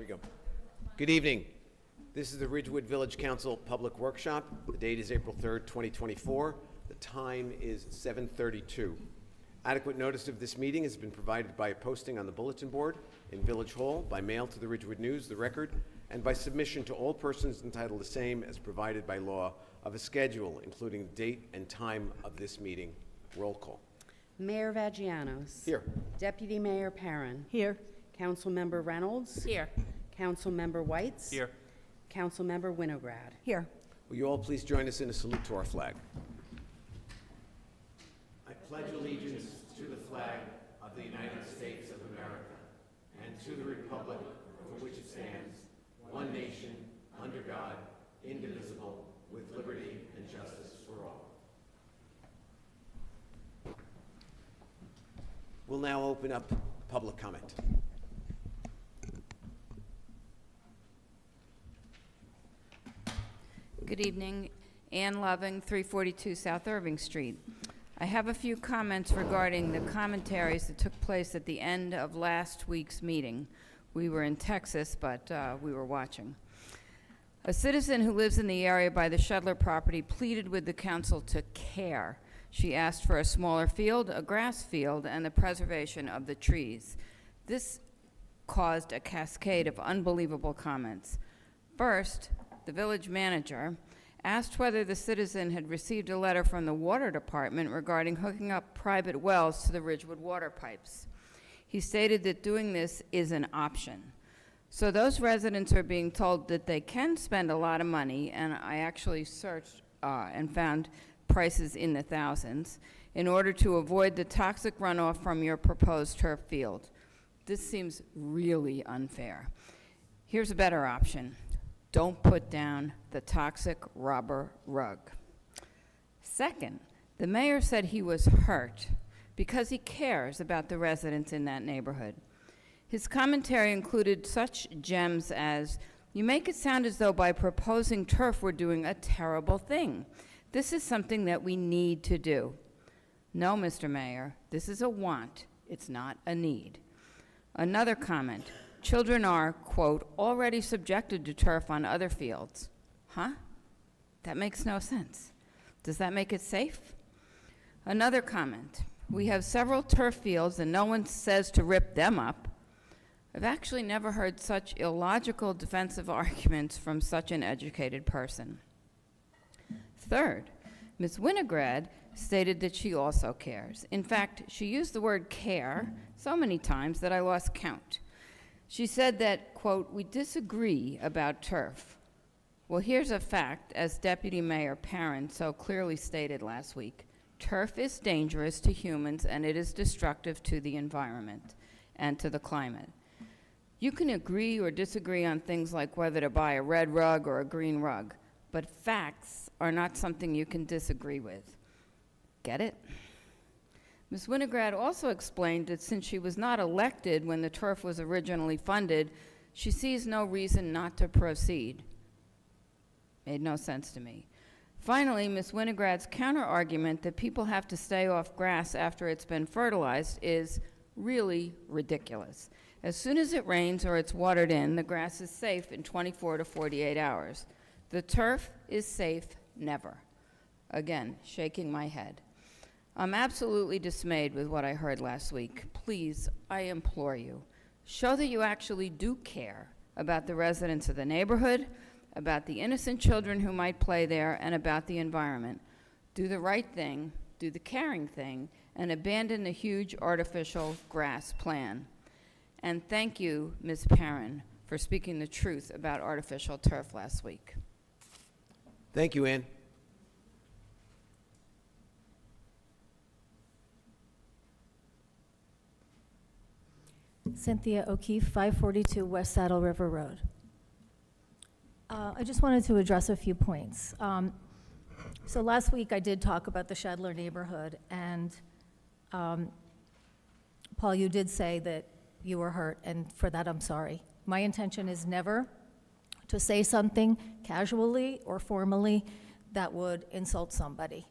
go. Good evening. This is the Ridgewood Village Council Public Workshop. The date is April 3rd, 2024. The time is 7:32. Adequate notice of this meeting has been provided by a posting on the bulletin board in Village Hall, by mail to the Ridgewood News, the Record, and by submission to all persons entitled the same as provided by law of a schedule, including the date and time of this meeting. Roll call. Mayor Vagianos. Here. Deputy Mayor Perrin. Here. Councilmember Reynolds. Here. Councilmember Whites. Here. Councilmember Winograd. Here. Will you all please join us in a salute to our flag? I pledge allegiance to the flag of the United States of America and to the republic for which it stands, one nation, under God, indivisible, with liberty and justice for all. We'll now open up public comment. Good evening. Ann Loving, 342 South Irving Street. I have a few comments regarding the commentaries that took place at the end of last week's meeting. We were in Texas, but we were watching. A citizen who lives in the area by the Shedler property pleaded with the council to care. She asked for a smaller field, a grass field, and the preservation of the trees. This caused a cascade of unbelievable comments. First, the village manager asked whether the citizen had received a letter from the water department regarding hooking up private wells to the Ridgewood water pipes. He stated that doing this is an option. So those residents are being told that they can spend a lot of money, and I actually searched and found prices in the thousands, in order to avoid the toxic runoff from your proposed turf field. This seems really unfair. Here's a better option. Don't put down the toxic rubber rug. Second, the mayor said he was hurt because he cares about the residents in that neighborhood. His commentary included such gems as, "You make it sound as though by proposing turf we're doing a terrible thing. This is something that we need to do." No, Mr. Mayor, this is a want. It's not a need. Another comment. Children are, quote, already subjected to turf on other fields. Huh? That makes no sense. Does that make it safe? Another comment. We have several turf fields and no one says to rip them up. I've actually never heard such illogical defensive arguments from such an educated person. Third, Ms. Winograd stated that she also cares. In fact, she used the word care so many times that I lost count. She said that, quote, "We disagree about turf." Well, here's a fact, as Deputy Mayor Perrin so clearly stated last week. Turf is dangerous to humans and it is destructive to the environment and to the climate. You can agree or disagree on things like whether to buy a red rug or a green rug, but facts are not something you can disagree with. Get it? Ms. Winograd also explained that since she was not elected when the turf was originally funded, she sees no reason not to proceed. Made no sense to me. Finally, Ms. Winograd's counter-argument that people have to stay off grass after it's been fertilized is really ridiculous. As soon as it rains or it's watered in, the grass is safe in 24 to 48 hours. The turf is safe never. Again, shaking my head. I'm absolutely dismayed with what I heard last week. Please, I implore you, show that you actually do care about the residents of the neighborhood, about the innocent children who might play there, and about the environment. Do the right thing, do the caring thing, and abandon the huge artificial grass plan. And thank you, Ms. Perrin, for speaking the truth about artificial turf last week. Thank you, Ann. Cynthia O'Keefe, 542 West Saddle River Road. I just wanted to address a few points. So last week I did talk about the Shedler neighborhood, and Paul, you did say that you were hurt, and for that I'm sorry. My intention is never to say something casually or formally that would insult somebody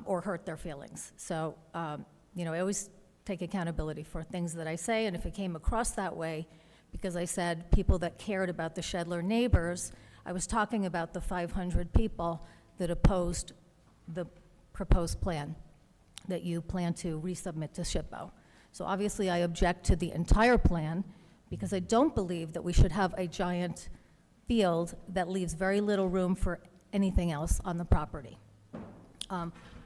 or hurt their feelings. So, I always take accountability for things that I say, and if it came across that way, because I said people that cared about the Shedler neighbors. I was talking about the 500 people that opposed the proposed plan that you plan to resubmit to SHPO. So obviously, I object to the entire plan because I don't believe that we should have a giant field that leaves very little room for anything else on the property.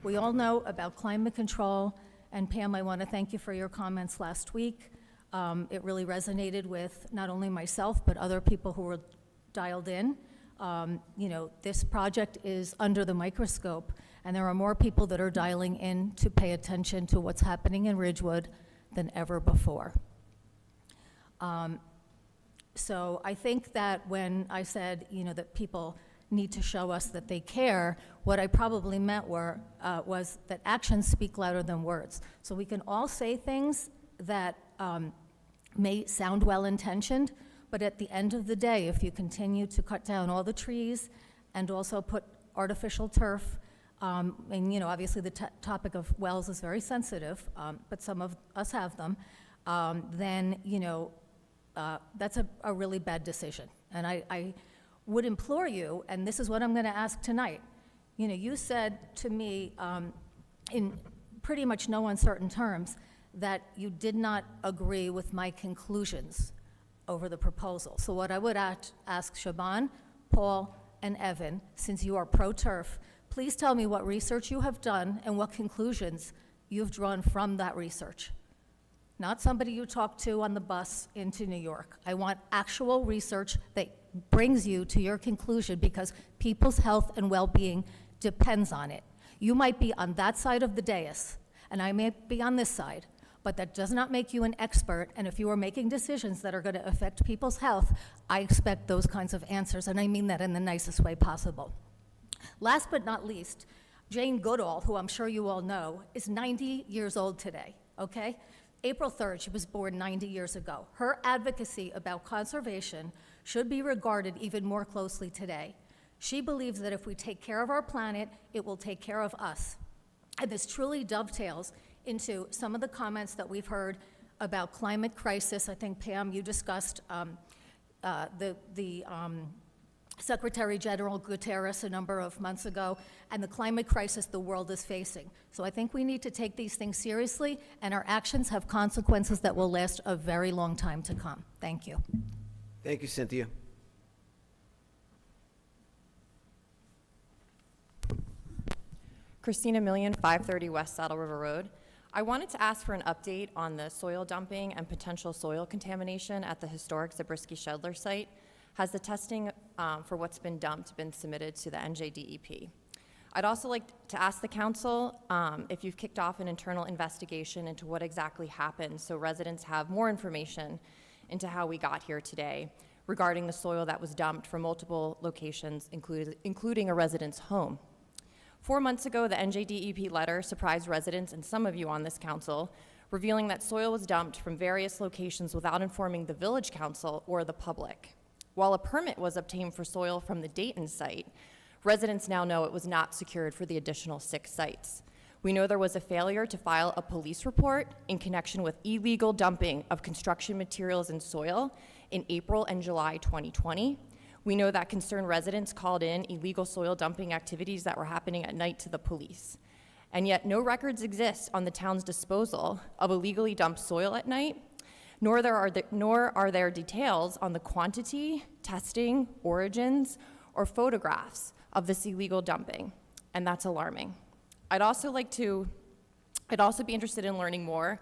We all know about climate control, and Pam, I want to thank you for your comments last week. It really resonated with not only myself, but other people who were dialed in. This project is under the microscope, and there are more people that are dialing in to pay attention to what's happening in Ridgewood than ever before. So I think that when I said, that people need to show us that they care, what I probably meant was that actions speak louder than words. So we can all say things that may sound well-intentioned, but at the end of the day, if you continue to cut down all the trees and also put artificial turf, and obviously the topic of wells is very sensitive, but some of us have them, then that's a really bad decision. And I would implore you, and this is what I'm going to ask tonight. You said to me in pretty much no uncertain terms that you did not agree with my conclusions over the proposal. So what I would ask Shaban, Paul, and Evan, since you are pro-turf, please tell me what research you have done and what conclusions you've drawn from that research. Not somebody you talked to on the bus into New York. I want actual research that brings you to your conclusion, because people's health and well-being depends on it. You might be on that side of the dais, and I may be on this side, but that does not make you an expert, and if you are making decisions that are going to affect people's health, I expect those kinds of answers, and I mean that in the nicest way possible. Last but not least, Jane Goodall, who I'm sure you all know, is 90 years old today, okay? April 3rd, she was born 90 years ago. Her advocacy about conservation should be regarded even more closely today. She believes that if we take care of our planet, it will take care of us. And this truly dovetails into some of the comments that we've heard about climate crisis. I think, Pam, you discussed the Secretary General Guterres a number of months ago, and the climate crisis the world is facing. So I think we need to take these things seriously, and our actions have consequences that will last a very long time to come. Thank you. Thank you, Cynthia. Christina Million, 530 West Saddle River Road. I wanted to ask for an update on the soil dumping and potential soil contamination at the historic Zabriskie Shedler site. Has the testing for what's been dumped been submitted to the NJDEP? I'd also like to ask the council if you've kicked off an internal investigation into what exactly happened, so residents have more information into how we got here today regarding the soil that was dumped from multiple locations, including a resident's home. 4 months ago, the NJDEP letter surprised residents and some of you on this council, revealing that soil was dumped from various locations without informing the village council or the public. While a permit was obtained for soil from the Dayton site, residents now know it was not secured for the additional 6 sites. We know there was a failure to file a police report in connection with illegal dumping of construction materials and soil in April and July 2020. We know that concerned residents called in illegal soil dumping activities that were happening at night to the police. And yet no records exist on the town's disposal of illegally dumped soil at night, nor are there details on the quantity, testing, origins, or photographs of this illegal dumping, and that's alarming. I'd also be interested in learning more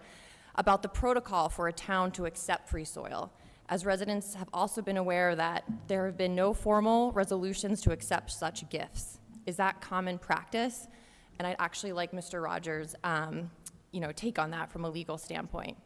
about the protocol for a town to accept free soil, as residents have also been aware that there have been no formal resolutions to accept such gifts. Is that common practice? And I'd actually like Mr. Rogers' take on that from a legal standpoint.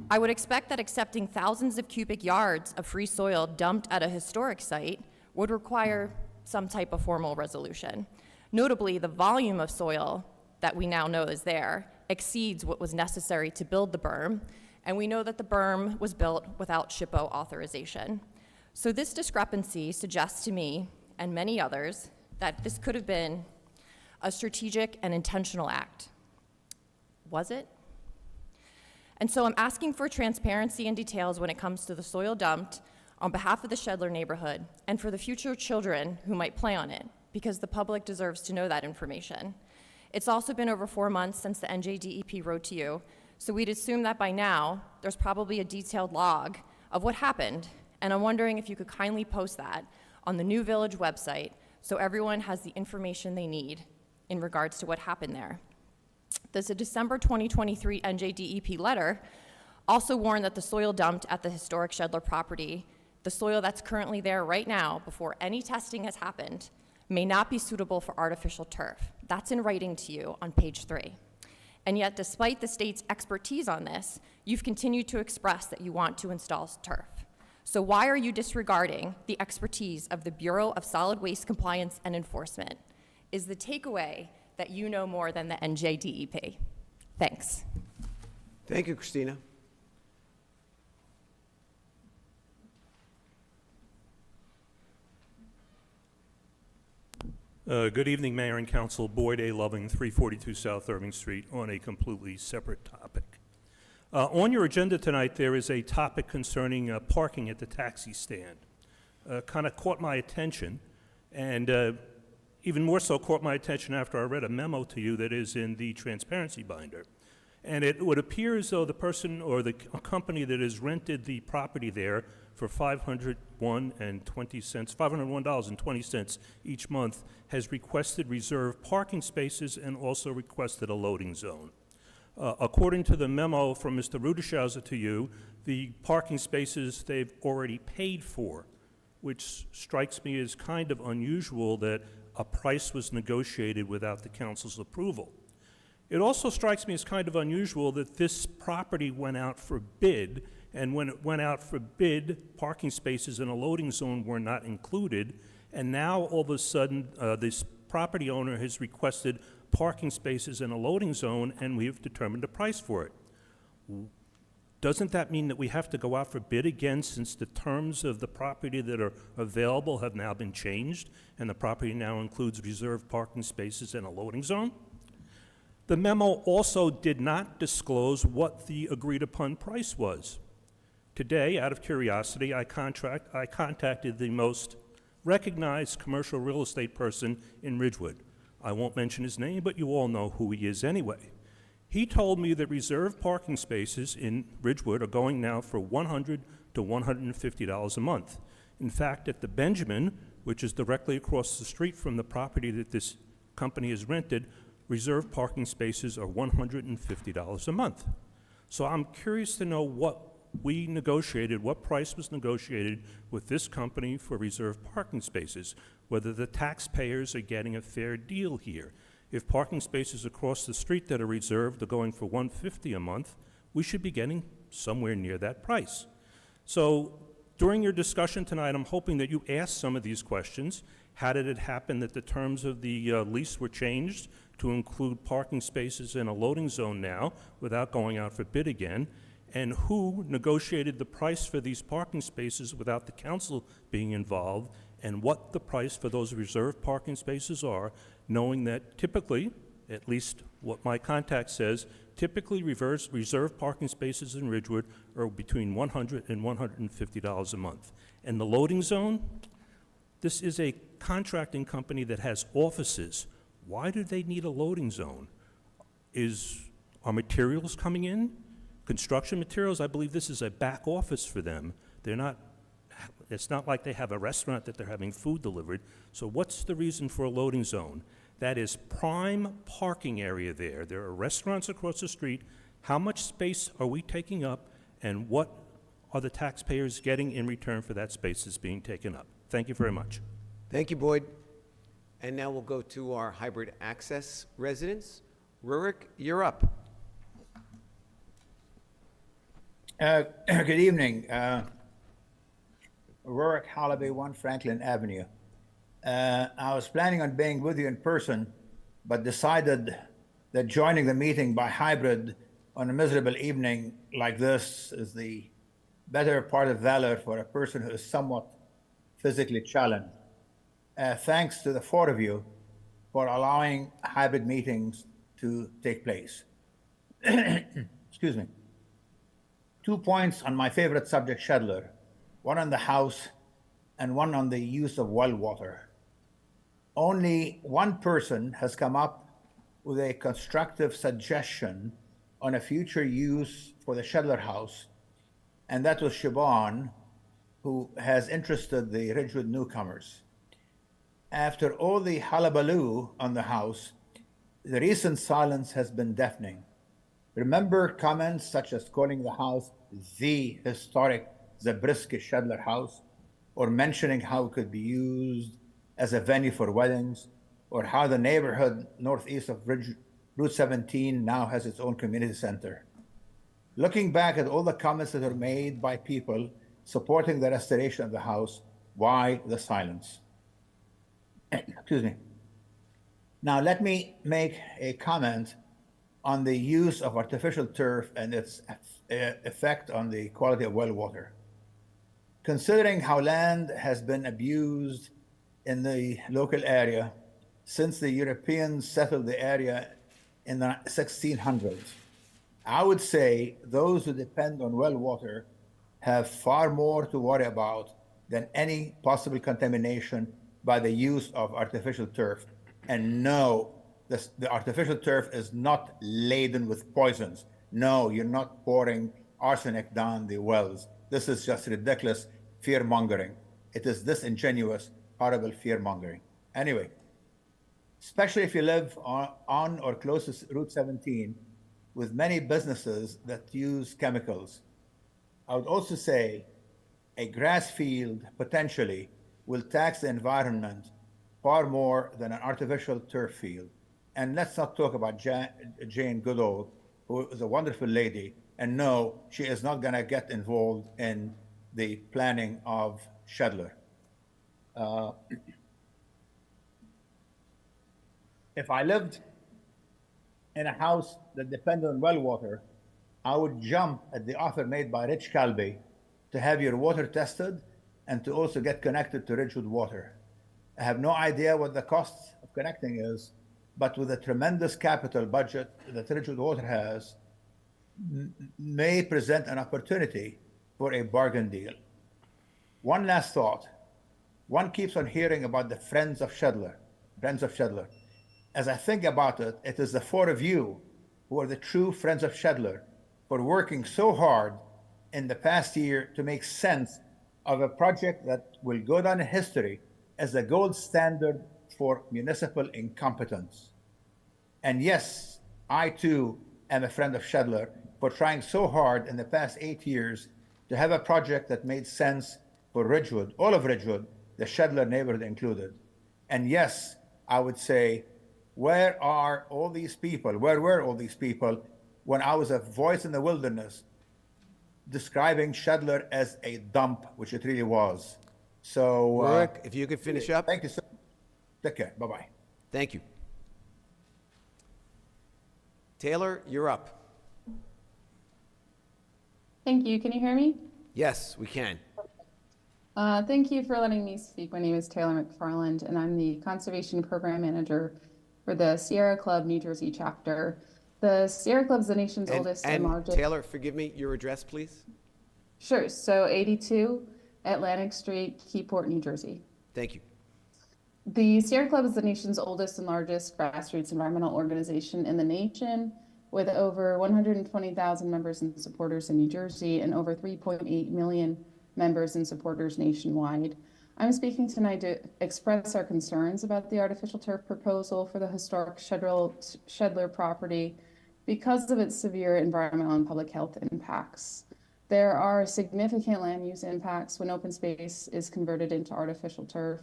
I would expect that accepting thousands of cubic yards of free soil dumped at a historic site would require some type of formal resolution. Notably, the volume of soil that we now know is there exceeds what was necessary to build the berm, and we know that the berm was built without SHPO authorization. So this discrepancy suggests to me, and many others, that this could have been a strategic and intentional act. Was it? And so I'm asking for transparency and details when it comes to the soil dumped on behalf of the Shedler neighborhood and for the future children who might play on it, because the public deserves to know that information. It's also been over 4 months since the NJDEP wrote to you, so we'd assume that by now there's probably a detailed log of what happened, and I'm wondering if you could kindly post that on the New Village website so everyone has the information they need in regards to what happened there. There's a December 2023 NJDEP letter also warned that the soil dumped at the historic Shedler property, the soil that's currently there right now before any testing has happened, may not be suitable for artificial turf. That's in writing to you on page 3. And yet, despite the state's expertise on this, you've continued to express that you want to install turf. So why are you disregarding the expertise of the Bureau of Solid Waste Compliance and Enforcement? Is the takeaway that you know more than the NJDEP? Thanks. Thank you, Christina. Good evening, Mayor and Council. Boyd A. Loving, 342 South Irving Street, on a completely separate topic. On your agenda tonight, there is a topic concerning parking at the taxi stand. Kind of caught my attention, and even more so caught my attention after I read a memo to you that is in the transparency binder. And it would appear as though the person or the company that has rented the property there for $501.20 each month has requested reserved parking spaces and also requested a loading zone. According to the memo from Mr. Rudeshauser to you, the parking spaces they've already paid for, which strikes me as kind of unusual that a price was negotiated without the council's approval. It also strikes me as kind of unusual that this property went out for bid, and when it went out for bid, parking spaces in a loading zone were not included, and now all of a sudden this property owner has requested parking spaces in a loading zone, and we've determined a price for it. Doesn't that mean that we have to go out for bid again, since the terms of the property that are available have now been changed, and the property now includes reserved parking spaces in a loading zone? The memo also did not disclose what the agreed-upon price was. Today, out of curiosity, I contacted the most recognized commercial real estate person in Ridgewood. I won't mention his name, but you all know who he is anyway. He told me that reserved parking spaces in Ridgewood are going now for $100 to $150 a month. In fact, at the Benjamin, which is directly across the street from the property that this company has rented, reserved parking spaces are $150 a month. So I'm curious to know what we negotiated, what price was negotiated with this company for reserved parking spaces, whether the taxpayers are getting a fair deal here. If parking spaces across the street that are reserved are going for $150 a month, we should be getting somewhere near that price. So during your discussion tonight, I'm hoping that you ask some of these questions. How did it happen that the terms of the lease were changed to include parking spaces in a loading zone now without going out for bid again? And who negotiated the price for these parking spaces without the council being involved, and what the price for those reserved parking spaces are, knowing that typically, at least what my contact says, typically reserved parking spaces in Ridgewood are between $100 and $150 a month. And the loading zone, this is a contracting company that has offices. Why do they need a loading zone? Are materials coming in? Construction materials? I believe this is a back office for them. It's not like they have a restaurant that they're having food delivered. So what's the reason for a loading zone? That is prime parking area there. There are restaurants across the street. How much space are we taking up, and what are the taxpayers getting in return for that space that's being taken up? Thank you very much. Thank you, Boyd. And now we'll go to our hybrid access residents. Rurik, you're up. Good evening. Rurik Halaby, 1 Franklin Avenue. I was planning on being with you in person, but decided that joining the meeting by hybrid on a miserable evening like this is the better part of valor for a person who is somewhat physically challenged. Thanks to the 4 of you for allowing hybrid meetings to take place. Excuse me. 2 points on my favorite subject, Shedler, one on the house and one on the use of well water. Only one person has come up with a constructive suggestion on a future use for the Shedler house, and that was Siobhan, who has interested the Ridgewood newcomers. After all the hullabaloo on the house, the recent silence has been deafening. Remember comments such as calling the house the historic Zabriskie Shedler house, or mentioning how it could be used as a venue for weddings, or how the neighborhood northeast of Route 17 now has its own community center. Looking back at all the comments that are made by people supporting the restoration of the house, why the silence? Excuse me. Now, let me make a comment on the use of artificial turf and its effect on the quality of well water. Considering how land has been abused in the local area since the Europeans settled the area in the 1600s, I would say those who depend on well water have far more to worry about than any possible contamination by the use of artificial turf. And no, the artificial turf is not laden with poisons. No, you're not pouring arsenic down the wells. This is just ridiculous fear-mongering. It is disingenuous, horrible fear-mongering. Anyway, especially if you live on or close to Route 17 with many businesses that use chemicals. I would also say a grass field potentially will tax the environment far more than an artificial turf field. And let's not talk about Jane Goodall, who is a wonderful lady, and no, she is not gonna get involved in the planning of Shedler. If I lived in a house that depended on well water, I would jump at the offer made by Rich Calby to have your water tested and to also get connected to Ridgewood Water. I have no idea what the cost of connecting is, but with a tremendous capital budget that Ridgewood Water has, may present an opportunity for a bargain deal. One last thought. One keeps on hearing about the Friends of Shedler. As I think about it, it is the four of you who are the true Friends of Shedler for working so hard in the past year to make sense of a project that will go down in history as the gold standard for municipal incompetence. And yes, I too am a friend of Shedler for trying so hard in the past 8 years to have a project that made sense for Ridgewood, all of Ridgewood, the Shedler neighborhood included. And yes, I would say, where are all these people? Where were all these people when I was a voice in the wilderness describing Shedler as a dump, which it really was? So, Rick, if you could finish up. Thank you, sir. Take care. Bye-bye. Thank you. Taylor, you're up. Thank you. Can you hear me? Yes, we can. Thank you for letting me speak. My name is Taylor McFarland, and I'm the Conservation Program Manager for the Sierra Club New Jersey chapter. The Sierra Club is the nation's oldest and largest. Taylor, forgive me, your address, please? Sure. So 82 Atlantic Street, Keyport, New Jersey. Thank you. The Sierra Club is the nation's oldest and largest grassroots environmental organization in the nation, with over 120,000 members and supporters in New Jersey and over 3.8 million members and supporters nationwide. I'm speaking tonight to express our concerns about the artificial turf proposal for the historic Shedler property because of its severe environmental and public health impacts. There are significant land use impacts when open space is converted into artificial turf,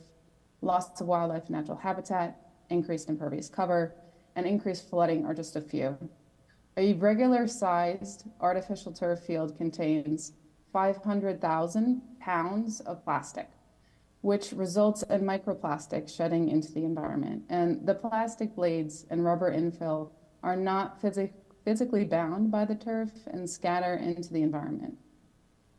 loss of wildlife and natural habitat, increased impervious cover, and increased flooding are just a few. A regular-sized artificial turf field contains 500,000 pounds of plastic, which results in microplastics shedding into the environment. And the plastic blades and rubber infill are not physically bound by the turf and scatter into the environment.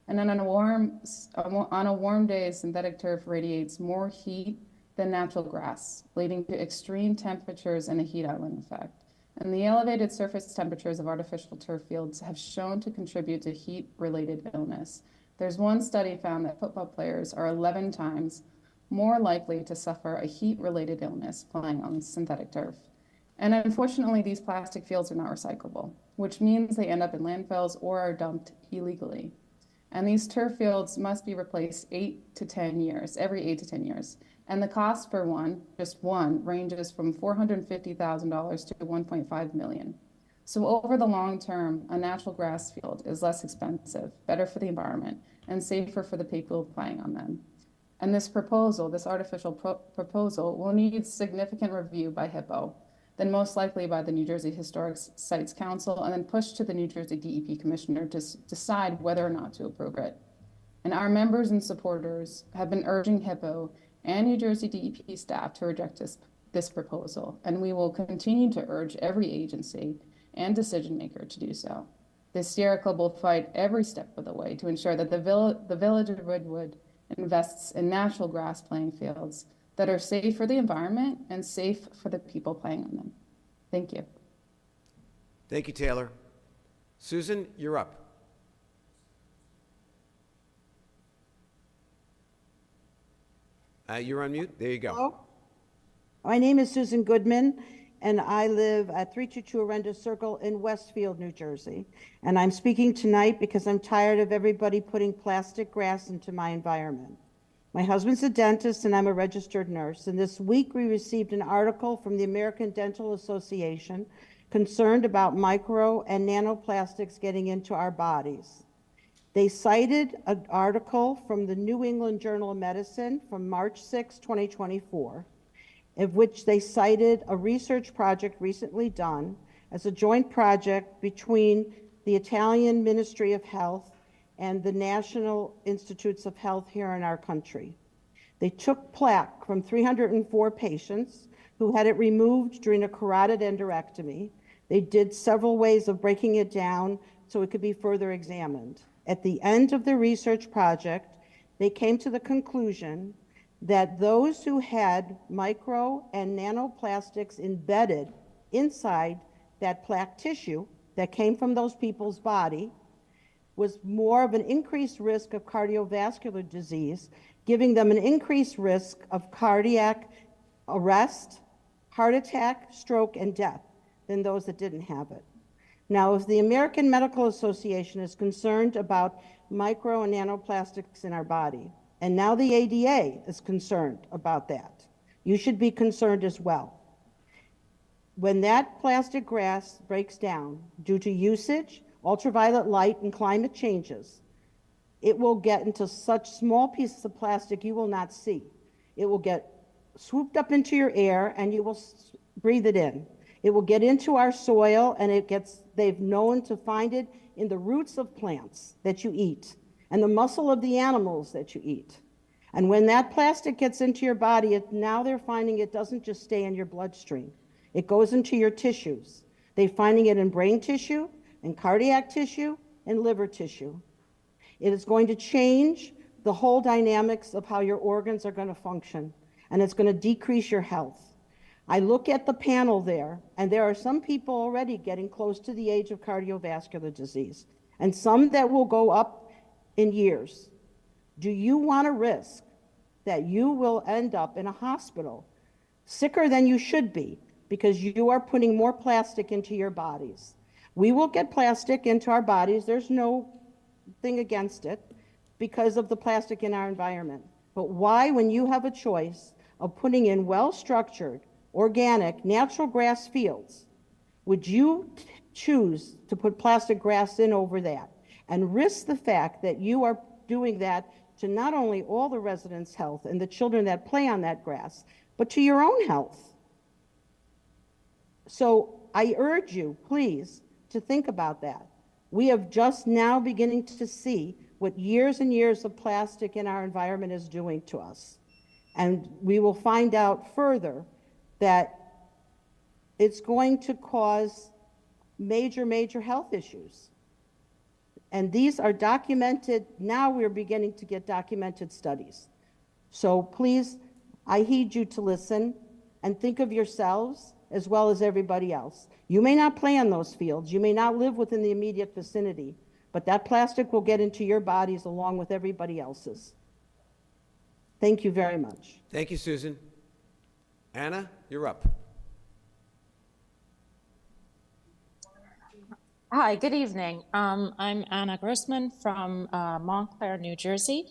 And then on a warm day, synthetic turf radiates more heat than natural grass, leading to extreme temperatures and a heat island effect. and the elevated surface temperatures of artificial turf fields have shown to contribute to heat-related illness. There's one study found that football players are 11 times more likely to suffer a heat-related illness playing on synthetic turf. And unfortunately, these plastic fields are not recyclable, which means they end up in landfills or are dumped illegally. And these turf fields must be replaced every 8 to 10 years. And the cost for one, just one, ranges from $450,000 to $1.5 million. So over the long term, a natural grass field is less expensive, better for the environment, and safer for the people playing on them. And this proposal, this artificial proposal, will need significant review by HIPPO, then most likely by the New Jersey Historic Sites Council, and then pushed to the New Jersey DEP Commissioner to decide whether or not to approve it. And our members and supporters have been urging HIPPO and New Jersey DEP staff to reject this proposal, and we will continue to urge every agency and decision maker to do so. The Sierra Club will fight every step of the way to ensure that the Village of Ridgewood invests in natural grass playing fields that are safe for the environment and safe for the people playing on them. Thank you. Thank you, Taylor. Susan, you're up. You're on mute. There you go. Hello. My name is Susan Goodman, and I live at 322 Arenda Circle in Westfield, New Jersey. And I'm speaking tonight because I'm tired of everybody putting plastic grass into my environment. My husband's a dentist and I'm a registered nurse. And this week we received an article from the American Dental Association concerned about micro and nanoplastics getting into our bodies. They cited an article from the New England Journal of Medicine from March 6, 2024, in which they cited a research project recently done as a joint project between the Italian Ministry of Health and the National Institutes of Health here in our country. They took plaque from 304 patients who had it removed during a carotid enderectomy. They did several ways of breaking it down so it could be further examined. At the end of the research project, they came to the conclusion that those who had micro and nanoplastics embedded inside that plaque tissue that came from those people's body was more of an increased risk of cardiovascular disease, giving them an increased risk of cardiac arrest, heart attack, stroke, and death than those that didn't have it. Now, if the American Medical Association is concerned about micro and nanoplastics in our body, and now the ADA is concerned about that, you should be concerned as well. When that plastic grass breaks down due to usage, ultraviolet light, and climate changes, it will get into such small pieces of plastic you will not see. It will get swooped up into your air and you will breathe it in. It will get into our soil, and they've known to find it in the roots of plants that you eat and the muscle of the animals that you eat. And when that plastic gets into your body, now they're finding it doesn't just stay in your bloodstream. It goes into your tissues. They're finding it in brain tissue, in cardiac tissue, and liver tissue. It is going to change the whole dynamics of how your organs are going to function, and it's going to decrease your health. I look at the panel there, and there are some people already getting close to the age of cardiovascular disease, and some that will go up in years. Do you want to risk that you will end up in a hospital sicker than you should be because you are putting more plastic into your bodies? We will get plastic into our bodies. There's no thing against it because of the plastic in our environment. But why, when you have a choice of putting in well-structured, organic, natural grass fields, would you choose to put plastic grass in over that and risk the fact that you are doing that to not only all the residents' health and the children that play on that grass, but to your own health? So I urge you, please, to think about that. We have just now beginning to see what years and years of plastic in our environment is doing to us. And we will find out further that it's going to cause major, major health issues. And these are documented. Now we're beginning to get documented studies. So please, I heed you to listen and think of yourselves as well as everybody else. You may not play on those fields, you may not live within the immediate vicinity, but that plastic will get into your bodies along with everybody else's. Thank you very much. Thank you, Susan. Anna, you're up. Hi, good evening. I'm Anna Grossman from Montclair, New Jersey.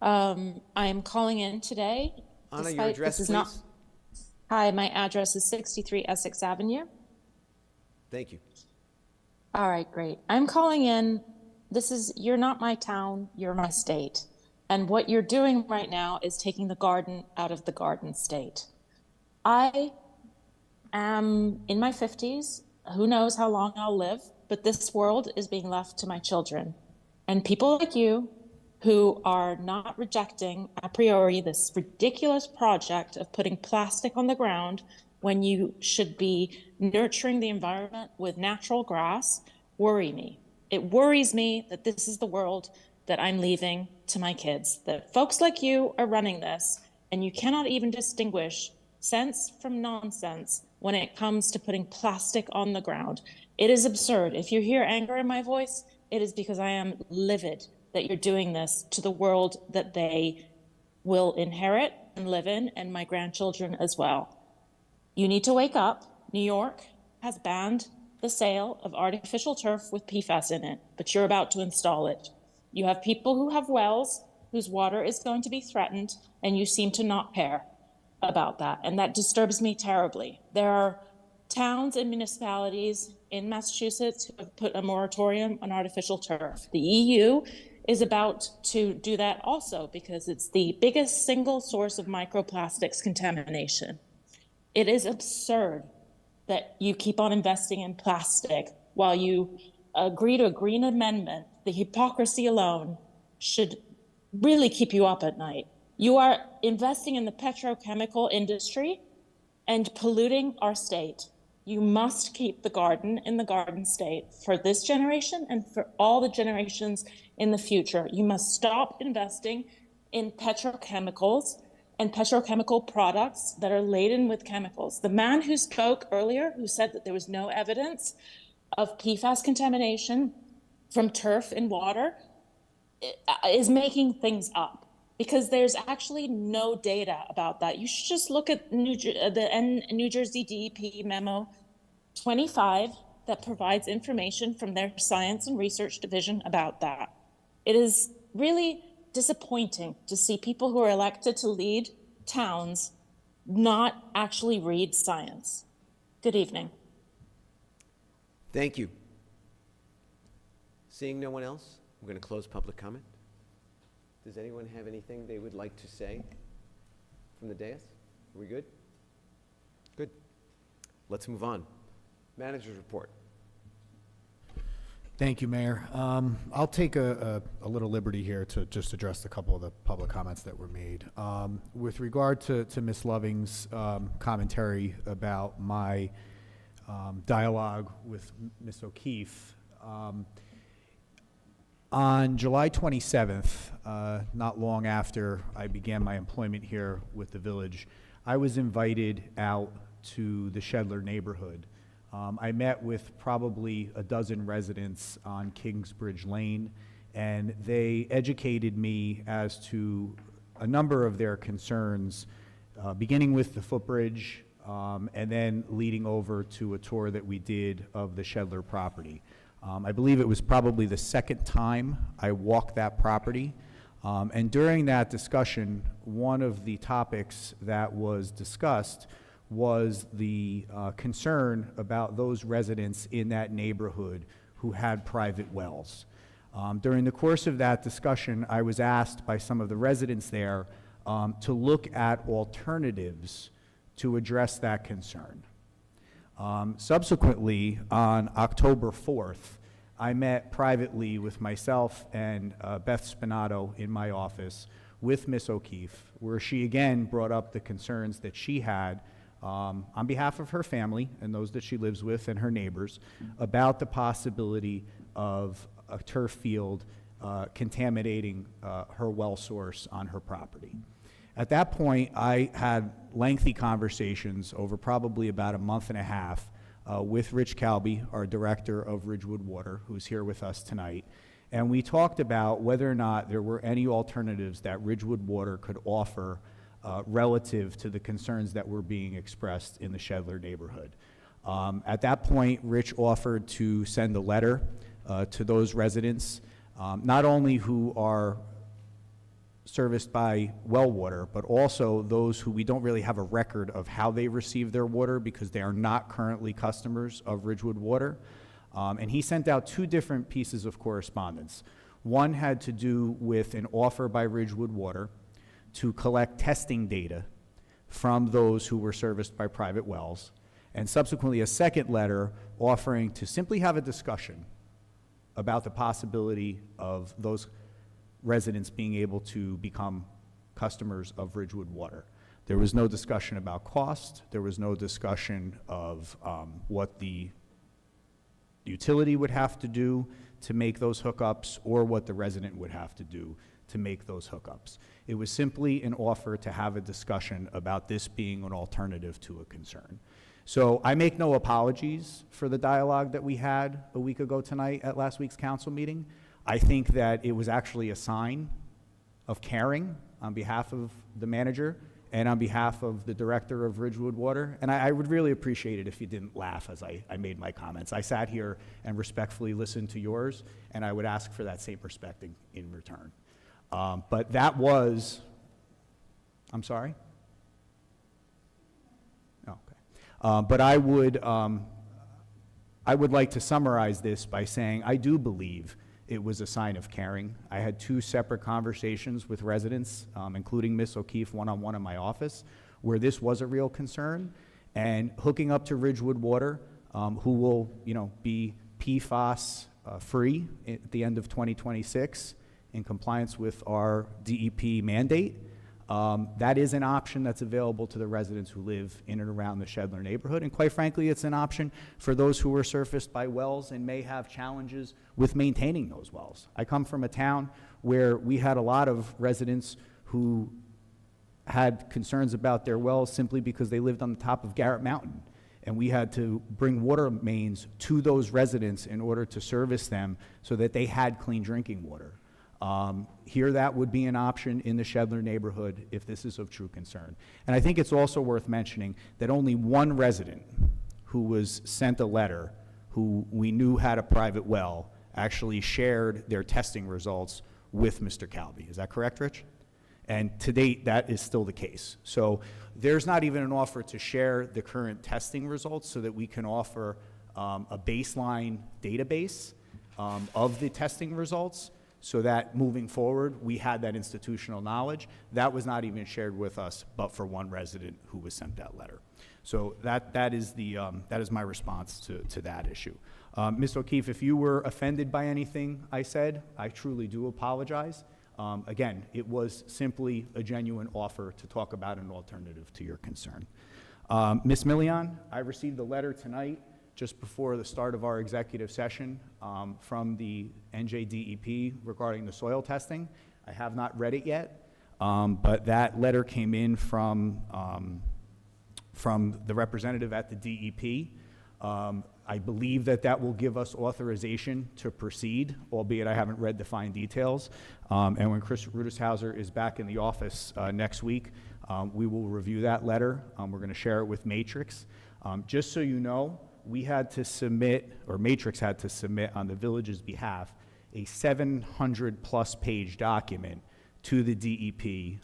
I am calling in today. Anna, your despite address, this is please. not- Hi, my address is 63 Essex Avenue. Thank you. All right, great. I'm calling in. You're not my town, you're my state. And what you're doing right now is taking the garden out of the garden state. I am in my 50s. Who knows how long I'll live, but this world is being left to my children. And people like you who are not rejecting a priori this ridiculous project of putting plastic on the ground when you should be nurturing the environment with natural grass worry me. It worries me that this is the world that I'm leaving to my kids, that folks like you are running this, and you cannot even distinguish sense from nonsense when it comes to putting plastic on the ground. It is absurd. If you hear anger in my voice, it is because I am livid that you're doing this to the world that they will inherit and live in, and my grandchildren as well. You need to wake up. New York has banned the sale of artificial turf with PFAS in it, but you're about to install it. You have people who have wells whose water is going to be threatened, and you seem to not care about that, and that disturbs me terribly. There are towns and municipalities in Massachusetts who have put a moratorium on artificial turf. The EU is about to do that also because it's the biggest single source of microplastics contamination. It is absurd that you keep on investing in plastic while you agree to a green amendment. The hypocrisy alone should really keep you up at night. You are investing in the petrochemical industry and polluting our state. You must keep the garden in the garden state for this generation and for all the generations in the future. You must stop investing in petrochemicals and petrochemical products that are laden with chemicals. The man who spoke earlier, who said that there was no evidence of PFAS contamination from turf in water, is making things up because there's actually no data about that. You should just look at New Jersey DEP memo 25 that provides information from their science and research division about that. It is really disappointing to see people who are elected to lead towns not actually read science. Good evening. Thank you. Seeing no one else, we're going to close public comment. Does anyone have anything they would like to say from the dais? Are we good? Good. Let's move on. Manager's report. Thank you, Mayor. I'll take a little liberty here to just address a couple of the public comments that were made. With regard to Ms. Loving's commentary about my dialogue with Ms. O'Keefe, on July 27th, not long after I began my employment here with the village, I was invited out to the Shedler neighborhood. I met with probably a dozen residents on Kingsbridge Lane, and they educated me as to a number of their concerns, beginning with the footbridge, and then leading over to a tour that we did of the Shedler property. I believe it was probably the second time I walked that property. And during that discussion, one of the topics that was discussed was the concern about those residents in that neighborhood who had private wells. During the course of that discussion, I was asked by some of the residents there to look at alternatives to address that concern. Subsequently, on October 4th, I met privately with myself and Beth Spinato in my office with Ms. O'Keefe, where she again brought up the concerns that she had on behalf of her family and those that she lives with and her neighbors about the possibility of a turf field contaminating her well source on her property. At that point, I had lengthy conversations over probably about a month and a half with Rich Calby, our director of Ridgewood Water, who's here with us tonight. And we talked about whether or not there were any alternatives that Ridgewood Water could offer relative to the concerns that were being expressed in the Shedler neighborhood. At that point, Rich offered to send a letter to those residents, not only who are serviced by well water, but also those who we don't really have a record of how they receive their water because they are not currently customers of Ridgewood Water. And he sent out two different pieces of correspondence. One had to do with an offer by Ridgewood Water to collect testing data from those who were serviced by private wells, and subsequently a second letter offering to simply have a discussion about the possibility of those residents being able to become customers of Ridgewood Water. There was no discussion about cost. There was no discussion of what the utility would have to do to make those hookups or what the resident would have to do to make those hookups. It was simply an offer to have a discussion about this being an alternative to a concern. So I make no apologies for the dialogue that we had a week ago tonight at last week's council meeting. I think that it was actually a sign of caring on behalf of the manager and on behalf of the director of Ridgewood Water. And I would really appreciate it if you didn't laugh as I made my comments. I sat here and respectfully listened to yours, and I would ask for that same respect in return. But that was, I'm sorry? Oh, okay. But I would like to summarize this by saying I do believe it was a sign of caring. I had two separate conversations with residents, including Ms. O'Keefe one-on-one in my office, where this was a real concern. And hooking up to Ridgewood Water, who will, be PFAS free at the end of 2026 in compliance with our DEP mandate. That is an option that's available to the residents who live in and around the Shedler neighborhood. And quite frankly, it's an option for those who are surfaced by wells and may have challenges with maintaining those wells. I come from a town where we had a lot of residents who had concerns about their wells simply because they lived on the top of Garrett Mountain. And we had to bring water mains to those residents in order to service them so that they had clean drinking water. Here, that would be an option in the Shedler neighborhood if this is of true concern. And I think it's also worth mentioning that only one resident who was sent a letter, who we knew had a private well, actually shared their testing results with Mr. Calby. Is that correct, Rich? And to date, that is still the case. So there's not even an offer to share the current testing results so that we can offer a baseline database of the testing results, so that moving forward, we had that institutional knowledge. That was not even shared with us, but for one resident who was sent that letter. So that is my response to that issue. Ms. O'Keefe, if you were offended by anything I said, I truly do apologize. Again, it was simply a genuine offer to talk about an alternative to your concern. Ms. Millian, I received a letter tonight just before the start of our executive session from the NJDEP regarding the soil testing. I have not read it yet, but that letter came in from the representative at the DEP. I believe that will give us authorization to proceed, albeit I haven't read the fine details. And when Chris Rudishauser is back in the office next week, we will review that letter. We're going to share it with Matrix. Just so you know, we had to submit, or Matrix had to submit on the village's behalf, a 700-plus page document to the DEP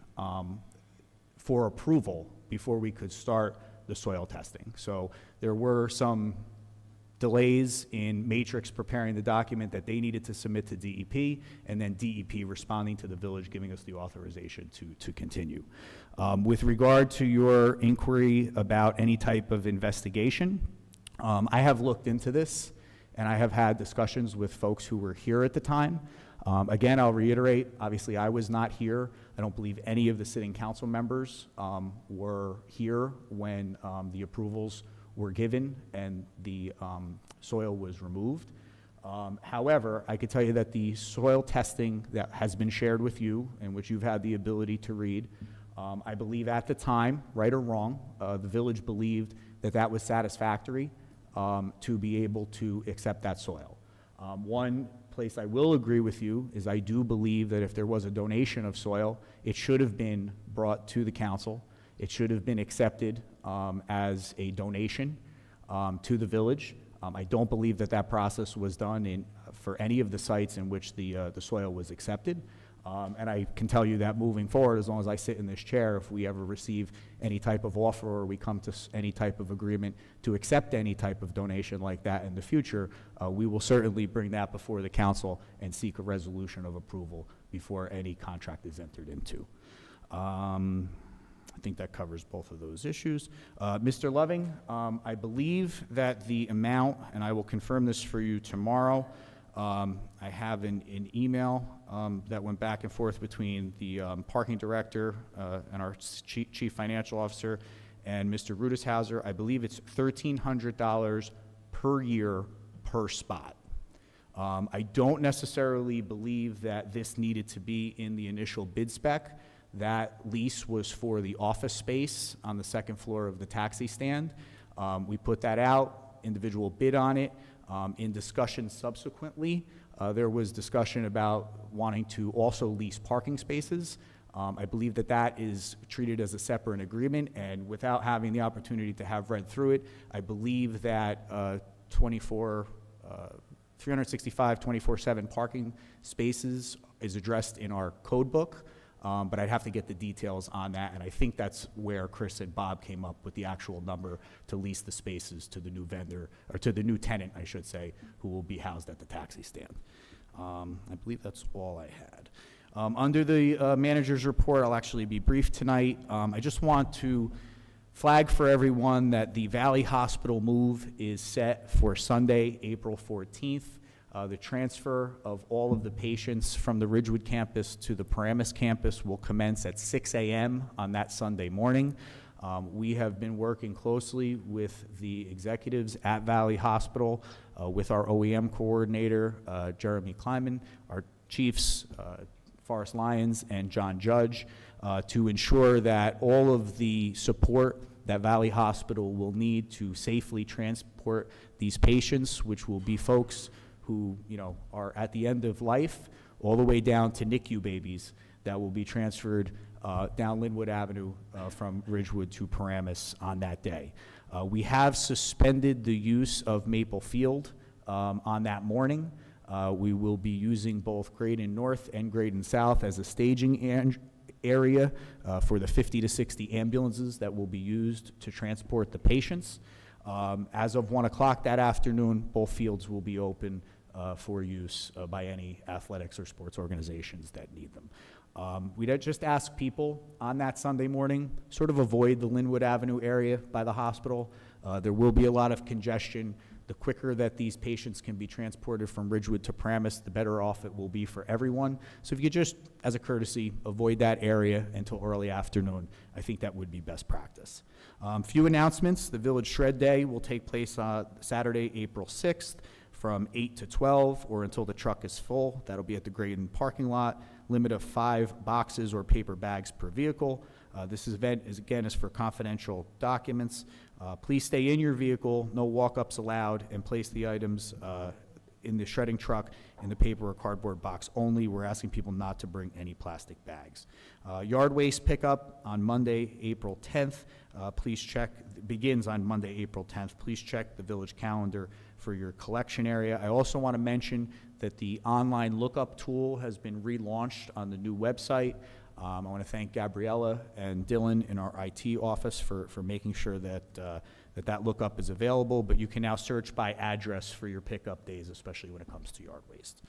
for approval before we could start the soil testing. So there were some delays in Matrix preparing the document that they needed to submit to DEP, and then DEP responding to the village, giving us the authorization to continue. With regard to your inquiry about any type of investigation, I have looked into this, and I have had discussions with folks who were here at the time. Again, I'll reiterate, obviously I was not here. I don't believe any of the sitting council members were here when the approvals were given and the soil was removed. However, I could tell you that the soil testing that has been shared with you, and which you've had the ability to read, I believe at the time, right or wrong, the village believed that that was satisfactory to be able to accept that soil. One place I will agree with you is I do believe that if there was a donation of soil, it should have been brought to the council. It should have been accepted as a donation to the village. I don't believe that that process was done for any of the sites in which the soil was accepted. And I can tell you that moving forward, as long as I sit in this chair, if we ever receive any type of offer or we come to any type of agreement to accept any type of donation like that in the future, we will certainly bring that before the council and seek a resolution of approval before any contract is entered into. I think that covers both of those issues. Mr. Loving, I believe that the amount, and I will confirm this for you tomorrow, I have an email that went back and forth between the parking director and our chief financial officer and Mr. Rudishauser. I believe it's $1,300 per year per spot. I don't necessarily believe that this needed to be in the initial bid spec. That lease was for the office space on the second floor of the taxi stand. We put that out, individual bid on it. In discussion subsequently, there was discussion about wanting to also lease parking spaces. I believe that that is treated as a separate agreement, and without having the opportunity to have read through it, I believe that 365, 24/7 parking spaces is addressed in our code book. But I'd have to get the details on that, and I think that's where Chris and Bob came up with the actual number to lease the spaces to the new vendor, or to the new tenant, I should say, who will be housed at the taxi stand. I believe that's all I had. Under the manager's report, I'll actually be brief tonight. I just want to flag for everyone that the Valley Hospital move is set for Sunday, April 14th. The transfer of all of the patients from the Ridgewood campus to the Paramus campus will commence at 6 a.m. on that Sunday morning. We have been working closely with the executives at Valley Hospital, with our OEM coordinator, Jeremy Kleiman, our chiefs, Forrest Lyons and John Judge, to ensure that all of the support that Valley Hospital will need to safely transport these patients, which will be folks who, are at the end of life, all the way down to NICU babies that will be transferred down Linwood Avenue from Ridgewood to Paramus on that day. We have suspended the use of Maple Field on that morning. We will be using both Graydon North and Graydon South as a staging area for the 50 to 60 ambulances that will be used to transport the patients. As of 1 o'clock that afternoon, both fields will be open for use by any athletics or sports organizations that need them. We'd just ask people on that Sunday morning, sort of avoid the Linwood Avenue area by the hospital. There will be a lot of congestion. The quicker that these patients can be transported from Ridgewood to Paramus, the better off it will be for everyone. So if you just, as a courtesy, avoid that area until early afternoon, I think that would be best practice. Few announcements. The Village Shred Day will take place Saturday, April 6th from 8 to 12 or until the truck is full. That'll be at the Graydon parking lot. Limit of 5 boxes or paper bags per vehicle. This event is for confidential documents. Please stay in your vehicle, no walk-ups allowed, and place the items in the shredding truck in the paper or cardboard box only. We're asking people not to bring any plastic bags. Yard waste pickup on Monday, April 10th. Please check, begins on Monday, April 10th. Please check the village calendar for your collection area. I also want to mention that the online lookup tool has been relaunched on the new website. I want to thank Gabriella and Dylan in our IT office for making sure that that lookup is available, but you can now search by address for your pickup days, especially when it comes to yard waste.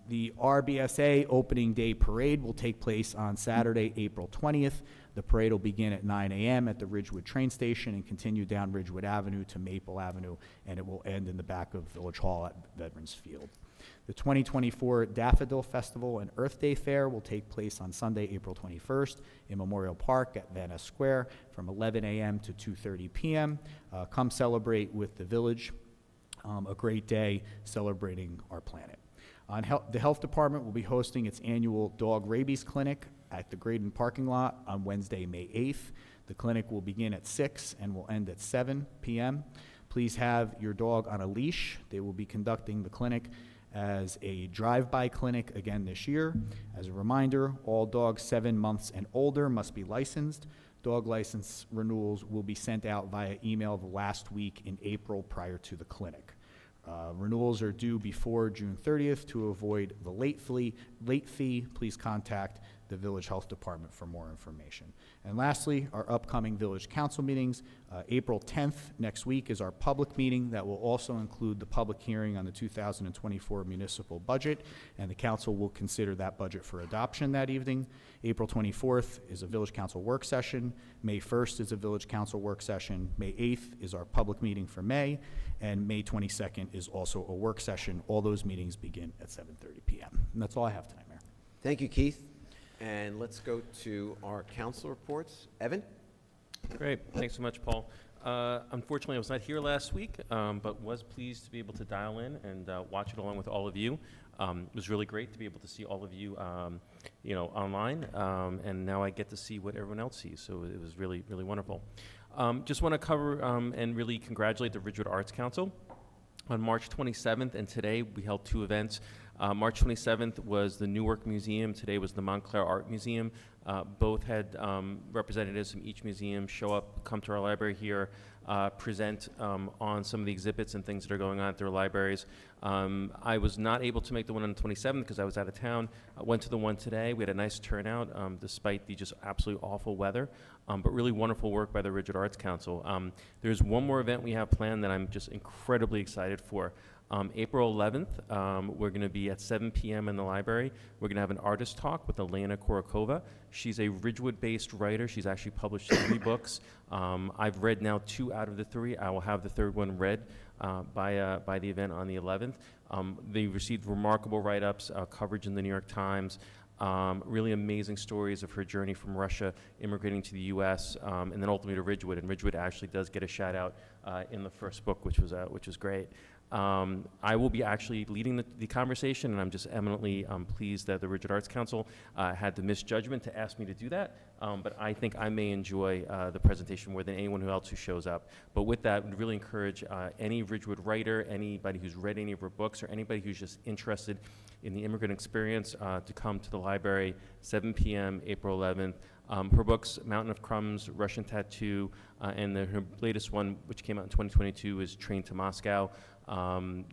The RBSA opening day parade will take place on Saturday, April 20th. The parade will begin at 9 a.m. at the Ridgewood train station and continue down Ridgewood Avenue to Maple Avenue, and it will end in the back of Village Hall at Veterans Field. The 2024 Daffodil Festival and Earth Day Fair will take place on Sunday, April 21st in Memorial Park at Van Ness Square from 11 a.m. to 2:30 p.m. Come celebrate with the village. A great day celebrating our planet. The health department will be hosting its annual dog rabies clinic at the Graydon parking lot on Wednesday, May 8th. The clinic will begin at 6 and will end at 7 p.m. Please have your dog on a leash. They will be conducting the clinic as a drive-by clinic again this year. As a reminder, all dogs 7 months and older must be licensed. Dog license renewals will be sent out via email the last week in April prior to the clinic. Renewals are due before June 30th. To avoid the late fee, please contact the Village Health Department for more information. And lastly, our upcoming Village Council meetings. April 10th, next week, is our public meeting that will also include the public hearing on the 2024 municipal budget, and the council will consider that budget for adoption that evening. April 24th is a Village Council work session. May 1st is a Village Council work session. May 8th is our public meeting for May, and May 22nd is also a work session. All those meetings begin at 7:30 p.m. And that's all I have tonight, Mayor. Thank you, Keith. And let's go to our council reports. Evan? Great. Thanks so much, Paul. Unfortunately, I was not here last week, but was pleased to be able to dial in and watch it along with all of you. It was really great to be able to see all of you, online, and now I get to see what everyone else sees, so it was really, really wonderful. Just want to cover and really congratulate the Ridgewood Arts Council. On March 27th and today, we held 2 events. March 27th was the Newark Museum. Today was the Montclair Art Museum. Both had representatives from each museum show up, come to our library here, present on some of the exhibits and things that are going on at their libraries. I was not able to make the one on the 27th because I was out of town. I went to the one today. We had a nice turnout despite the just absolutely awful weather, but really wonderful work by the Ridgewood Arts Council. There's one more event we have planned that I'm just incredibly excited for. April 11th, we're going to be at 7 p.m. in the library. We're going to have an artist talk with Elena Korakova. She's a Ridgewood-based writer. She's actually published 3 books. I've read now 2 out of the 3. I will have the 3rd one read by the event on the 11th. They received remarkable write-ups, coverage in the New York Times, really amazing stories of her journey from Russia, immigrating to the U.S., and then ultimately to Ridgewood. And Ridgewood actually does get a shout-out in the first book, which was great. I will be actually leading the conversation, and I'm just eminently pleased that the Ridgewood Arts Council had the misjudgment to ask me to do that, but I think I may enjoy the presentation more than anyone else who shows up. But with that, we'd really encourage any Ridgewood writer, anybody who's read any of her books, or anybody who's just interested in the immigrant experience to come to the library, 7 p.m., April 11th. Her books, Mountain of Crumbs, Russian Tattoo, and her latest one, which came out in 2022, is Train to Moscow.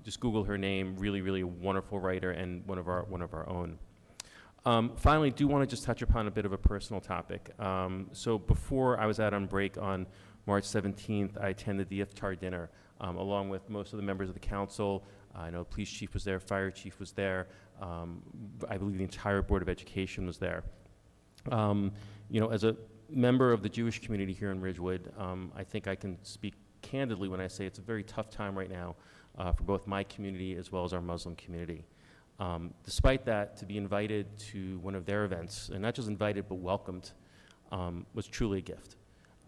Just Google her name. Really, really a wonderful writer and one of our own. Finally, do want to just touch upon a bit of a personal topic. So before I was out on break on March 17th, I attended the iftar dinner along with most of the members of the council. I know police chief was there, fire chief was there. I believe the entire Board of Education was there. As a member of the Jewish community here in Ridgewood, I think I can speak candidly when I say it's a very tough time right now for both my community as well as our Muslim community. Despite that, to be invited to one of their events, and not just invited but welcomed, was truly a gift.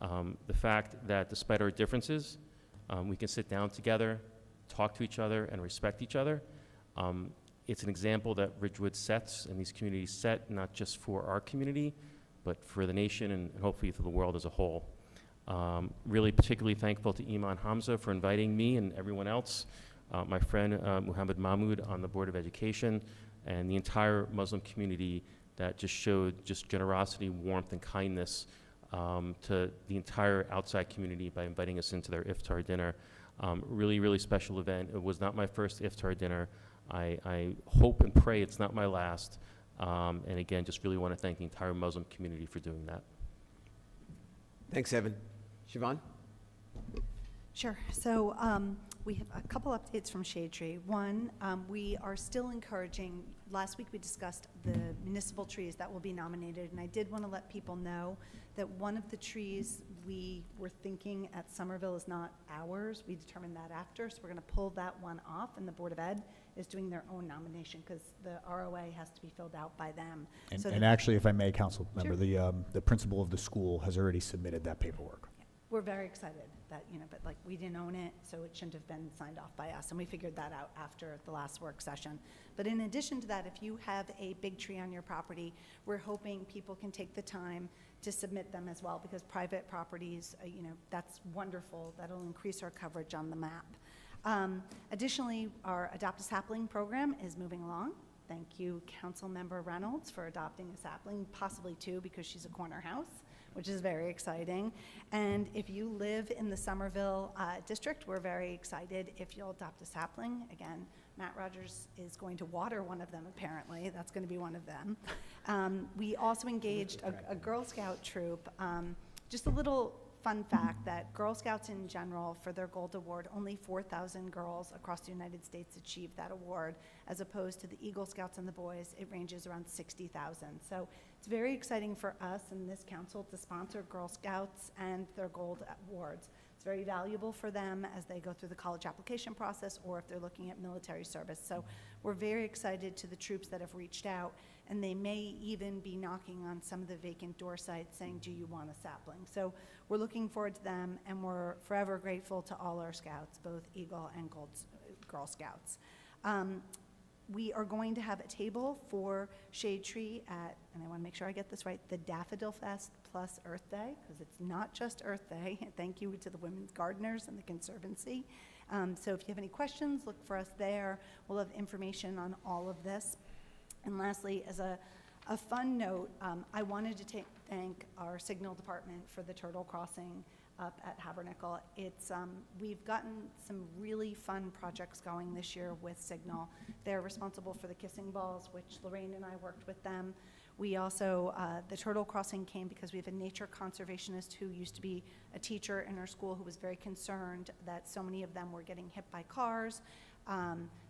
The fact that despite our differences, we can sit down together, talk to each other, and respect each other. It's an example that Ridgewood sets and these communities set, not just for our community, but for the nation and hopefully for the world as a whole. Really particularly thankful to Iman Hamza for inviting me and everyone else, my friend Muhammad Mahmoud on the Board of Education, and the entire Muslim community that just showed just generosity, warmth, and kindness to the entire outside community by inviting us into their iftar dinner. Really, really special event. It was not my first iftar dinner. I hope and pray it's not my last. And again, just really want to thank the entire Muslim community for doing that. Thanks, Evan. Siobhan? Sure. So we have a couple updates from Shade Tree. One, we are still encouraging, last week we discussed the municipal trees that will be nominated, and I did want to let people know that one of the trees we were thinking at Somerville is not ours. We determined that after, so we're going to pull that one off, and the Board of Ed is doing their own nomination because the ROA has to be filled out by them. And actually, if I may, council member, the principal of the school has already submitted that paperwork. we're very excited that, but like, we didn't own it, so it shouldn't have been signed off by us, and we figured that out after the last work session. But in addition to that, if you have a big tree on your property, we're hoping people can take the time to submit them as well, because private properties, that's wonderful. That'll increase our coverage on the map. Additionally, our Adopt a Sapling program is moving along. Thank you, Councilmember Reynolds, for adopting a sapling, possibly two, because she's a corner house, which is very exciting. And if you live in the Somerville district, we're very excited if you'll adopt a sapling. Again, Matt Rogers is going to water one of them, apparently. That's going to be one of them. We also engaged a Girl Scout troop. Just a little fun fact that Girl Scouts in general, for their Gold Award, only 4,000 girls across the United States achieved that award, as opposed to the Eagle Scouts and the boys, it ranges around 60,000. So it's very exciting for us and this council to sponsor Girl Scouts and their Gold Awards. It's very valuable for them as they go through the college application process, or if they're looking at military service. So we're very excited to the troops that have reached out, and they may even be knocking on some of the vacant door sites saying, do you want a sapling? So we're looking forward to them, and we're forever grateful to all our scouts, both Eagle and Girl Scouts. We are going to have a table for Shade Tree at, and I want to make sure I get this right, the Daffodil Fest plus Earth Day, because it's not just Earth Day. Thank you to the women's gardeners and the Conservancy. So if you have any questions, look for us there. We'll have information on all of this. And lastly, as a fun note, I wanted to thank our signal department for the turtle crossing up at Habernickel. We've gotten some really fun projects going this year with Signal. They're responsible for the kissing balls, which Lorraine and I worked with them. We also, the turtle crossing came because we have a nature conservationist who used to be a teacher in our school who was very concerned that so many of them were getting hit by cars.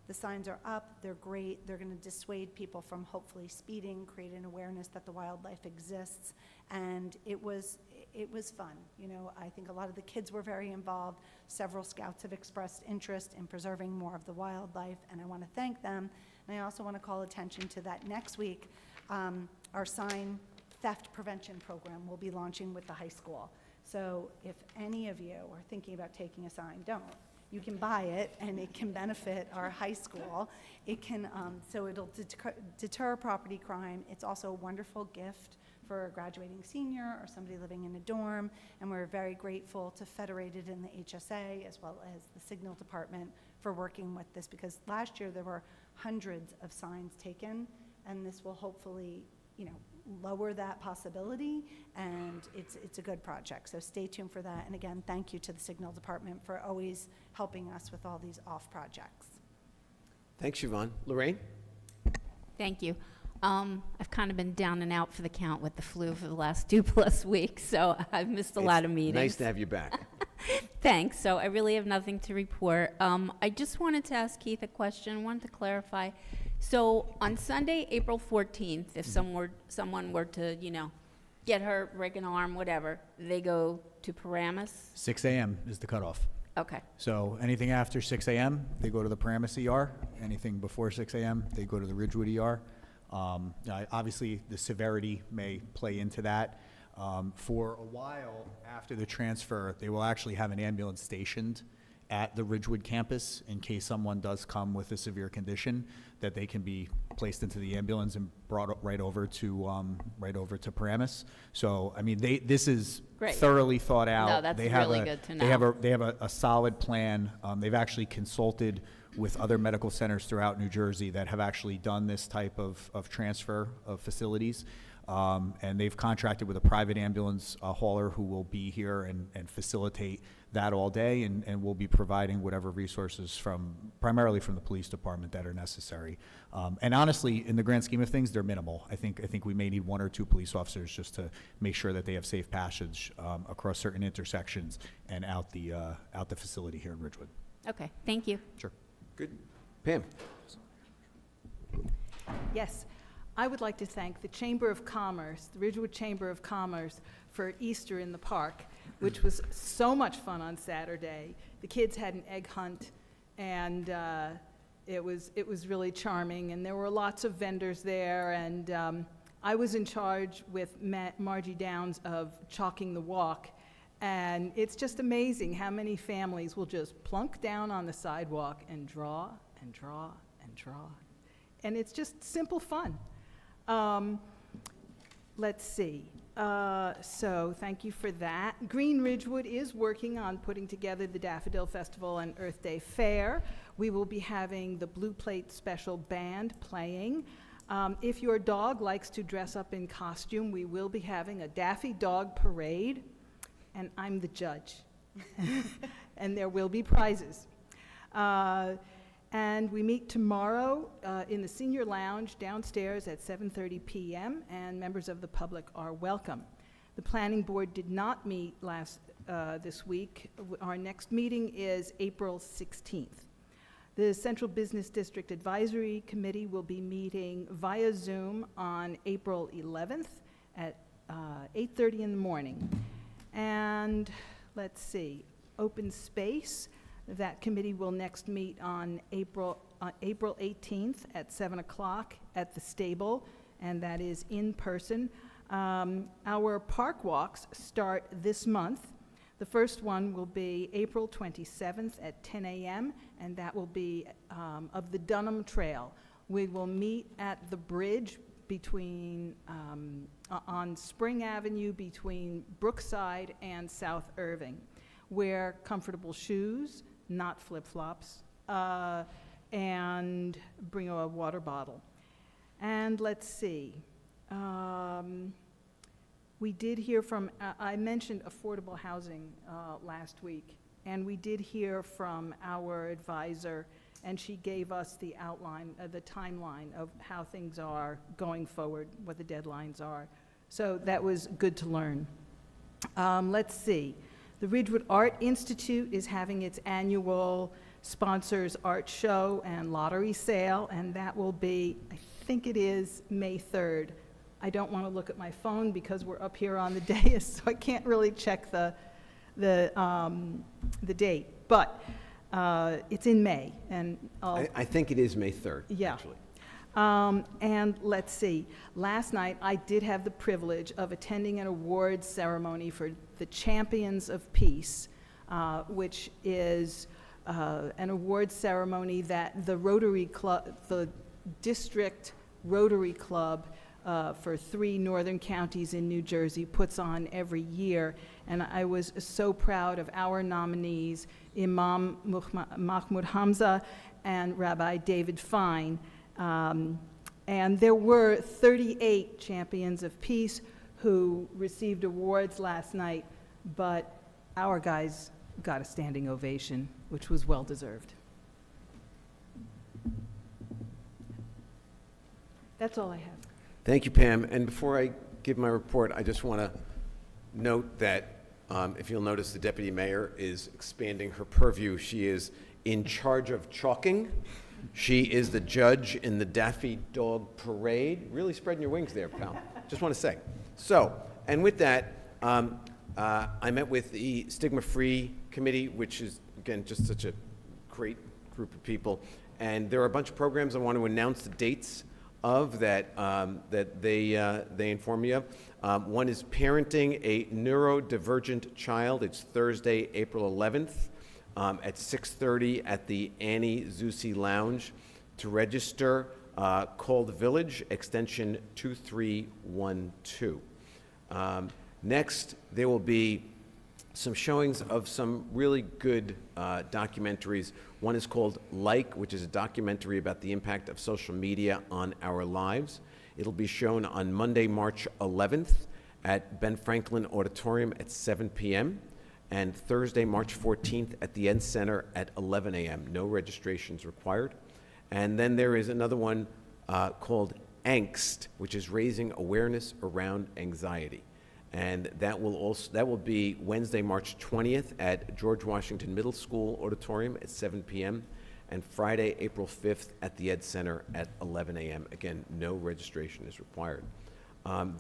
The signs are up, they're great, they're gonna dissuade people from hopefully speeding, create an awareness that the wildlife exists, and it was fun. I think a lot of the kids were very involved. Several scouts have expressed interest in preserving more of the wildlife, and I wanna thank them. And I also wanna call attention to that next week, our sign theft prevention program will be launching with the high school. So if any of you are thinking about taking a sign, don't. You can buy it, and it can benefit our high school. It can, so it'll deter property crime. It's also a wonderful gift for a graduating senior or somebody living in a dorm, and we're very grateful to Federated and the HSA, as well as the Signal Department, for working with this, because last year there were hundreds of signs taken, and this will hopefully, lower that possibility, and it's a good project. So stay tuned for that. And again, thank you to the Signal Department for always helping us with all these off projects. Thanks, Siobhan. Lorraine? Thank you. I've kind of been down and out for the count with the flu for the last 2+ weeks, so I've missed a lot of meetings. Nice to have you back. Thanks. So I really have nothing to report. I just wanted to ask Keith a question, wanted to clarify. So on Sunday, April 14th, if someone were to, get hurt, break an arm, whatever, they go to Paramus? 6 a.m. is the cutoff. Okay. So anything after 6 a.m., they go to the Paramus ER. Anything before 6 a.m., they go to the Ridgewood ER. Obviously, the severity may play into that. For a while after the transfer, they will actually have an ambulance stationed at the Ridgewood campus in case someone does come with a severe condition, that they can be placed into the ambulance and brought right over to Paramus. So, I mean, this is Great. thoroughly thought out. No, that's really good to know. They have a solid plan. They've actually consulted with other medical centers throughout New Jersey that have actually done this type of transfer of facilities. And they've contracted with a private ambulance hauler who will be here and facilitate that all day, and will be providing whatever resources primarily from the police department that are necessary. And honestly, in the grand scheme of things, they're minimal. I think we may need 1 or 2 police officers just to make sure that they have safe passage across certain intersections and out the facility here in Ridgewood. Okay, thank you. Sure. Good. Pam? Yes. I would like to thank the Chamber of Commerce, the Ridgewood Chamber of Commerce, for Easter in the Park, which was so much fun on Saturday. The kids had an egg hunt, and it was really charming, and there were lots of vendors there, and I was in charge with Margie Downs of chalking the walk, And it's just amazing how many families will just plunk down on the sidewalk and draw and draw and draw. And it's just simple fun. Let's see. So thank you for that. Green Ridgewood is working on putting together the Daffodil Festival and Earth Day Fair. We will be having the Blue Plate Special Band playing. If your dog likes to dress up in costume, we will be having a Daffy Dog Parade, and I'm the judge. And there will be prizes. And we meet tomorrow in the Senior Lounge downstairs at 7:30 p.m., and members of the public are welcome. The Planning Board did not meet this week. Our next meeting is April 16th. The Central Business District Advisory Committee will be meeting via Zoom on April 11th at 8:30 in the morning. And let's see, Open Space, that committee will next meet on April 18th at 7 o'clock at the Stable, and that is in person. Our park walks start this month. The first one will be April 27th at 10 a.m., and that will be of the Dunham Trail. We will meet at the bridge between, on Spring Avenue between Brookside and South Irving. Wear comfortable shoes, not flip-flops, and bring a water bottle. And let's see. We did hear from, I mentioned affordable housing last week, and we did hear from our advisor, and she gave us the outline, the timeline of how things are going forward, what the deadlines are. So that was good to learn. Let's see. The Ridgewood Art Institute is having its annual sponsors art show and lottery sale, and that will be, I think it is May 3rd. I don't want to look at my phone because we're up here on the dais, so I can't really check the date. But it's in May, and I think it is May 3rd, yeah. actually. And let's see, last night I did have the privilege of attending an awards ceremony for the Champions of Peace, which is an awards ceremony that the Rotary Club, the District Rotary Club for 3 northern counties in New Jersey puts on every year. And I was so proud of our nominees, Imam Mahmoud Hamza and Rabbi David Fine. And there were 38 champions of peace who received awards last night, but our guys got a standing ovation, which was well-deserved. That's all I have. Thank you, Pam. And before I give my report, I just want to note that if you'll notice, the deputy mayor is expanding her purview. She is in charge of chalking. She is the judge in the Daffy Dog Parade. Really spreading your wings there, pal. Just want to say. So, and with that, I met with the Stigma Free Committee, which is, again, just such a great group of people. And there are a bunch of programs I want to announce the dates of that that they inform me of. One is Parenting a Neurodivergent Child. It's Thursday, April 11th. At 6:30 at the Annie Zusi Lounge. To register, call the Village, extension 2312. Next, there will be some showings of some really good documentaries. One is called Like, which is a documentary about the impact of social media on our lives. It'll be shown on Monday, March 11th at Ben Franklin Auditorium at 7 p.m. and Thursday, March 14th at the Ed Center at 11 a.m. No registrations required. And then there is another one called Angst, which is raising awareness around anxiety. And that will be Wednesday, March 20th at George Washington Middle School Auditorium at 7 p.m. and Friday, April 5th at the Ed Center at 11 a.m. Again, no registration is required.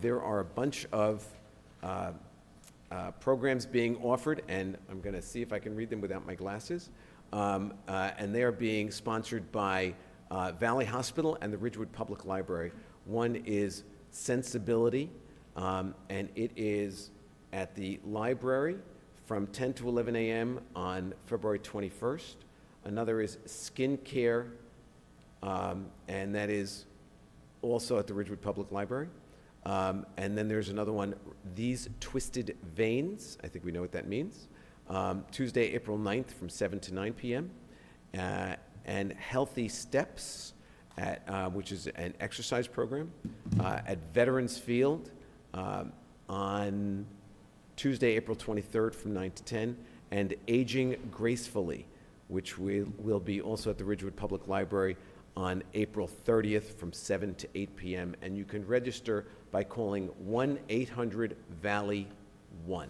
There are a bunch of programs being offered, and I'm going to see if I can read them without my glasses. And they are being sponsored by Valley Hospital and the Ridgewood Public Library. One is Sensibility, and it is at the library from 10 to 11 a.m. on February 21st. Another is Skin Care, and that is also at the Ridgewood Public Library. And then there's another one, These Twisted Veins, I think we know what that means, Tuesday, April 9th from 7 to 9 p.m. And Healthy Steps, which is an exercise program, at Veterans Field on Tuesday, April 23rd from 9 to 10, and Aging Gracefully, which will be also at the Ridgewood Public Library on April 30th from 7 to 8 p.m. And you can register by calling 1-800-VALLEY-1.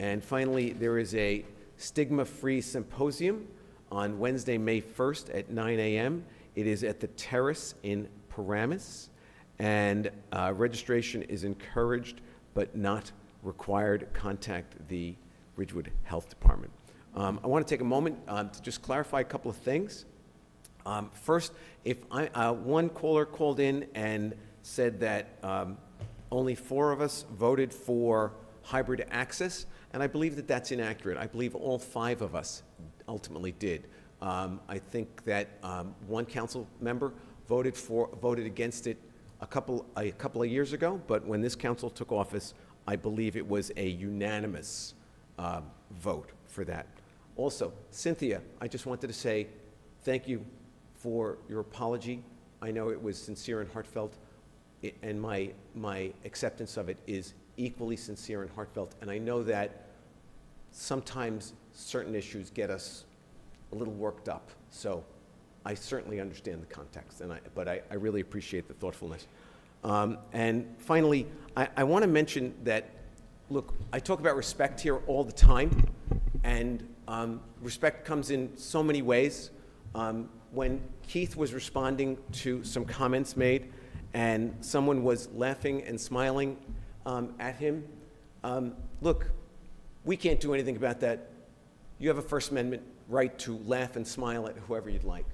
And finally, there is a Stigma-Free Symposium on Wednesday, May 1st at 9 a.m. It is at the Terrace in Paramus, and registration is encouraged but not required. Contact the Ridgewood Health Department. I want to take a moment to just clarify a couple of things. First, if one caller called in and said that only 4 of us voted for hybrid access, and I believe that that's inaccurate. I believe all 5 of us ultimately did. I think that one council member voted against it a couple of years ago, but when this council took office, I believe it was a unanimous vote for that. Also, Cynthia, I just wanted to say thank you for your apology. I know it was sincere and heartfelt, and my acceptance of it is equally sincere and heartfelt. And I know that sometimes certain issues get us a little worked up. So I certainly understand the context, but I really appreciate the thoughtfulness. And finally, I want to mention that, look, I talk about respect here all the time, and respect comes in so many ways. When Keith was responding to some comments made, and someone was laughing and smiling at him, look, we can't do anything about that. You have a First Amendment right to laugh and smile at whoever you'd like.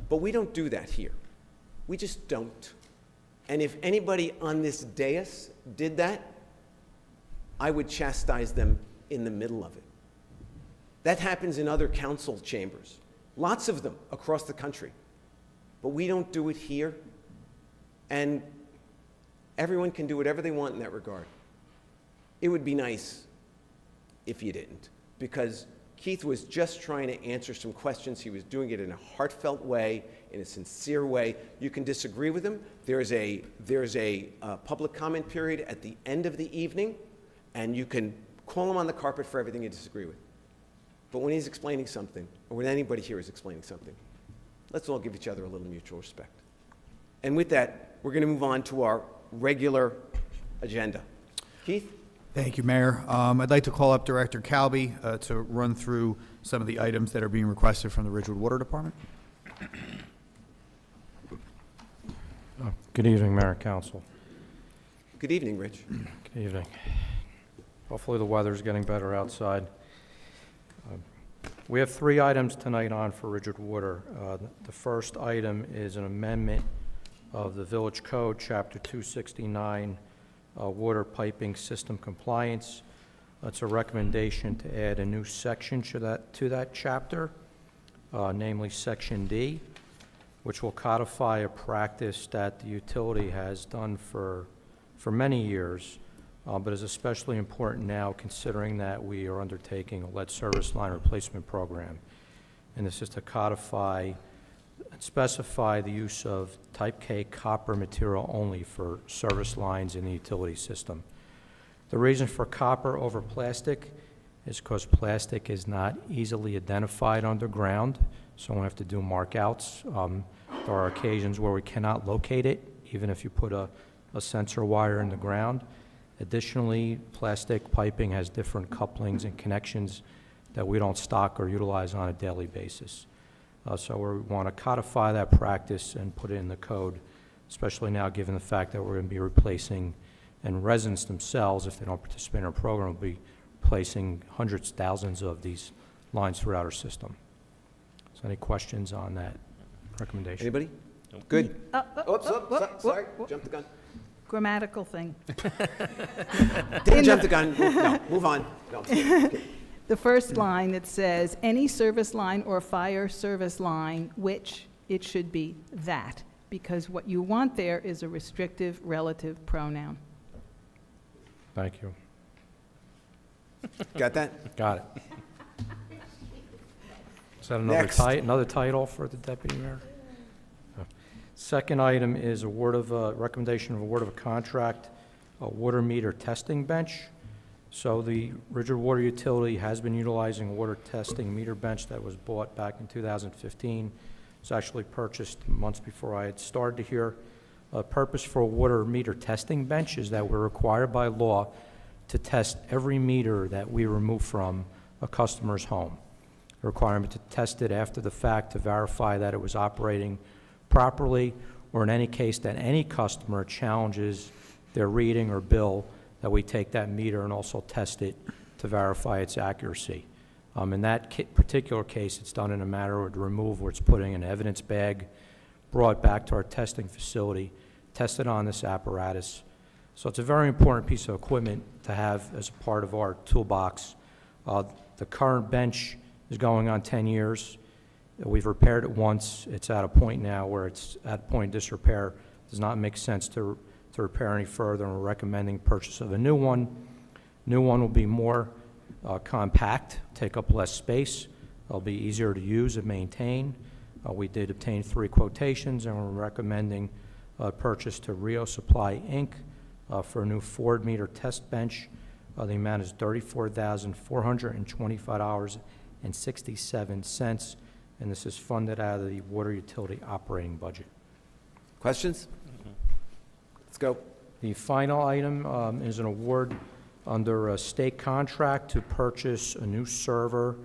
But we don't do that here. We just don't. And if anybody on this dais did that, I would chastise them in the middle of it. That happens in other council chambers, lots of them across the country. But we don't do it here. And everyone can do whatever they want in that regard. It would be nice if you didn't, because Keith was just trying to answer some questions. He was doing it in a heartfelt way, in a sincere way. You can disagree with him. There's a public comment period at the end of the evening, and you can call him on the carpet for everything you disagree with. But when he's explaining something, or when anybody here is explaining something, let's all give each other a little mutual respect. And with that, we're going to move on to our regular agenda. Keith? Thank you, Mayor. I'd like to call up Director Calby to run through some of the items that are being requested from the Ridgewood Water Department. Good evening, Mayor and Council. Good evening, Rich. Good evening. Hopefully the weather's getting better outside. We have 3 items tonight on for Ridgewood Water. The first item is an amendment of the Village Code, Chapter 269, Water Piping System Compliance. It's a recommendation to add a new section to that chapter, namely Section D, which will codify a practice that the utility has done for many years, but is especially important now considering that we are undertaking a lead service line replacement program. And this is to codify and specify the use of Type K copper material only for service lines in the utility system. The reason for copper over plastic is because plastic is not easily identified underground, so we have to do markouts. There are occasions where we cannot locate it, even if you put a sensor wire in the ground. Additionally, plastic piping has different couplings and connections that we don't stock or utilize on a daily basis. So we want to codify that practice and put it in the code, especially now given the fact that we're going to be replacing, and residents themselves, if they don't participate in our program, will be replacing hundreds, thousands of these lines throughout our system. So any questions on that recommendation? Anybody? Nope. Good. Sorry, jumped the gun. grammatical thing. Didn't jump the gun. No, move on. No, I'm kidding. Okay. The first line, it says, any service line or fire service line, which it should be that, because what you want there is a restrictive relative pronoun. Thank you. Got that? Got it. Is that another Next. another title for the deputy mayor? No. Second item is recommendation of award of a contract, a water meter testing bench. So the Ridgewood Water Utility has been utilizing a water testing meter bench that was bought back in 2015. It was actually purchased months before I had started here. The purpose for a water meter testing bench is that we're required by law to test every meter that we remove from a customer's home. A requirement to test it after the fact to verify that it was operating properly, or in any case that any customer challenges their reading or bill, that we take that meter and also test it to verify its accuracy. In that particular case, it's done in a matter of remove where it's putting an evidence bag, brought back to our testing facility, tested on this apparatus. So it's a very important piece of equipment to have as a part of our toolbox. The current bench is going on 10 years. We've repaired it once. It's at a point now where it's at a point of disrepair. It does not make sense to repair any further, and we're recommending purchase of a new one. New one will be more compact, take up less space. It'll be easier to use and maintain. We did obtain 3 quotations, and we're recommending purchase to Rio Supply, Inc. For a new Ford meter test bench. The amount is $34,425.67, and this is funded out of the water utility operating budget. Questions? Let's go. The final item is an award under a state contract to purchase a new server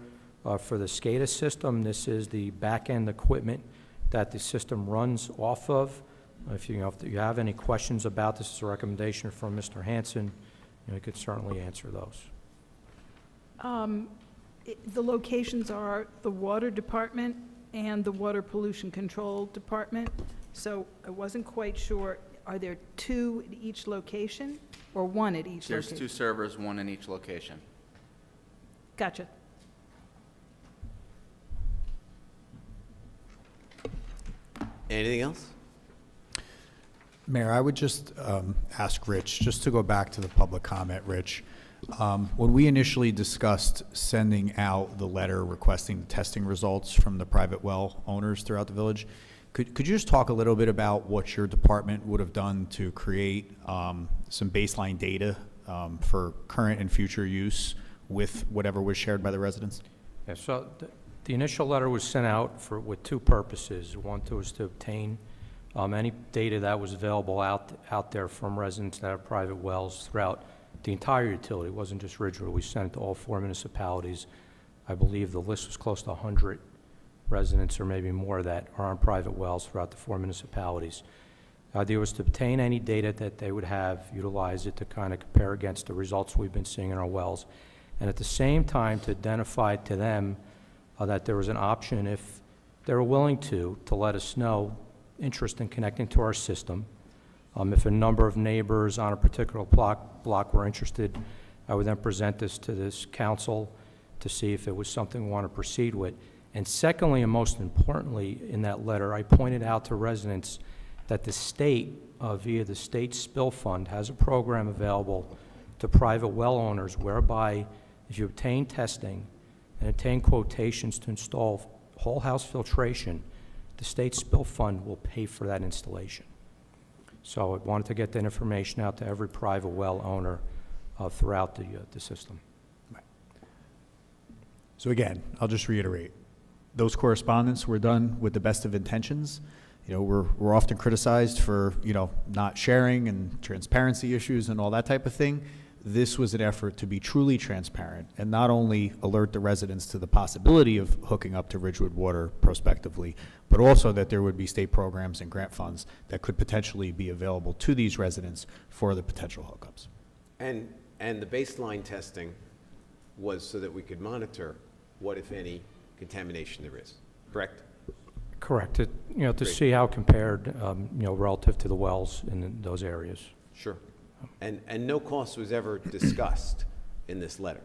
for the SCADA system. This is the back-end equipment that the system runs off of. If you have any questions about this, is a recommendation from Mr. Hanson. You could certainly answer those. The locations are the Water Department and the Water Pollution Control Department, so I wasn't quite sure. Are there 2 at each location, or 1 at each There's location? 2 servers, 1 in each location. Gotcha. Anything else? Mayor, I would just ask Rich, just to go back to the public comment, Rich. When we initially discussed sending out the letter requesting the testing results from the private well owners throughout the village, could you just talk a little bit about what your department would have done to create some baseline data for current and future use with whatever was shared by the residents? Yeah, so the initial letter was sent out with 2 purposes. One was to obtain any data that was available out there from residents that have private wells throughout the entire utility. It wasn't just Ridgewood. We sent it to all 4 municipalities. I believe the list was close to 100 residents or maybe more that are on private wells throughout the 4 municipalities. The idea was to obtain any data that they would have, utilize it to kind of compare against the results we've been seeing in our wells, and at the same time to identify to them that there was an option, if they were willing to let us know interest in connecting to our system. If a number of neighbors on a particular block were interested, I would then present this to this council to see if it was something we want to proceed with. And secondly, and most importantly, in that letter, I pointed out to residents that the state, via the state spill fund, has a program available to private well owners whereby if you obtain testing and obtain quotations to install whole house filtration, the state spill fund will pay for that installation. So I wanted to get that information out to every private well owner throughout the system. So again, I'll just reiterate, those correspondence were done with the best of intentions. You know, we're often criticized for, not sharing and transparency issues and all that type of thing. This was an effort to be truly transparent and not only alert the residents to the possibility of hooking up to Ridgewood Water prospectively, but also that there would be state programs and grant funds that could potentially be available to these residents for the potential hookups. And the baseline testing was so that we could monitor what, if any, contamination there is, correct? Correct. To see how compared, relative to the wells in those areas. Sure. And no cost was ever discussed in this letter?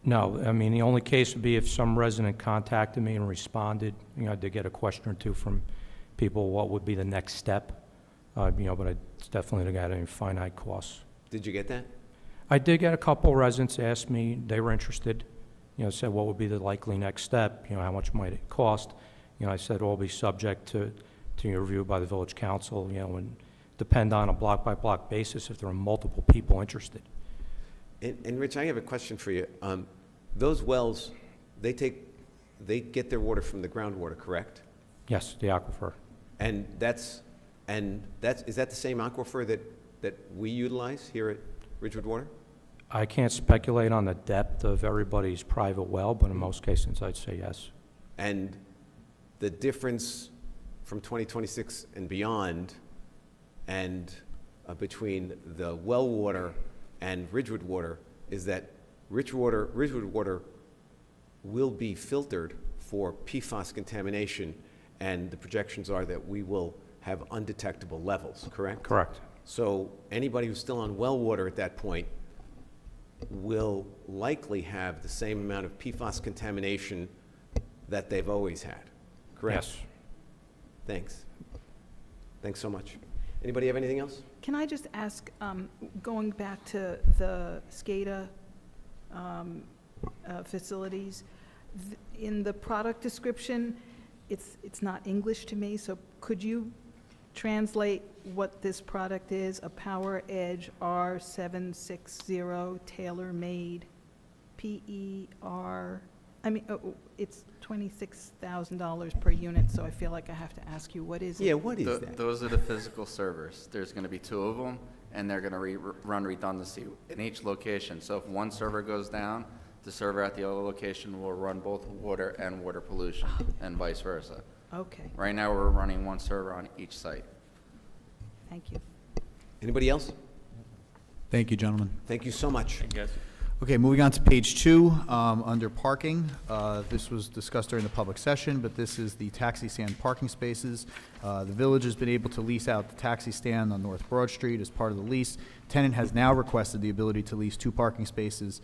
No, I mean, the only case would be if some resident contacted me and responded, you know, I did get a question or two from people, what would be the next step? You know, but it's definitely got any finite costs. Did you get that? I did get a couple residents ask me, they were interested, you know, said what would be the likely next step, you know, how much might it cost? You know, I said all be subject to review by the village council, you know, and depend on a block-by-block basis if there are multiple people interested. And Rich, I have a question for you. Those wells, they get their water from the groundwater, correct? Yes, the aquifer. And is that the same aquifer that we utilize here at Ridgewood Water? I can't speculate on the depth of everybody's private well, but in most cases, I'd say yes. And the difference from 2026 and beyond, and between the well water and Ridgewood Water, is that Ridgewood Water will be filtered for PFAS contamination, and the projections are that we will have undetectable levels, correct? Correct. So anybody who's still on well water at that point will likely have the same amount of PFAS contamination that they've always had, correct? Yes. Thanks. Thanks so much. Anybody have anything else? Can I just ask, going back to the SCADA facilities, in the product description, it's not English to me, so could you translate what this product is? A Power Edge R760 tailor-made PER. I mean, it's $26,000 per unit, so I feel like I have to ask you, what is it? Yeah, what is that? Those are the physical servers. There's going to be 2 of them, and they're going to run redundancy in each location. So if one server goes down, the server at the other location will run both water and water pollution, and vice versa. Okay, Right now, we're running one server on each site. thank you. Anybody else? Thank you, gentlemen. Thank you so much. Thank you, guys. Okay, moving on to page 2, under parking. This was discussed during the public session, but this is the taxi stand parking spaces. The village has been able to lease out the taxi stand on North Broad Street as part of the lease. Tenant has now requested the ability to lease 2 parking spaces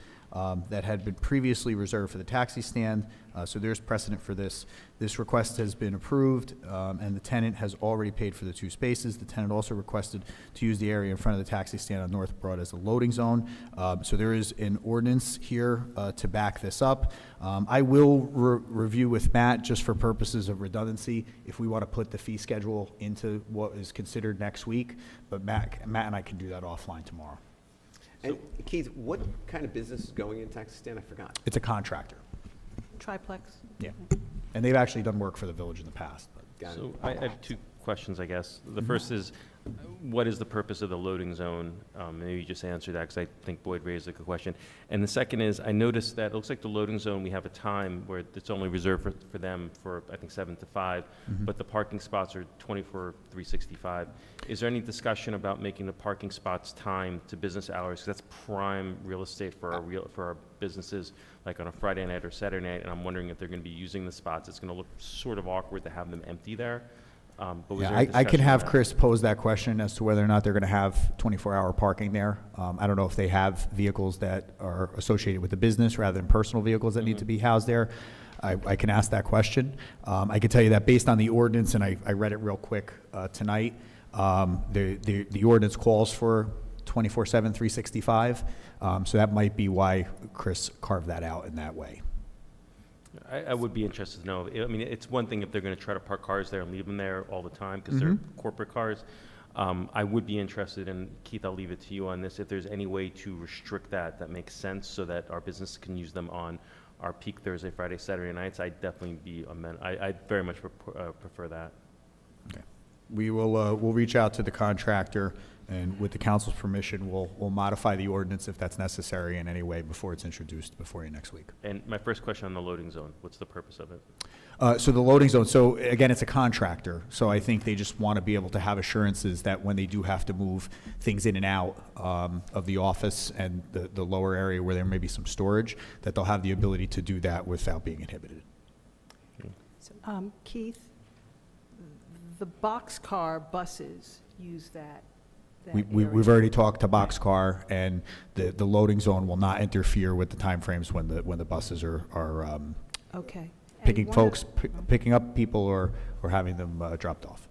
that had been previously reserved for the taxi stand, so there's precedent for this. This request has been approved, and the tenant has already paid for the 2 spaces. The tenant also requested to use the area in front of the taxi stand on North Broad as a loading zone. So there is an ordinance here to back this up. I will review with Matt, just for purposes of redundancy, if we want to put the fee schedule into what is considered next week, but Matt and I can do that offline tomorrow. And Keith, what kind of business is going in taxi stand? I forgot. It's a contractor, Triplex? yeah. And they've actually done work for the village in the past. But Got it. So I have 2 questions, I guess. The first is, what is the purpose of the loading zone? Maybe you just answer that, because I think Boyd raised a good question. And the second is, I noticed that it looks like the loading zone, we have a time where it's only reserved for them for, I think, 7 to 5, but the parking spots are 24/365. Is there any discussion about making the parking spots timed to business hours? Because that's prime real estate for our businesses, like on a Friday night or Saturday night, and I'm wondering if they're going to be using the spots. It's going to look sort of awkward to have them empty there. But was yeah, there a I can discussion have on that? Chris pose that question as to whether or not they're going to have 24-hour parking there. I don't know if they have vehicles that are associated with the business rather than personal vehicles that need to be housed there. I can ask that question. I can tell you that based on the ordinance, and I read it real quick tonight, the ordinance calls for 24/7, 365. So that might be why Chris carved that out in that way. I would be interested to know. I mean, it's one thing if they're going to try to park cars there and leave them there all the time because they're corporate cars. I would be interested, and Keith, I'll leave it to you on this, if there's any way to restrict that makes sense so that our business can use them on our peak Thursday, Friday, Saturday nights. I'd definitely be I'd very much prefer that. Okay. We will, we'll reach out to the contractor, and with the council's permission, we'll modify the ordinance if that's necessary in any way before it's introduced before you next week. And my first question on the loading zone, what's the purpose of it? So the loading zone, so again, it's a contractor, so I think they just want to be able to have assurances that when they do have to move things in and out of the office and the lower area where there may be some storage, that they'll have the ability to do that without being inhibited. Keith, the boxcar buses use that We've already talked to Boxcar, and the loading zone will not interfere with the timeframes when the buses are Okay. picking And folks, picking up people or having them dropped off.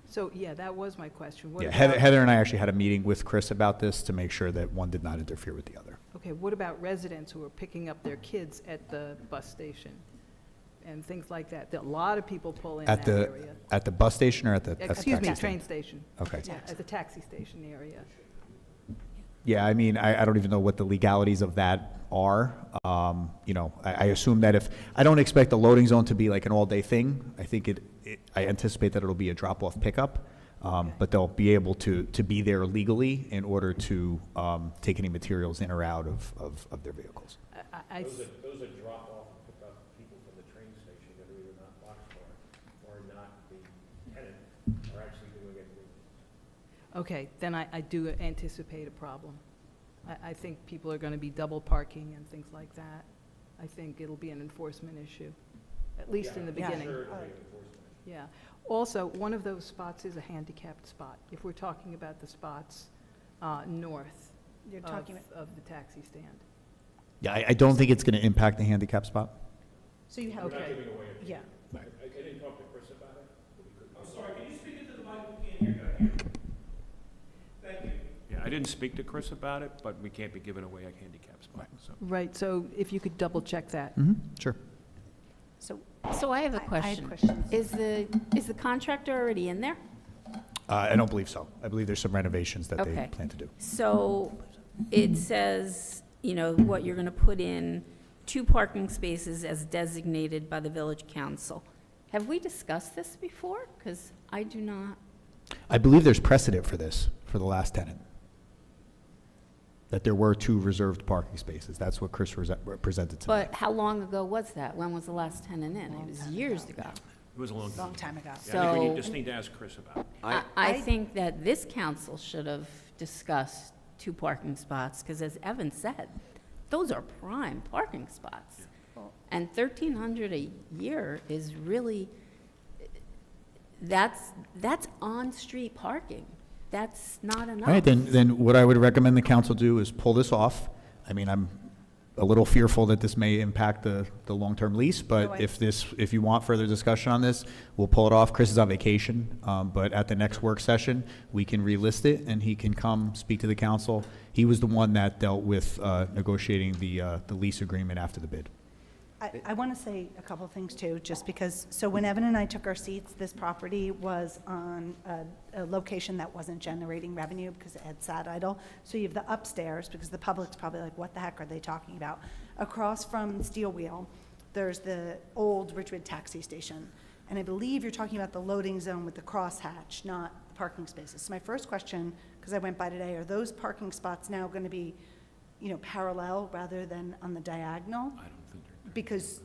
So, yeah, that was my question. What Yeah, about- Heather and I actually had a meeting with Chris about this to make sure that one did not interfere with the other. Okay, what about residents who are picking up their kids at the bus station and things like that? A lot of people pull in At that the, area. at the bus station or at the Excuse me, taxi train stand? station. Okay. Yeah, at the taxi station area. Yeah, I mean, I don't even know what the legalities of that are. You know, I assume that I don't expect the loading zone to be like an all-day thing. I think I anticipate that it'll be a drop-off pickup, but they'll be able to be there legally in order to take any materials in or out of their vehicles. Those are drop-off and pick up people from the train station that are either not Boxcar or not the tenant, are actually doing it. Okay, then I do anticipate a problem. I think people are going to be double parking and things like that. I think it'll be an enforcement issue, at least in the beginning. Yeah. Also, one of those spots is a handicapped spot, if we're talking about the spots north You're talking of the taxi stand. Yeah, I don't think it's going to impact the handicap spot. So you have, Okay. yeah. I didn't talk to Chris about it. I'm sorry, can you speak into the mic? We can't hear you. Thank you. Yeah, I didn't speak to Chris about it, but we can't be giving away a handicap spot, so. Right, so if you could double check that. Sure. So I have a I had question. questions. Is the contractor already in there? I don't believe so. I believe there's some renovations that they Okay. plan to do. So it says, you know, what you're going to put in, 2 parking spaces as designated by the village council. Have we discussed this before? Because I do not. I believe there's precedent for this, for the last tenant. That there were 2 reserved parking spaces. That's what Chris presented to me. But how long ago was that? When was the last tenant in? It was years ago. It was a long time. Long time ago. Yeah, I think we So- just need to ask Chris about it. I think that this council should have discussed 2 parking spots, because as Evan said, those are prime parking spots. And $1,300 a year is really, that's on-street parking. That's not enough. All right, then what I would recommend the council do is pull this off. I mean, I'm a little fearful that this may impact the long-term lease, but if you want further discussion on this, we'll pull it off. Chris is on vacation, but at the next work session, we can relist it, and he can come speak to the council. He was the one that dealt with negotiating the lease agreement after the bid. I want to say a couple of things too, just because, so when Evan and I took our seats, this property was on a location that wasn't generating revenue because it had sat idle. So you have the upstairs, because the public's probably like, what the heck are they talking about? Across from Steel Wheel, there's the old Ridgewood taxi station. And I believe you're talking about the loading zone with the crosshatch, not the parking spaces. So my first question, because I went by today, are those parking spots now going to be, you know, parallel rather than on the diagonal? I don't think they're. Because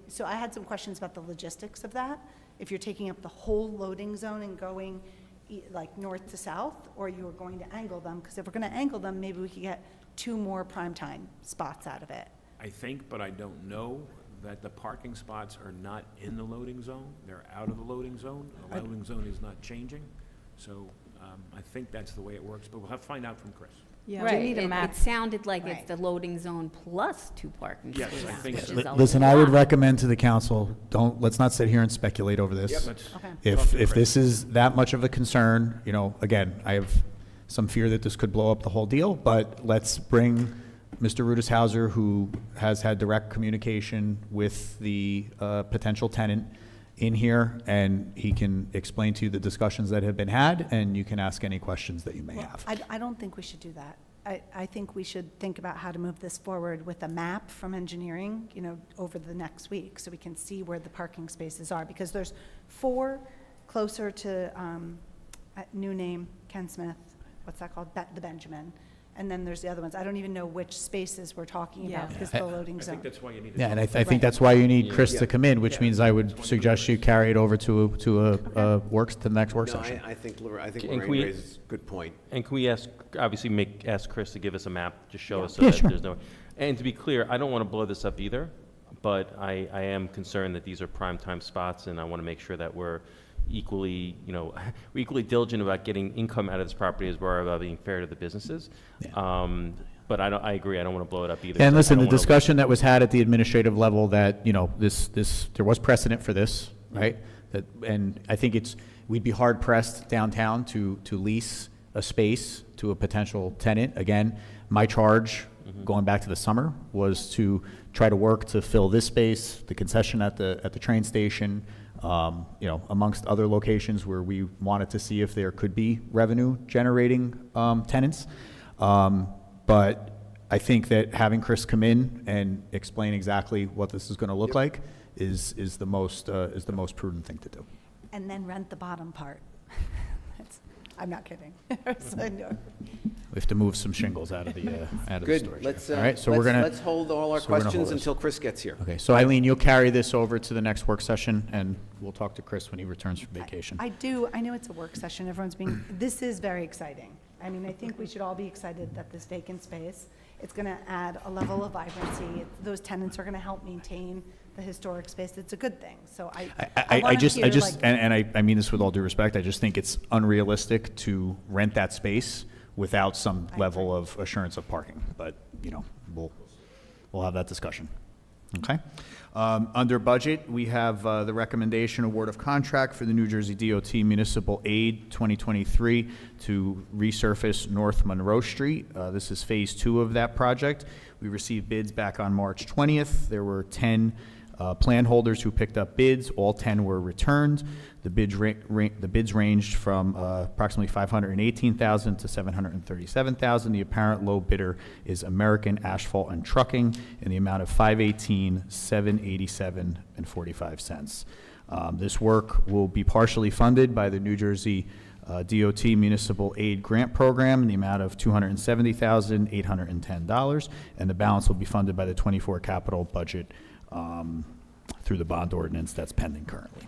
so I had some questions about the logistics of that. If you're taking up the whole loading zone and going like north to south, or you are going to angle them, because if we're going to angle them, maybe we could get 2 more primetime spots out of it. I think, but I don't know, that the parking spots are not in the loading zone. They're out of the loading zone. The loading zone is not changing. So I think that's the way it works, but we'll have to find out from Chris. Yeah, Right, we need a map. it sounded like it's Right. the loading zone plus 2 parking Yes, spaces. I think which so. is a Listen, I would lot. recommend to the council, let's not sit here and speculate over this. Let's Okay. talk If to Chris. this is that much of a concern, you know, again, I have some fear that this could blow up the whole deal, but let's bring Mr. Rudishauser, who has had direct communication with the potential tenant, in here, and he can explain to you the discussions that have been had, and you can ask any questions that you may have. I don't think we should do that. I think we should think about how to move this forward with a map from engineering, you know, over the next week, so we can see where the parking spaces are, because there's 4 closer to, new name, Ken Smith, what's that called? The Benjamin. And then there's the other ones. I don't even know which spaces we're talking Yeah. about, because the loading I zone. think that's why you need to. Yeah, and I talk think Right. that's why you need Chris Yeah. to come in, which Yeah. means I would suggest you carry it over to the next work No, session. I think And Lorraine can we- raises a good point. And can we obviously ask Chris to give us a map, just show us so Yeah, that sure. there's no, and to be clear, I don't want to blow this up either, but I am concerned that these are prime time spots, and I want to make sure that we're, equally, we're equally diligent about getting income out of this property as we are about being fair to the businesses. But I agree, I don't want to blow it up either. And So I listen, don't the wanna- discussion that was had at the administrative level that, there was precedent for this, right? And I think we'd be hard pressed downtown to lease a space to a potential tenant. Again, my charge, going back to the summer, was to try to work to fill this space, the concession at the train station, amongst other locations where we wanted to see if there could be revenue generating tenants. But I think that having Chris come in and explain exactly what this is going to look like is the most prudent thing to do. And then rent the bottom part. I'm not kidding. So, no. We have to move some shingles out of the Good. storage. Let's, All right, so we're gonna let's hold all our so we're gonna questions hold this. until Chris gets here. Okay, so Eileen, you'll carry this over to the next work session, and we'll talk to Chris when he returns from vacation. I know it's a work session, this is very exciting. I mean, I think we should all be excited that this vacant space, it's gonna add a level of vibrancy. Those tenants are gonna help maintain the historic space. It's a good thing, so I wanna hear, like- and I mean this with all due respect, I just think it's unrealistic to rent that space without some level of assurance of parking, but, we'll have that discussion. Okay? Under budget, we have the recommendation award of contract for the New Jersey DOT Municipal Aid 2023 to resurface North Monroe Street. This is Phase 2 of that project. We received bids back on March 20th. There were 10 plan holders who picked up bids. All 10 were returned. The bids ranged from approximately $518,000 to $737,000. The apparent low bidder is American Asphalt and Trucking in the amount of $518,787.45. This work will be partially funded by the New Jersey DOT Municipal Aid Grant Program in the amount of $270,810, and the balance will be funded by the '24 capital budget through the bond ordinance that's pending currently.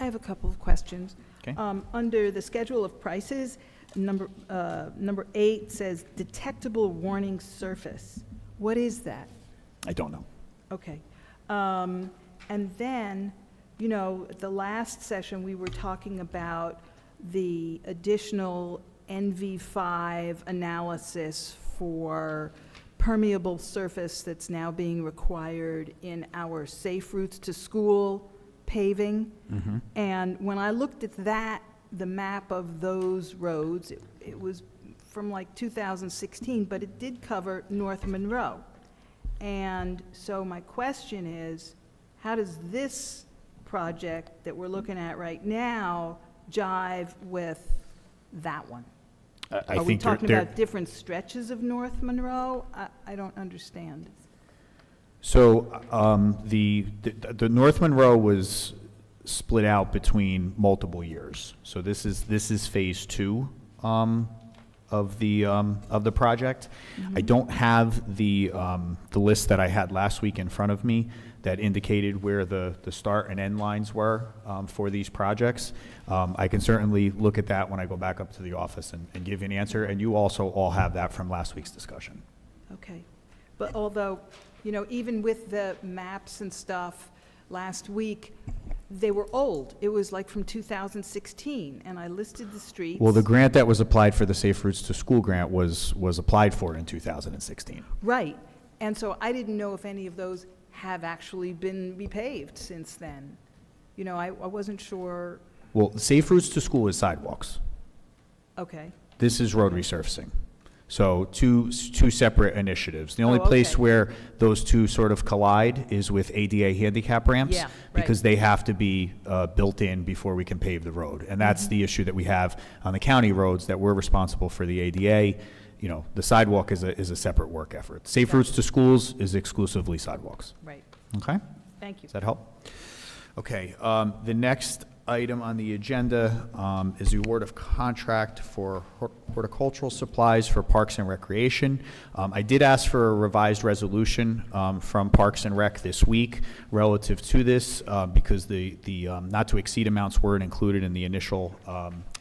I have a couple of questions. Okay. Under the schedule of prices, number 8 says detectable warning surface. What is that? I don't know. Okay. And then, at the last session, we were talking about the additional NV5 analysis for permeable surface that's now being required in our safe routes to school paving. And when I looked at that, the map of those roads, it was from like 2016, but it did cover North Monroe. And so my question is, how does this project that we're looking at right now jive with that one? I Are we think talking about different stretches of North Monroe? I don't understand. So the North Monroe was split out between multiple years. So this is Phase 2 of the project. I don't have the list that I had last week in front of me that indicated where the start and end lines were for these projects. I can certainly look at that when I go back up to the office and give you an answer, and you also all have that from last week's discussion. Okay. But although, even with the maps and stuff last week, they were old. It was like from 2016, and I listed the streets. Well, the grant that was applied for the Safe Routes to School grant was applied for in 2016. Right. And so I didn't know if any of those have actually been repaved since then. I wasn't sure. Well, Safe Routes to School is sidewalks. Okay. This is road resurfacing. So two separate initiatives. The only Oh, place okay. where those two sort of collide is with ADA handicap ramps. Yeah, right. Because they have to be built in before we can pave the road. And that's the issue that we have on the county roads, that we're responsible for the ADA. The sidewalk is a separate work effort. Safe Routes to Schools is exclusively sidewalks. Right. Okay? Thank you. Does that help? Okay, the next item on the agenda is the award of contract for horticultural supplies for Parks and Recreation. I did ask for a revised resolution from Parks and Rec this week relative to this because the not to exceed amounts weren't included in the initial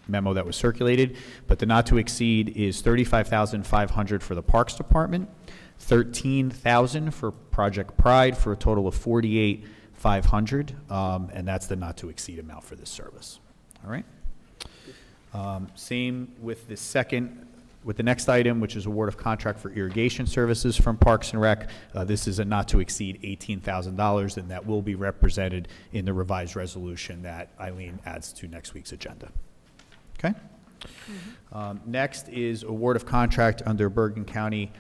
memo that was circulated, but the not to exceed is $35,500 for the Parks Department, $13,000 for Project Pride, for a total of $48,500 $500, and that's the not-to-exceed amount for this service. All right? Same with the next item, which is award of contract for irrigation services from Parks and Rec. This is a not-to-exceed $18,000, and that will be represented in the revised resolution that Eileen adds to next week's agenda. Okay? Next is award of contract under Bergen County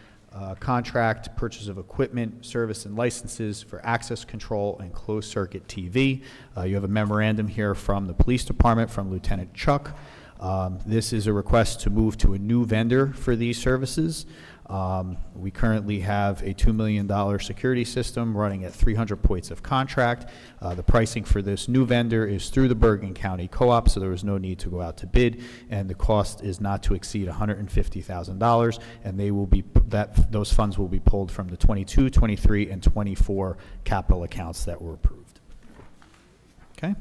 contract, purchase of equipment, service, and licenses for access control and closed-circuit TV. You have a memorandum here from the Police Department from Lieutenant Chuck. This is a request to move to a new vendor for these services. We currently have a $2 million security system running at 300 points of contract. The pricing for this new vendor is through the Bergen County Co-op, so there was no need to go out to bid, and the cost is not to exceed $150,000, and those funds will be pulled from the 22, 23, and 24 capital accounts that were approved. Okay?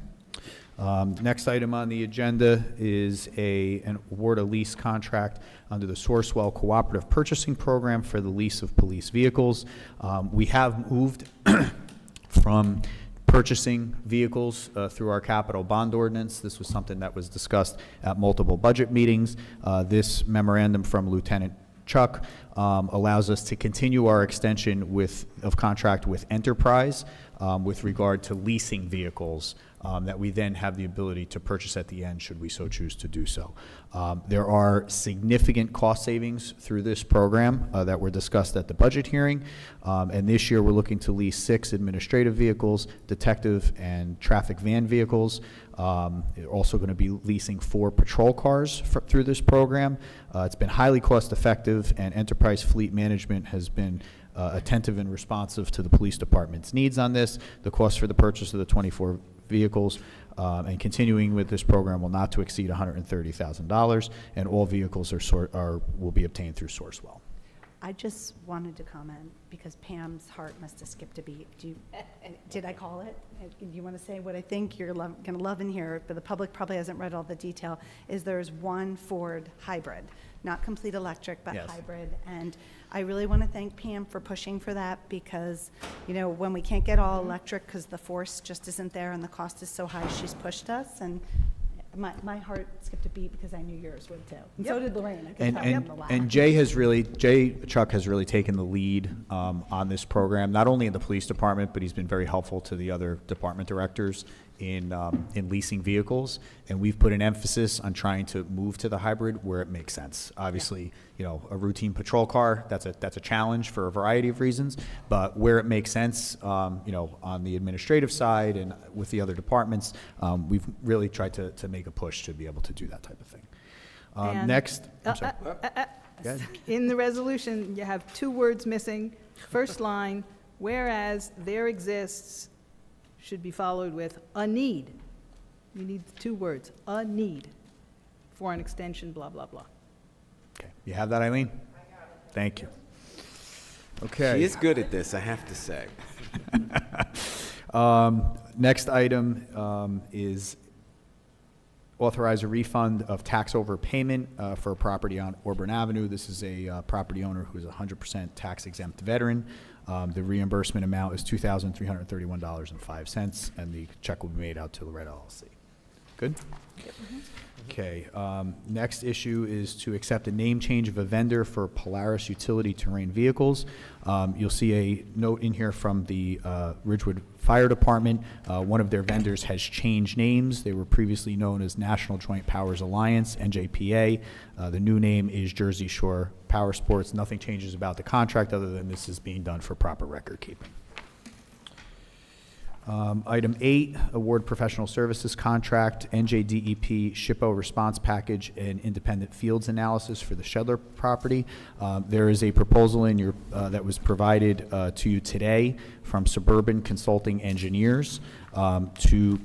Next item on the agenda is an award a lease contract under the Sourcewell Cooperative Purchasing Program for the lease of police vehicles. We have moved from purchasing vehicles through our capital bond ordinance. This was something that was discussed at multiple budget meetings. This memorandum from Lieutenant Chuck allows us to continue our extension of contract with Enterprise with regard to leasing vehicles that we then have the ability to purchase at the end should we so choose to do so. There are significant cost savings through this program that were discussed at the budget hearing, and this year we're looking to lease 6 administrative vehicles, detective and traffic van vehicles. We're also going to be leasing 4 patrol cars through this program. It's been highly cost effective, and Enterprise Fleet Management has been attentive and responsive to the police department's needs on this. The cost for the purchase of the 24 vehicles and continuing with this program will not to exceed $130,000, and all vehicles will be obtained through Sourcewell. I just wanted to comment because Pam's heart must have skipped a beat. Did I call it? Do you want to say what I think you're going to love in here, but the public probably hasn't read all the detail, is there's one Ford hybrid, not complete electric, but Yes. hybrid. And I really want to thank Pam for pushing for that because, when we can't get all electric because the force just isn't there and the cost is so high, she's pushed us. And my heart skipped a beat because I knew yours would too. And so did Lorraine. I could tell from the laugh. And Jay Chuck has really taken the lead on this program, not only in the police department, but he's been very helpful to the other department directors in leasing vehicles. And we've put an emphasis on trying to move to the hybrid where it makes sense. Obviously, a routine patrol car, that's a challenge for a variety of reasons, but where it makes sense, on the administrative side and with the other departments, we've really tried to make a push to be able to do that type of thing. And- Next, I'm sorry. Go ahead. In the resolution, you have 2 words missing. First line, whereas there exists, should be followed with a need. You need 2 words, a need for an extension, blah, blah, blah. Okay, you have that, Eileen? I have it. Thank you. Okay. She is good at this, I have to say. Next item is authorize a refund of tax overpayment for a property on Auburn Avenue. This is a property owner who is a 100% tax exempt veteran. The reimbursement amount is $2,331.05, and the check will be made out to Loretta LLC. Good? Okay. Next issue is to accept a name change of a vendor for Polaris utility terrain vehicles. You'll see a note in here from the Ridgewood Fire Department. One of their vendors has changed names. They were previously known as National Joint Powers Alliance, NJPA. The new name is Jersey Shore Power Sports. Nothing changes about the contract other than this is being done for proper record keeping. Item 8, award professional services contract, NJDEP SHPO response package and independent fields analysis for the Shedler property. There is a proposal in your that was provided to you today from Suburban Consulting Engineers to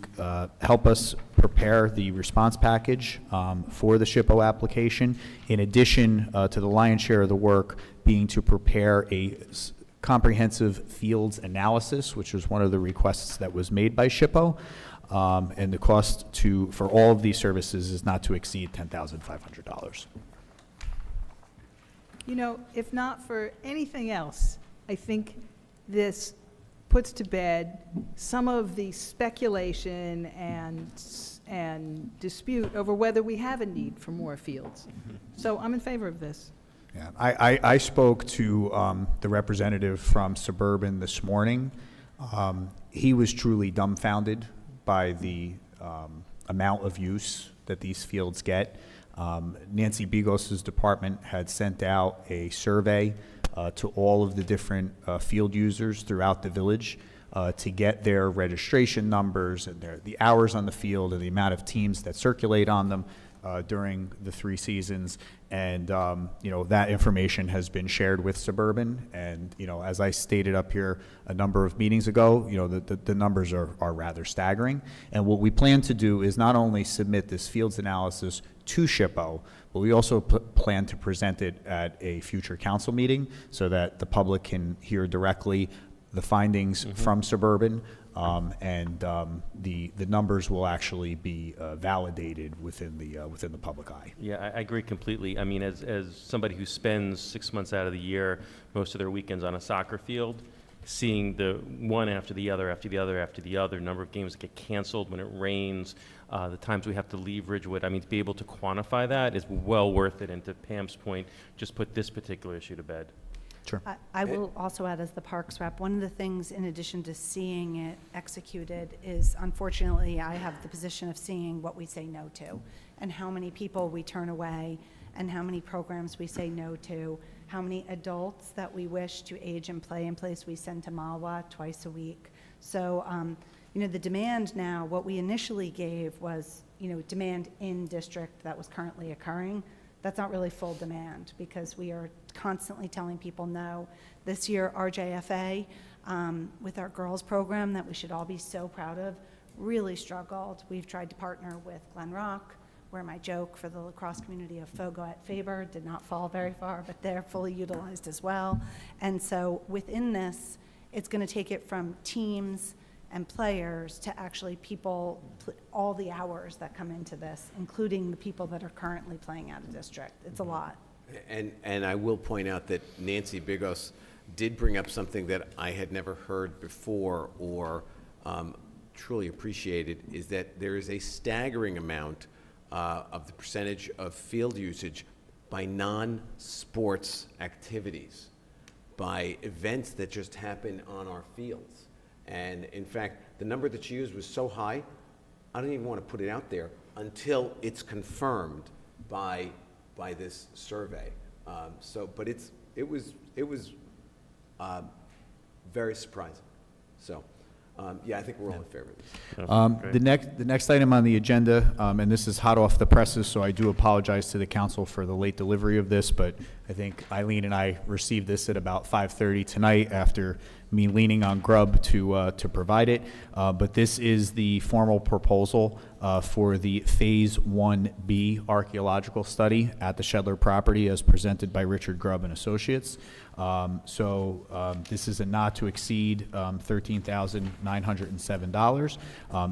help us prepare the response package for the SHPO application, in addition to the lion's share of the work being to prepare a comprehensive fields analysis, which was one of the requests that was made by SHPO, and the cost for all of these services is not to exceed $10,500. If not for anything else, I think this puts to bed some of the speculation and dispute over whether we have a need for more fields. So I'm in favor of this. Yeah, I spoke to the representative from Suburban this morning. He was truly dumbfounded by the amount of use that these fields get. Nancy Bigos's department had sent out a survey to all of the different field users throughout the village to get their registration numbers and the hours on the field and the amount of teams that circulate on them during the 3 seasons. And, that information has been shared with Suburban. And, as I stated up here a number of meetings ago, the numbers are rather staggering. And what we plan to do is not only submit this fields analysis to SHPO, but we also plan to present it at a future council meeting so that the public can hear directly the findings from Suburban, and the numbers will actually be validated within the public eye. Yeah, I agree completely. I mean, as somebody who spends 6 months out of the year, most of their weekends on a soccer field, seeing the one after the other, after the other, after the other, number of games that get canceled when it rains, the times we have to leave Ridgewood, I mean, to be able to quantify that is well worth it. And to Pam's point, just put this particular issue to bed. Sure. I will also add, as the Parks rep, one of the things, in addition to seeing it executed, is unfortunately I have the position of seeing what we say no to, and how many people we turn away, and how many programs we say no to, how many adults that we wish to age and play in place we send to Malwa twice a week. So, the demand now, what we initially gave was, demand in district that was currently occurring. That's not really full demand, because we are constantly telling people no. This year, RJFA, with our girls program that we should all be so proud of, really struggled. We've tried to partner with Glen Rock, where my joke for the lacrosse community of Fogo at Faber did not fall very far, but they're fully utilized as well. And so within this, it's going to take it from teams and players to actually people, all the hours that come into this, including the people that are currently playing out of district. It's a lot. And I will point out that Nancy Bigos did bring up something that I had never heard before or truly appreciated, is that there is a staggering amount of the percentage of field usage by non-sports activities, by events that just happen on our fields. And in fact, the number that she used was so high, I don't even want to put it out there until it's confirmed by this survey. But it was very surprising. So, I think we're all in favor of this. The next item on the agenda, and this is hot off the presses, so I do apologize to the council for the late delivery of this, but I think Eileen and I received this at about 5:30 tonight after me leaning on Grubb to provide it. But this is the formal proposal for the Phase 1B archaeological study at the Shedler property as presented by Richard Grubb and Associates. This is a not to exceed $13,907.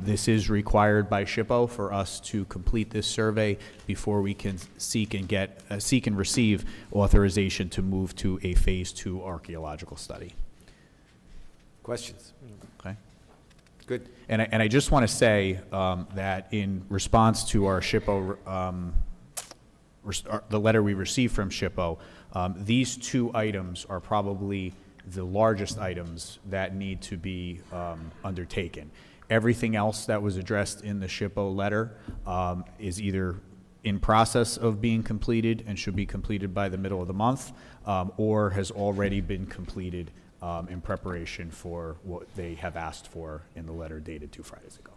This is required by SHPO for us to complete this survey before we can seek and receive authorization to move to a Phase 2 archaeological study. Questions? Okay. Good. And I just want to say that in response to our SHPO, the letter we received from SHPO, these 2 items are probably the largest items that need to be undertaken. Everything else that was addressed in the SHPO letter is either in process of being completed and should be completed by the middle of the month, or has already been completed in preparation for what they have asked for in the letter dated 2 Fridays ago.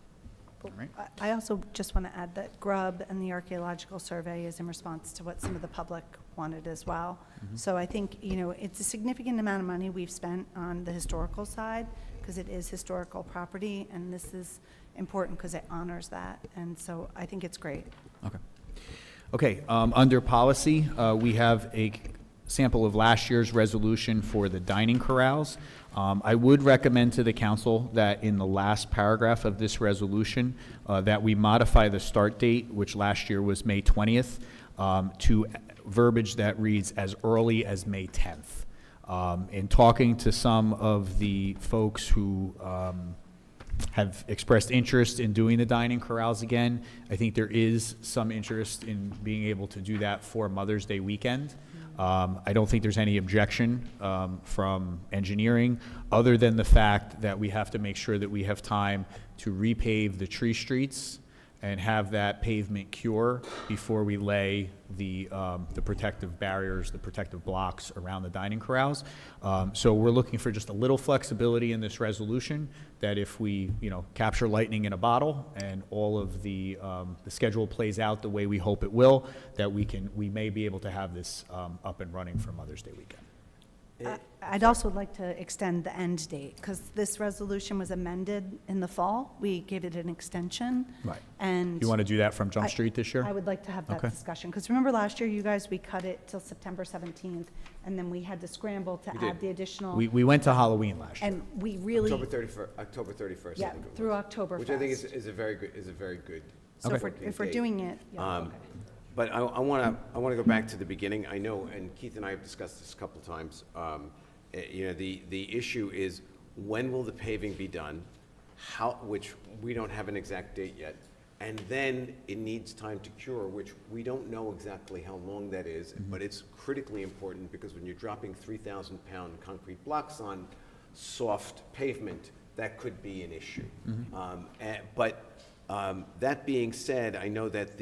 Right. I also just want to add that Grubb and the archaeological survey is in response to what some of the public wanted as well. So I think, it's a significant amount of money we've spent on the historical side, because it is historical property, and this is important because it honors that. And so I think it's great. Okay, under policy, we have a sample of last year's resolution for the dining corrals. I would recommend to the council that in the last paragraph of this resolution, that we modify the start date, which last year was May 20th, to verbiage that reads as early as May 10th. In talking to some of the folks who have expressed interest in doing the dining corrals again, I think there is some interest in being able to do that for Mother's Day weekend. I don't think there's any objection from engineering, other than the fact that we have to make sure that we have time to repave the tree streets and have that pavement cure before we lay the protective barriers, the protective blocks around the dining corrals. So we're looking for just a little flexibility in this resolution, that if we, capture lightning in a bottle and all of the schedule plays out the way we hope it will, that we may be able to have this up and running for Mother's Day weekend. I'd also like to extend the end date, because this resolution was amended in the fall. We gave it an extension. Right. And You want to do that from Jump Street this year? I would like to have that Okay. discussion, because remember last year, you guys, we cut it till September 17th, and then we had to scramble to We did. add the additional. We went to Halloween last year. And we really. October 31st. Yeah, I think it was. through Oktoberfest. Which I think is a very good. So if we're date. doing it, yeah, okay. But I want to go back to the beginning. I know, and Keith and I have discussed this a couple of times. The issue is, when will the paving be done? Which we don't have an exact date yet. And then it needs time to cure, which we don't know exactly how long that is, but it's critically important, because when you're dropping 3,000-pound concrete blocks on soft pavement, that could be an issue. But that being said, I know that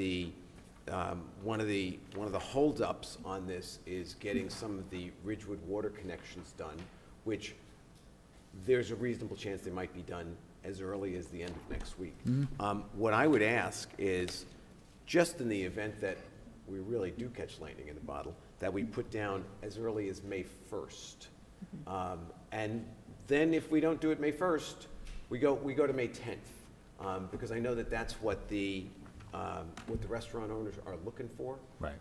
one of the holdups on this is getting some of the Ridgewood water connections done, which there's a reasonable chance they might be done as early as the end of next week. What I would ask is, just in the event that we really do catch lightning in a bottle, that we put down as early as May 1st. And then if we don't do it May 1st, we go to May 10th, because I know that that's what the restaurant owners are looking for. Right.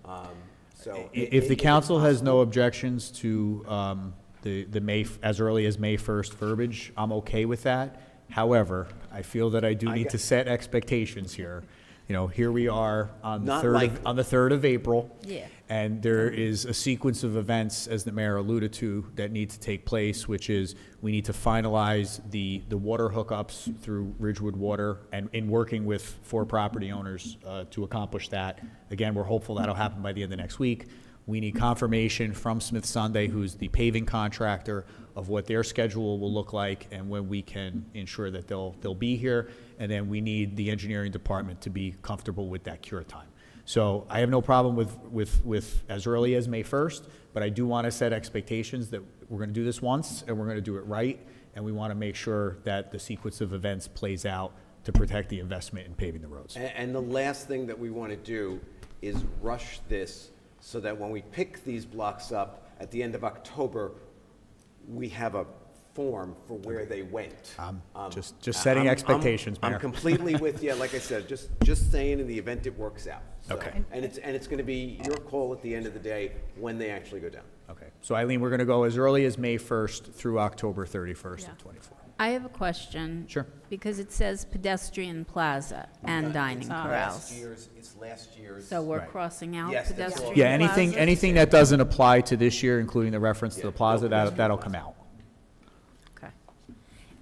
So If the council has no objections to the May, as early as May 1st verbiage, I'm okay with that. However, I feel that I do need to set expectations here. Here we are on the Not 3rd of April. Yeah. And there is a sequence of events, as the mayor alluded to, that need to take place, which is we need to finalize the water hookups through Ridgewood Water, and in working with 4 property owners to accomplish that. Again, we're hopeful that'll happen by the end of next week. We need confirmation from Smith Sunday, who's the paving contractor, of what their schedule will look like and when we can ensure that they'll be here. And then we need the engineering department to be comfortable with that cure time. So I have no problem with as early as May 1st, but I do want to set expectations that we're going to do this once and we're going to do it right. And we want to make sure that the sequence of events plays out to protect the investment in paving the roads. And the last thing that we want to do is rush this, so that when we pick these blocks up at the end of October, we have a form for where they went. Just setting expectations, Mayor. I'm completely with you. Like I said, just saying, in the event it works out. So, Okay. And it's going to be your call at the end of the day when they actually go down. Okay. So Eileen, we're going to go as early as May 1st through October 31st of '24. I have a question. Sure. Because it says pedestrian plaza and dining corrals. It's last year's. So we're Right. crossing out Yes, that's all. pedestrian Yeah, plaza? anything that doesn't apply to this year, including the reference to the plaza, that'll come out. Okay.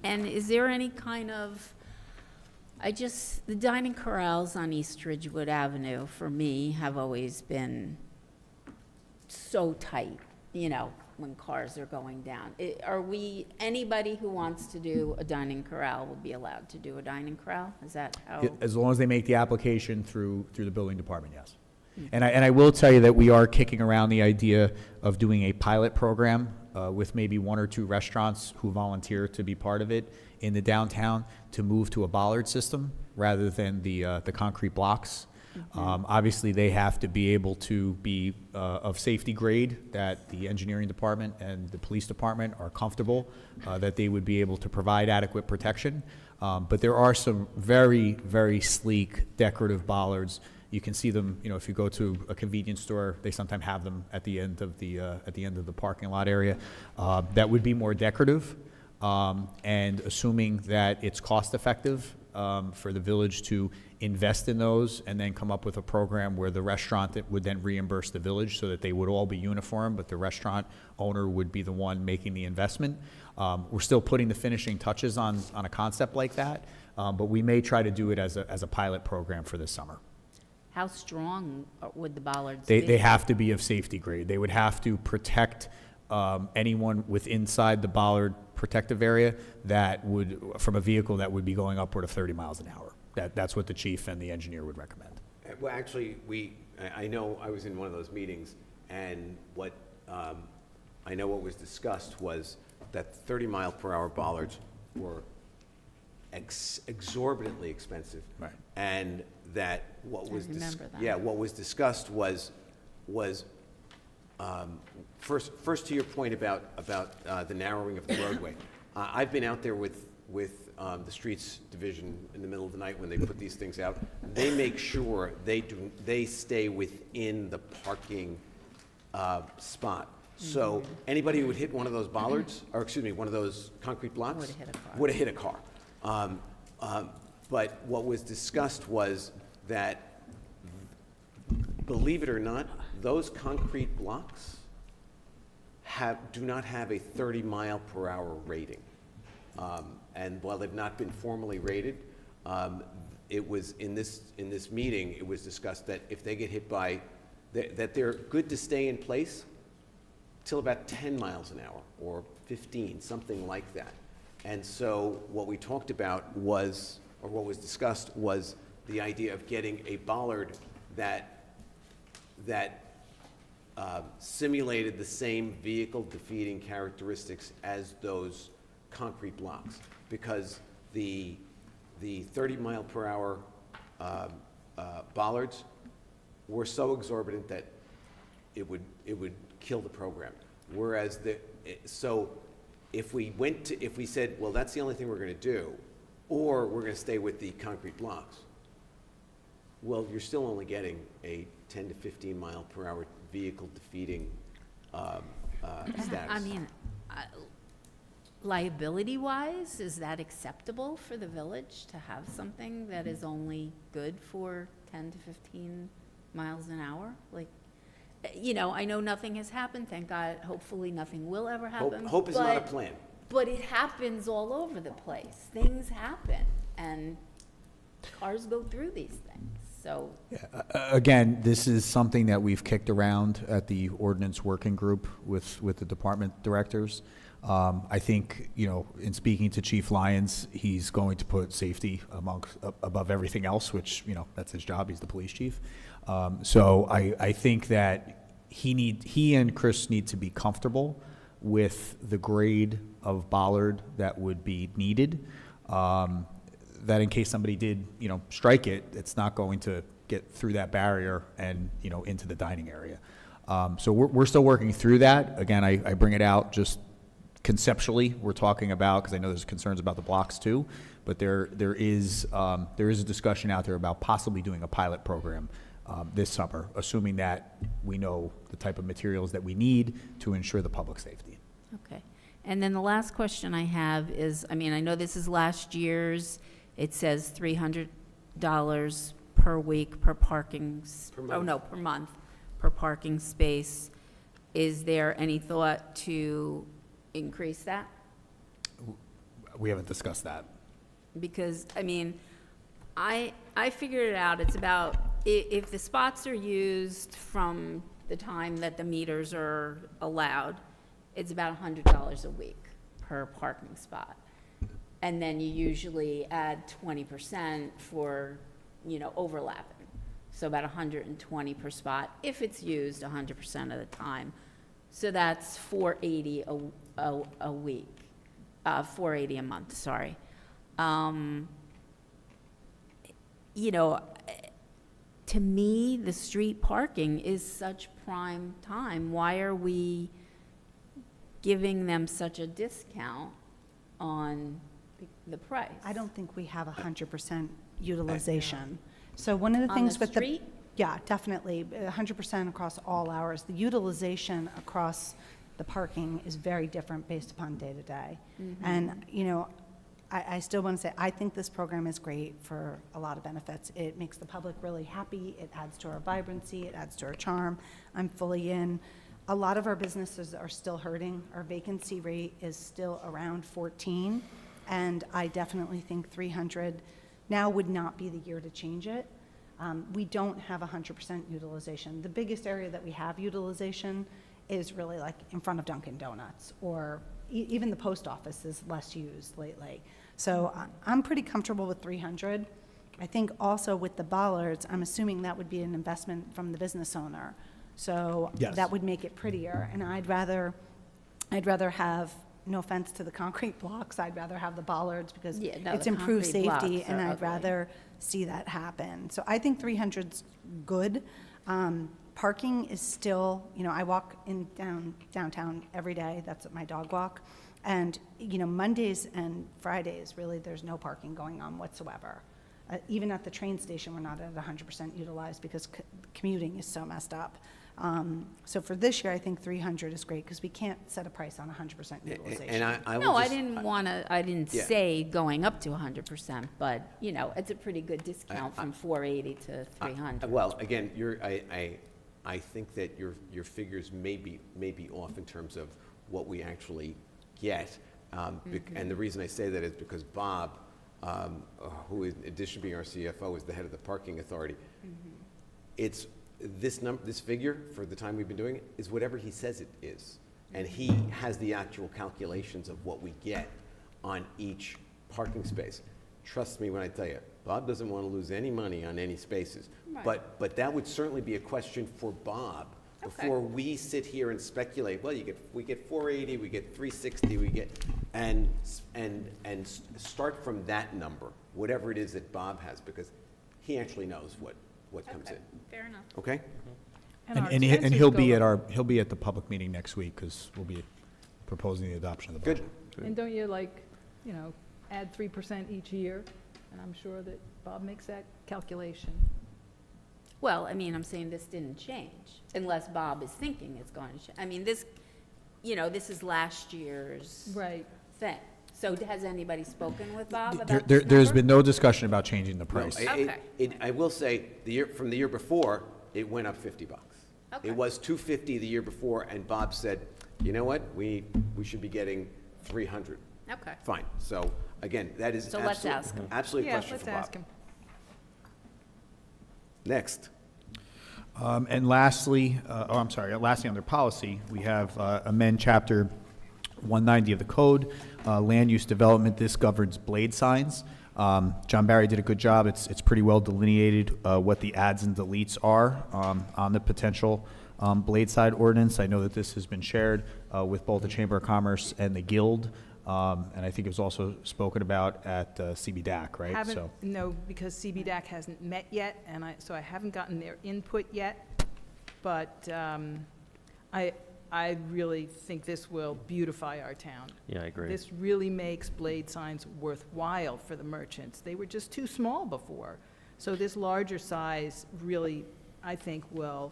And is there any kind of, the dining corrals on East Ridgewood Avenue, for me, have always been so tight, when cars are going down. Anybody who wants to do a dining corral will be allowed to do a dining corral? Is that how? As long as they make the application through the building department, yes. And I will tell you that we are kicking around the idea of doing a pilot program with maybe 1 or 2 restaurants who volunteer to be part of it in the downtown, to move to a bollard system rather than the concrete blocks. Obviously, they have to be able to be of safety grade, that the engineering department and the police department are comfortable that they would be able to provide adequate protection. But there are some very, very sleek decorative bollards. You can see them, if you go to a convenience store, they sometimes have them at the end of the parking lot area. That would be more decorative, and assuming that it's cost effective, for the village to invest in those and then come up with a program where the restaurant that would then reimburse the village so that they would all be uniform, but the restaurant owner would be the one making the investment. We're still putting the finishing touches on a concept like that, but we may try to do it as a pilot program for this summer. How strong would the bollards be? They have to be of safety grade. They would have to protect anyone inside the bollard protective area that would, from a vehicle that would be going upward of 30 miles an hour. That's what the chief and the engineer would recommend. Well, actually, I know I was in one of those meetings, and what I know what was discussed was that 30-mile-per-hour bollards were exorbitantly expensive. Right. And that what was remember that. yeah, what was discussed was first to your point about the narrowing of the roadway. I've been out there with the streets division in the middle of the night when they put these things out. They make sure they stay within the parking spot. So anybody who would hit one of those bollards, or excuse me, one of those concrete blocks, would have hit a car. But what was discussed was that, believe it or not, those concrete blocks do not have a 30-mile-per-hour rating. And while they've not been formally rated, it was in this meeting, it was discussed that if they get hit by, that they're good to stay in place till about 10 miles an hour or 15, something like that. And so what we talked about was, or what was discussed was the idea of getting a bollard that simulated the same vehicle defeating characteristics as those concrete blocks, because the 30-mile-per-hour bollards were so exorbitant that it would kill the program. Whereas so if we said, well, that's the only thing we're going to do, or we're going to stay with the concrete blocks, well, you're still only getting a 10 to 15 mile per hour vehicle defeating status. I mean, liability-wise, is that acceptable for the village to have something that is only good for 10 to 15 miles an hour? Like, you know, I know nothing has happened, thank God. Hopefully, nothing will ever happen. Hope is not a plan. But it happens all over the place. Things happen, and cars go through these things. So, Again, this is something that we've kicked around at the ordinance working group with the department directors. I think, you know, in speaking to Chief Lyons, he's going to put safety above everything else, which, you know, that's his job. He's the police chief. So I think that he and Chris need to be comfortable with the grade of bollard that would be needed. That in case somebody did, you know, strike it, it's not going to get through that barrier and, you know, into the dining area. So we're still working through that. Again, I bring it out just conceptually. We're talking about, because I know there's concerns about the blocks too, but there is a discussion out there about possibly doing a pilot program this summer, assuming that we know the type of materials that we need to ensure the public safety. okay. And then the last question I have is, I mean, I know this is last year's. It says $300 per week per parking, per month, per parking space. Is there any thought to increase that? We haven't discussed that. Because, I mean, I figured it out. It's about, if the spots are used from the time that the meters are allowed, it's about $100 a week per parking spot. And then you usually add 20% for, you know, overlapping. So about 120 per spot, if it's used 100% of the time. So that's $480 a week, $480 a month, sorry. You know, to me, the street parking is such prime time. Why are we giving them such a discount on the price? I don't think we have 100% utilization. So one of the On things the with street? yeah, definitely, 100% across all hours. The utilization across the parking is very different based upon day to day. And, you know, I still want to say, I think this program is great for a lot of benefits. It makes the public really happy, it adds to our vibrancy, it adds to our charm. I'm fully in. A lot of our businesses are still hurting. Our vacancy rate is still around 14, and I definitely think 300 now would not be the year to change it. We don't have 100% utilization. The biggest area that we have utilization is really like in front of Dunkin' Donuts, or even the post office is less used lately. So I'm pretty comfortable with 300. I think also with the bollards, I'm assuming that would be an investment from the business owner. So Yes. that would make it prettier, and I'd rather have, no offense to the concrete blocks, I'd rather have the bollards because Yeah, no, it's the improved concrete blocks safety, and are I'd ugly. rather see that happen. So I think 300's good. Parking is still, I walk in downtown every day, that's my dog walk, and, Mondays and Fridays, really, there's no parking going on whatsoever. Even at the train station, we're not at 100% utilized because commuting is so messed up. So for this year, I think 300 is great because we can't set a price on 100% utilization. And I will No, I just- didn't Yeah. say going up to 100%, but, it's a pretty good discount from 480 to 300. Well, again, I think that your figures may be off in terms of what we actually get. And the reason I say that is because Bob, who in addition to being our CFO, is the head of the parking authority. It's this figure for the time we've been doing it is whatever he says it is. And he has the actual calculations of what we get on each parking space. Trust me when I tell you, Bob doesn't want to lose any money on any spaces. Right. But that would certainly be a question for Bob before we sit here and speculate, well, we get 480, we get 360, we get, and start from that number, whatever it is that Bob has, because he actually knows what comes in. Fair enough. Okay? And he'll be at the public meeting next week, because we'll be proposing the adoption of the budget. And don't you add 3% each year? And I'm sure that Bob makes that calculation. Well, I'm saying this didn't change, unless Bob is thinking it's going to change. This is last year's thing. So has anybody spoken with Bob about this There's number? been no discussion about changing the price. I will say, from the year before, it went up $50. Okay. It was $250 the year before, and Bob said, you know what, we should be getting 300. Okay. Fine. So again, that is So let's ask him. absolutely a Yeah, question let's for Bob. ask him. Next. And lastly, lastly under policy, we have amend Chapter 190 of the code, land use development. This governs blade signs. John Barry did a good job. It's pretty well delineated what the adds and deletes are on the potential blade side ordinance. I know that this has been shared with both the Chamber of Commerce and the Guild, and I think it was also spoken about at CBDAC, right? No, because CBDAC hasn't met yet, and so I haven't gotten their input yet. But I really think this will beautify our town. Yeah, I agree. This really makes blade signs worthwhile for the merchants. They were just too small before. So this larger size really, I think, will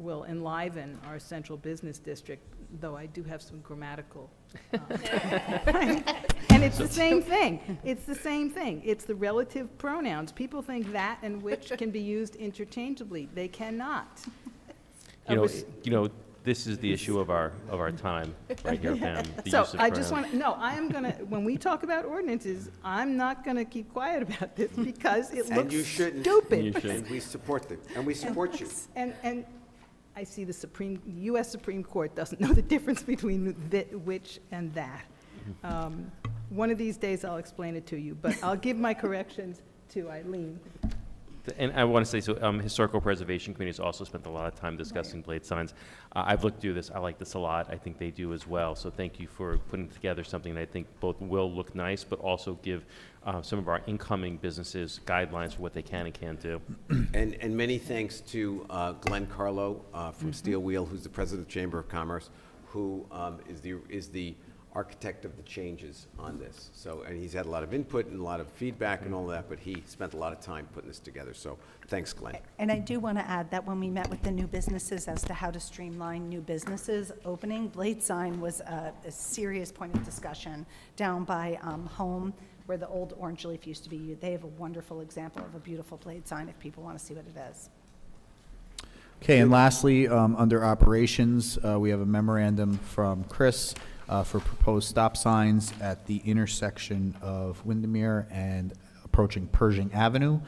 enliven our central business district, though I do have some grammatical. And it's the same thing. It's the same thing. It's the relative pronouns. People think that and which can be used interchangeably. They cannot. This is the issue of our time right here, Pam. The So use of I just pronouns. I am gonna, when we talk about ordinances, I'm not gonna keep quiet about this because it looks And you shouldn't. stupid. You shouldn't. And we support you. And I see the U.S. Supreme Court doesn't know the difference between which and that. One of these days I'll explain it to you, but I'll give my corrections to Eileen. And I want to say, so Historical Preservation Committee has also spent a lot of time discussing blade signs. I've looked through this. I like this a lot. I think they do as well. So thank you for putting together something that I think both will look nice, but also give some of our incoming businesses guidelines for what they can and can't do. And many thanks to Glenn Carlo from Steel Wheel, who's the president of the Chamber of Commerce, who is the architect of the changes on this. So, and he's had a lot of input and a lot of feedback and all that, but he spent a lot of time putting this together. So thanks, Glenn. And I do want to add that when we met with the new businesses as to how to streamline new businesses opening, blade sign was a serious point of discussion down by Home. where the old Orange Leaf used to be. They have a wonderful example of a beautiful blade sign if people want to see what it is. Okay, and lastly, under operations, we have a memorandum from Chris for proposed stop signs at the intersection of Windermere and approaching Pershing Avenue.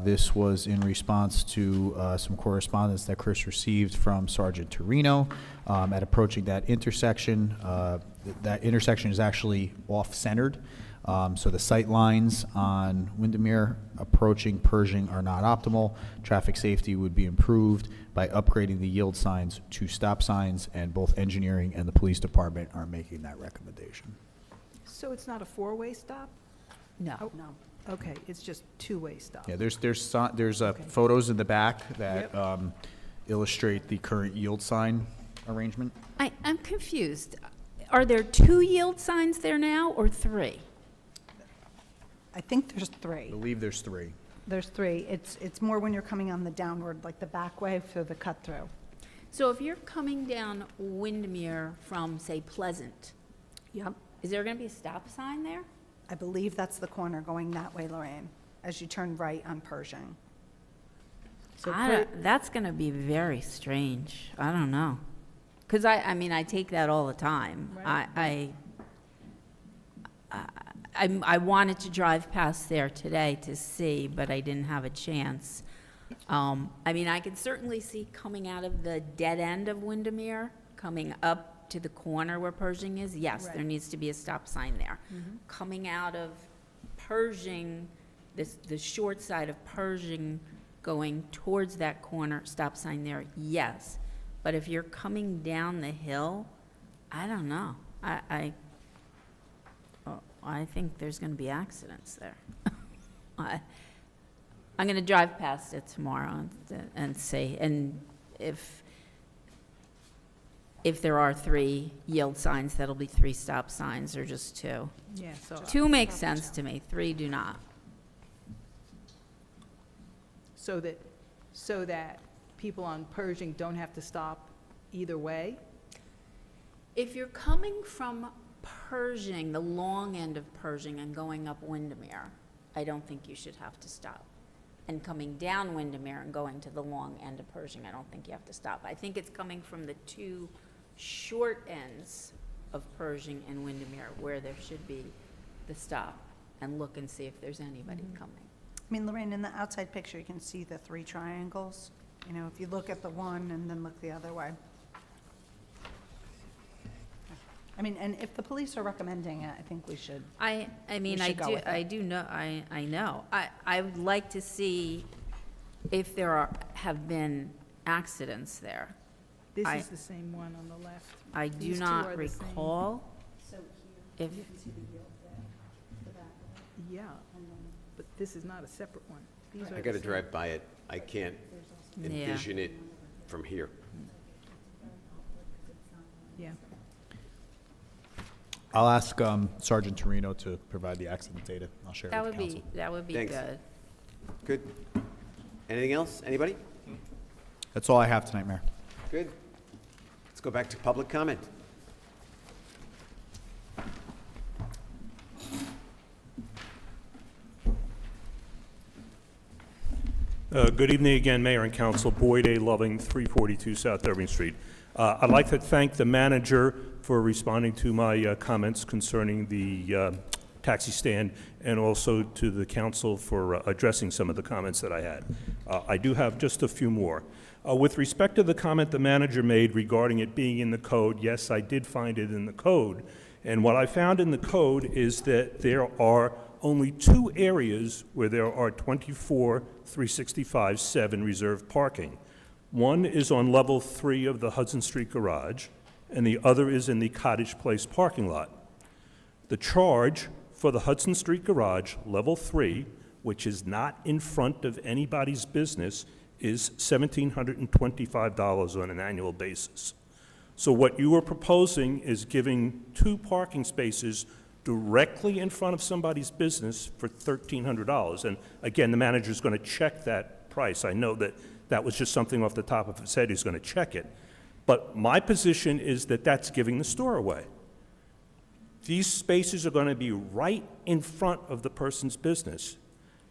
This was in response to some correspondence that Chris received from Sergeant Torino at approaching that intersection. That intersection is actually off-centered, so the sight lines on Windermere approaching Pershing are not optimal. Traffic safety would be improved by upgrading the yield signs to stop signs, and both engineering and the police department are making that recommendation. So it's not a four-way stop? No. Oh, no. Okay, it's just two-way stop. Yeah, there's photos in the back that illustrate the current yield sign arrangement. I'm confused. Are there 2 yield signs there now or 3? I think there's 3. I believe there's 3. There's 3. It's more when you're coming on the downward, like the back way for the cut-through. So if you're coming down Windermere from, say, Pleasant, Yep. is there going to be a stop sign there? I believe that's the corner going that way, Lorraine, as you turn right on Pershing. So That's going to be very strange. I don't know. Because I mean, I take that all the time. Right. I wanted to drive past there today to see, but I didn't have a chance. I mean, I can certainly see coming out of the dead end of Windermere, coming up to the corner where Pershing is, yes, there needs to be a stop sign there. Coming out of Pershing, the short side of Pershing, going towards that corner, stop sign there, yes. But if you're coming down the hill, I don't know. I think there's going to be accidents there. I'm going to drive past it tomorrow and see. And if there are 3 yield signs, that'll be 3 stop signs or just 2. Yeah, so. 2 makes sense to me, 3 do not. So that people on Pershing don't have to stop either way? If you're coming from Pershing, the long end of Pershing, and going up Windermere, I don't think you should have to stop. And coming down Windermere and going to the long end of Pershing, I don't think you have to stop. I think it's coming from the 2 short ends of Pershing and Windermere where there should be the stop, and look and see if there's anybody coming. I mean, Lorraine, in the outside picture, you can see the 3 triangles. You know, if you look at the one and then look the other way. I mean, and if the police are recommending it, I think we should. I mean, I do know. I know. I would like to see if there have been accidents there. This is the same one on the left. I do These two not are the same. recall if, Yeah, but this is not a separate one. These are I the got to same. drive by it. I can't envision it from here. Yeah. I'll ask Sergeant Torino to provide the accident data. I'll share it with council. that would be Thanks. good. Good. Anything else? Anybody? That's all I have tonight, Mayor. Good. Let's go back to public comment. Good evening again, Mayor and Council. Boyd A. Loving, 342 South Irving Street. I'd like to thank the manager for responding to my comments concerning the taxi stand, and also to the council for addressing some of the comments that I had. I do have just a few more. With respect to the comment the manager made regarding it being in the code, yes, I did find it in the code. And what I found in the code is that there are only 2 areas where there are 24 365/7 reserved parking. One is on level 3 of the Hudson Street garage, and the other is in the Cottage Place parking lot. The charge for the Hudson Street garage, level 3, which is not in front of anybody's business, is $1,725 on an annual basis. So what you are proposing is giving 2 parking spaces directly in front of somebody's business for $1,300. And again, the manager's going to check that price. I know that that was just something off the top of his head. He's going to check it. But my position is that that's giving the store away. These spaces are going to be right in front of the person's business.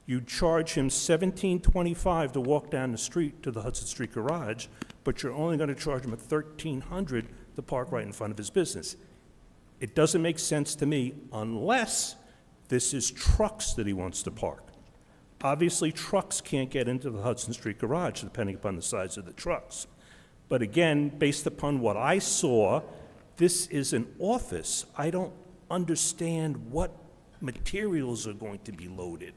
You charge him $17.25 to walk down the street to the Hudson Street Garage, but you're only going to charge him $1,300 to park right in front of his business. It doesn't make sense to me unless this is trucks that he wants to park. Obviously, trucks can't get into the Hudson Street Garage, depending upon the size of the trucks. But again, based upon what I saw, this is an office. I don't understand what materials are going to be loaded,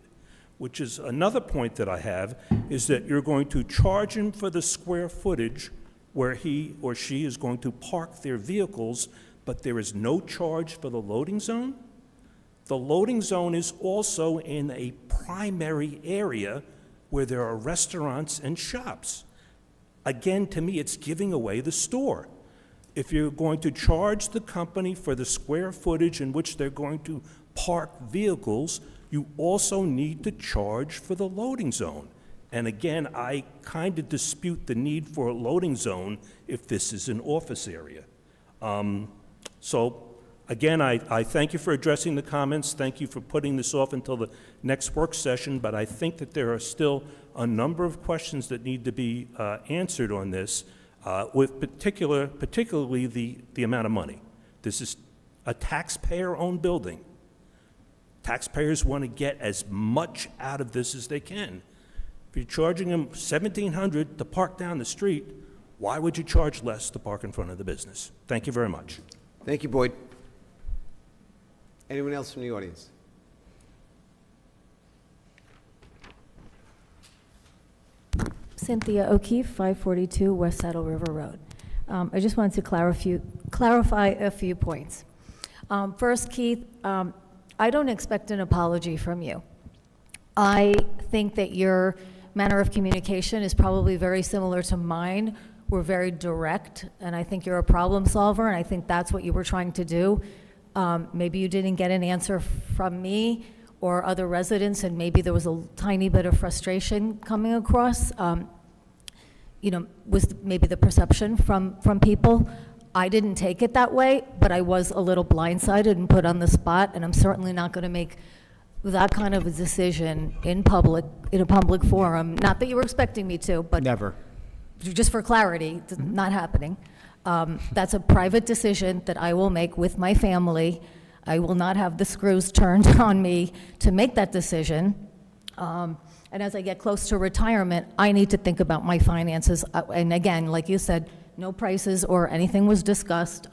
which is another point that I have, is that you're going to charge him for the square footage where he or she is going to park their vehicles, but there is no charge for the loading zone? The loading zone is also in a primary area where there are restaurants and shops. Again, to me, it's giving away the store. If you're going to charge the company for the square footage in which they're going to park vehicles, you also need to charge for the loading zone. And again, I kind of dispute the need for a loading zone if this is an office area. So again, I thank you for addressing the comments. Thank you for putting this off until the next work session, but I think that there are still a number of questions that need to be answered on this, with particularly the amount of money. This is a taxpayer-owned building. Taxpayers want to get as much out of this as they can. If you're charging them $1,700 to park down the street, why would you charge less to park in front of the business? Thank you very much. Thank you, Boyd. Anyone else from the audience? Cynthia O'Keefe, 542 West Saddle River Road. I just wanted to clarify a few points. First, Keith, I don't expect an apology from you. I think that your manner of communication is probably very similar to mine. We're very direct, and I think you're a problem solver, and I think that's what you were trying to do. Maybe you didn't get an answer from me or other residents, and maybe there was a tiny bit of frustration coming across. Was maybe the perception from people. I didn't take it that way, but I was a little blindsided and put on the spot, and I'm certainly not going to make that kind of a decision in a public forum. Not that you were expecting me to, but Never. just for clarity, it's not happening. That's a private decision that I will make with my family. I will not have the screws turned on me to make that decision. And as I get close to retirement, I need to think about my finances. And again, like you said, no prices or anything was discussed.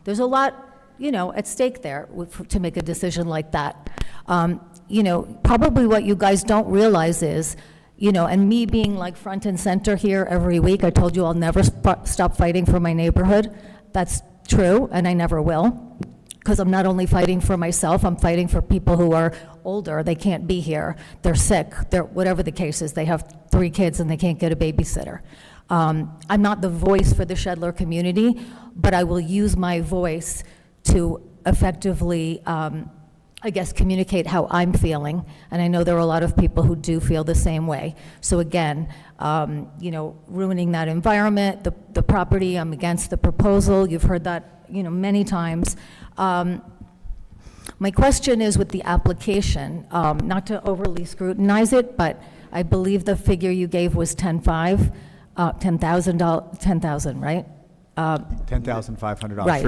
There's a lot, at stake there to make a decision like that. Probably what you guys don't realize is, and me being like front and center here every week, I told you I'll never stop fighting for my neighborhood. That's true, and I never will, because I'm not only fighting for myself, I'm fighting for people who are older. They can't be here. They're sick. Whatever the case is, they have 3 kids and they can't get a babysitter. I'm not the voice for the Shedler community, but I will use my voice to effectively communicate how I'm feeling, and I know there are a lot of people who do feel the same way. So again, ruining that environment, the property, I'm against the proposal. You've heard that, many times. My question is with the application, not to overly scrutinize it, but I believe the figure you gave was $10,000, right? $10,500 Right,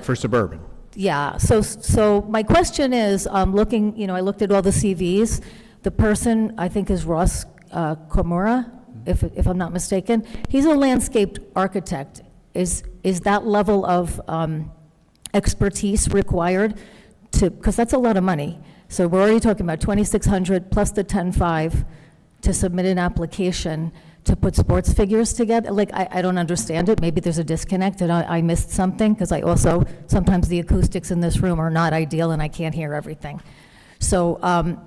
for suburban. Yeah, so my question is, I looked at all the CVs. The person, I think, is Ross Komura, if I'm not mistaken. He's a landscape architect. Is that level of expertise required because that's a lot of money. So we're already talking about $2,600 plus the $10,500 to submit an application to put sports figures together. Like, I don't understand it. Maybe there's a disconnect and I missed something, because I also, sometimes the acoustics in this room are not ideal and I can't hear everything. So, and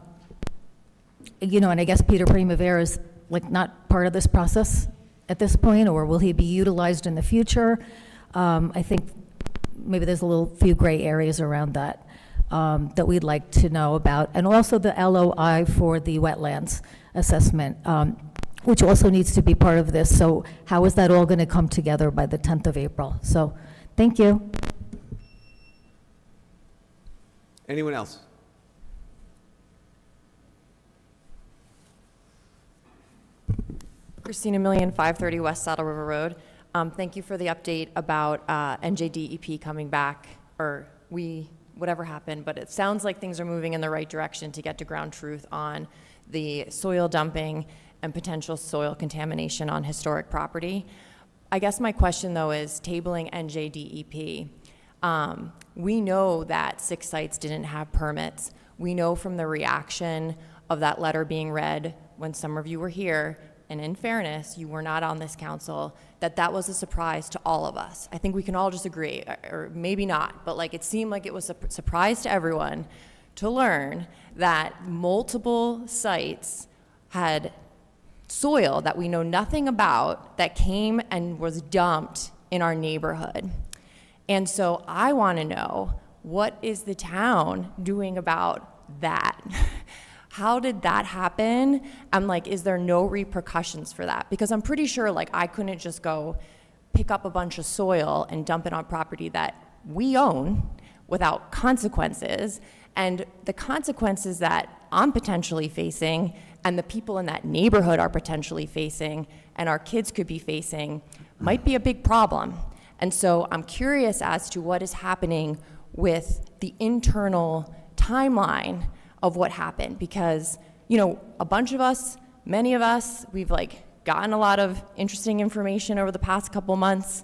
I guess Peter Primavera is not part of this process at this point, or will he be utilized in the future? I think maybe there's a few gray areas around that that we'd like to know about. And also the LOI for the wetlands assessment, which also needs to be part of this. So how is that all going to come together by the 10th of April? So thank you. Anyone else? Christina Millian, 530 West Saddle River Road. Thank you for the update about NJDEP coming back, or whatever happened, but it sounds like things are moving in the right direction to get to ground truth on the soil dumping and potential soil contamination on historic property. I guess my question, though, is tabling NJDEP. We know that 6 sites didn't have permits. We know from the reaction of that letter being read when some of you were here, and in fairness, you were not on this council, that was a surprise to all of us. I think we can all just agree, or maybe not, but like it seemed like it was a surprise to everyone to learn that multiple sites had soil that we know nothing about that came and was dumped in our neighborhood. And so I want to know, what is the town doing about that? How did that happen? I'm like, is there no repercussions for that? Because I'm pretty sure like I couldn't just go pick up a bunch of soil and dump it on property that we own without consequences. And the consequences that I'm potentially facing and the people in that neighborhood are potentially facing and our kids could be facing might be a big problem. And so I'm curious as to what is happening with the internal timeline of what happened, because, you know, a bunch of us, many of us, we've like gotten a lot of interesting information over the past couple months.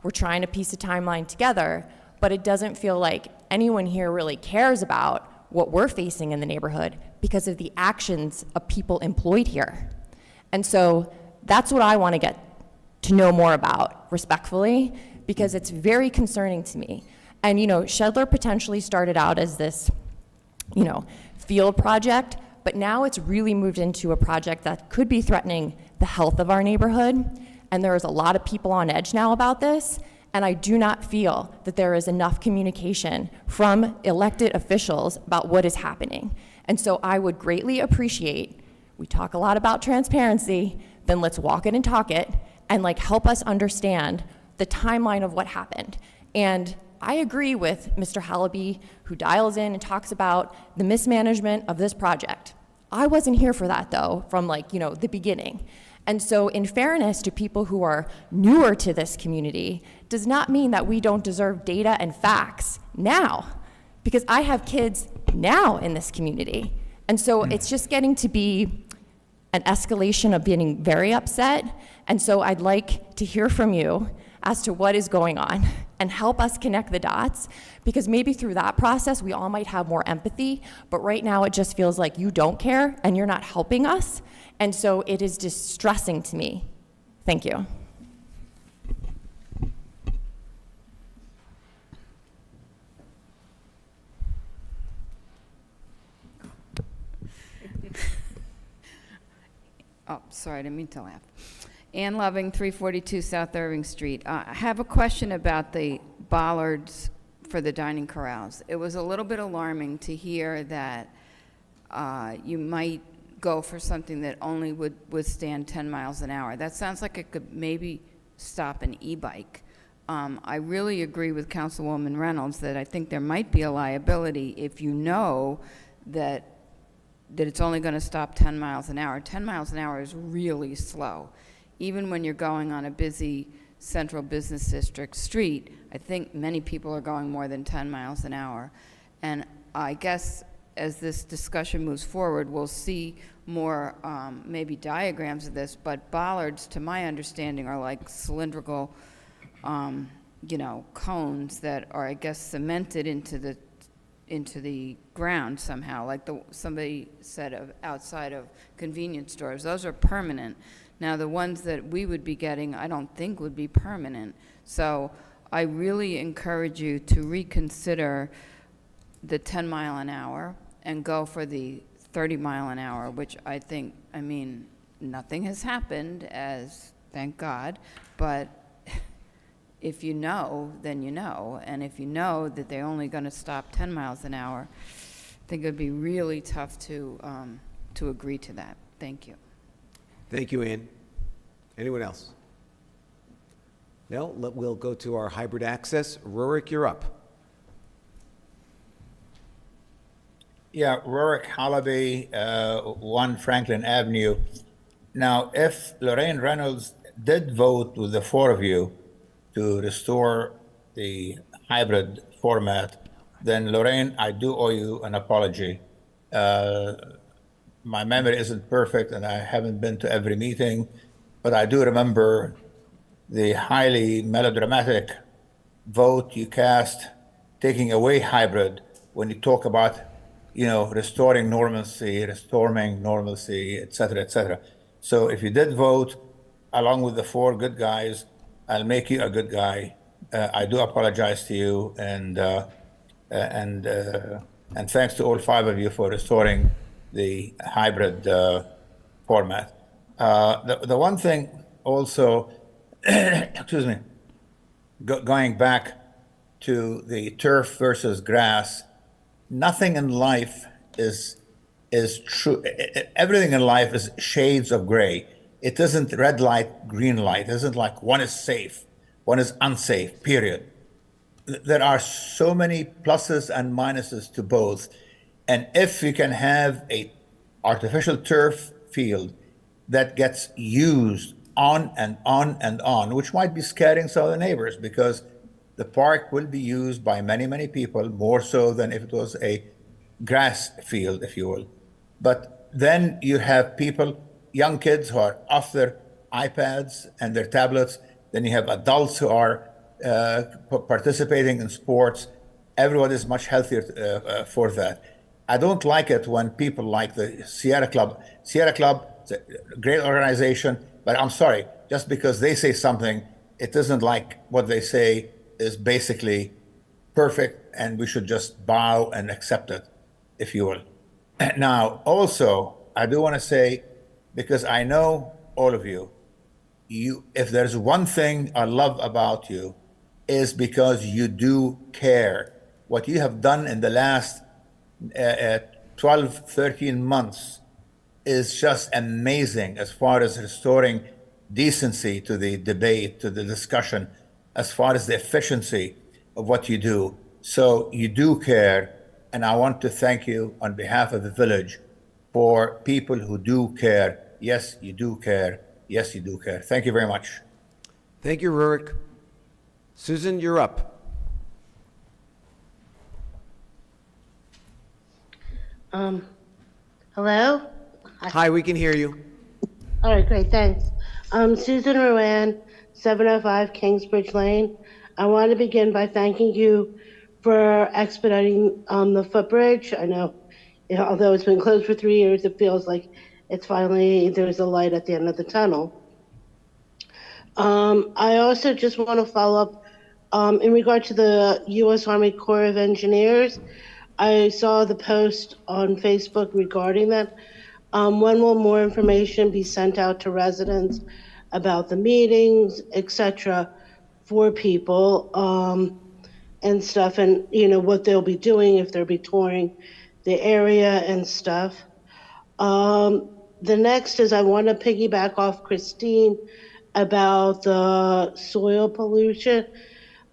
We're trying to piece a timeline together, but it doesn't feel like anyone here really cares about what we're facing in the neighborhood because of the actions of people employed here. And so that's what I want to get to know more about, respectfully, because it's very concerning to me. And, you know, Shedler potentially started out as this, you know, field project, but now it's really moved into a project that could be threatening the health of our neighborhood. And there is a lot of people on edge now about this, and I do not feel that there is enough communication from elected officials about what is happening. And so I would greatly appreciate, we talk a lot about transparency, then let's walk it and talk it, and like help us understand the timeline of what happened. And I agree with Mr. Hallaby, who dials in and talks about the mismanagement of this project. I wasn't here for that, though, from like, you know, the beginning. And so in fairness to people who are newer to this community, does not mean that we don't deserve data and facts now, because I have kids now in this community. And so it's just getting to be an escalation of getting very upset. And so I'd like to hear from you as to what is going on and help us connect the dots, because maybe through that process we all might have more empathy, but right now it just feels like you don't care and you're not helping us, and so it is distressing to me. Thank you. Oh, sorry, I didn't mean to laugh. Ann Loving, 342 South Irving Street. I have a question about the bollards for the dining corrals. It was a little bit alarming to hear that you might go for something that only would withstand 10 miles an hour. That sounds like it could maybe stop an e-bike. I really agree with Councilwoman Reynolds that I think there might be a liability if you know that it's only going to stop 10 miles an hour. 10 miles an hour is really slow. Even when you're going on a busy central business district street, I think many people are going more than 10 miles an hour. And I guess as this discussion moves forward, we'll see more maybe diagrams of this, but bollards, to my understanding, are like cylindrical, you know, cones that are, I guess, cemented into the ground somehow, like somebody said outside of convenience stores. Those are permanent. Now, the ones that we would be getting, I don't think would be permanent. So I really encourage you to reconsider the 10 mile an hour and go for the 30 mile an hour, which I think, I mean, nothing has happened, as thank God, but if you know, then you know. And if you know that they're only going to stop 10 miles an hour, I think it would be really tough to agree to that. Thank you. Thank you, Ann. Anyone else? No? We'll go to our hybrid access. Rurik, you're up. Yeah, Rorick Hallaby, 1 Franklin Avenue. Now, if Lorraine Reynolds did vote with the four of you to restore the hybrid format, then Lorraine, I do owe you an apology. My memory isn't perfect and I haven't been to every meeting, but I do remember the highly melodramatic vote you cast taking away hybrid when you talk about, restoring normalcy, et cetera. So if you did vote along with the four good guys, I'll make you a good guy. I do apologize to you, and thanks to all five of you for restoring the hybrid format. The one thing also, excuse me, going back to the turf versus grass, nothing in life is true. Everything in life is shades of gray. It isn't red light, green light. It isn't like one is safe, one is unsafe, period. There are so many pluses and minuses to both. And if you can have a artificial turf field that gets used on and on and on, which might be scaring some of the neighbors, because the park will be used by many, many people, more so than if it was a grass field, if you will. But then you have people, young kids who are off their iPads and their tablets. Then you have adults who are participating in sports. Everyone is much healthier for that. I don't like it when people like the Sierra Club. Sierra Club is a great organization, but I'm sorry, just because they say something, it isn't like what they say is basically perfect, and we should just bow and accept it, if you will. Now, also, I do want to say, because I know all of you, if there's one thing I love about you, is because you do care. What you have done in the last 12, 13 months is just amazing as far as restoring decency to the debate, to the discussion, as far as the efficiency of what you do. So you do care, and I want to thank you on behalf of the village for people who do care. Yes, you do care. Yes, you do care. Thank you very much. Thank you, Rurik. Susan, you're up. Hello? Hi, we can hear you. All right, great, thanks. Susan Ruan, 705 Kingsbridge Lane. I want to begin by thanking you for expediting the footbridge. I know, although it's been closed for 3 years, it feels like it's finally, there's a light at the end of the tunnel. I also just want to follow up in regard to the U.S. Army Corps of Engineers. I saw the post on Facebook regarding that. When will more information be sent out to residents about the meetings, etc., for people and stuff, and what they'll be doing, if they'll be touring the area and stuff. The next is I want to piggyback off Christine about the soil pollution,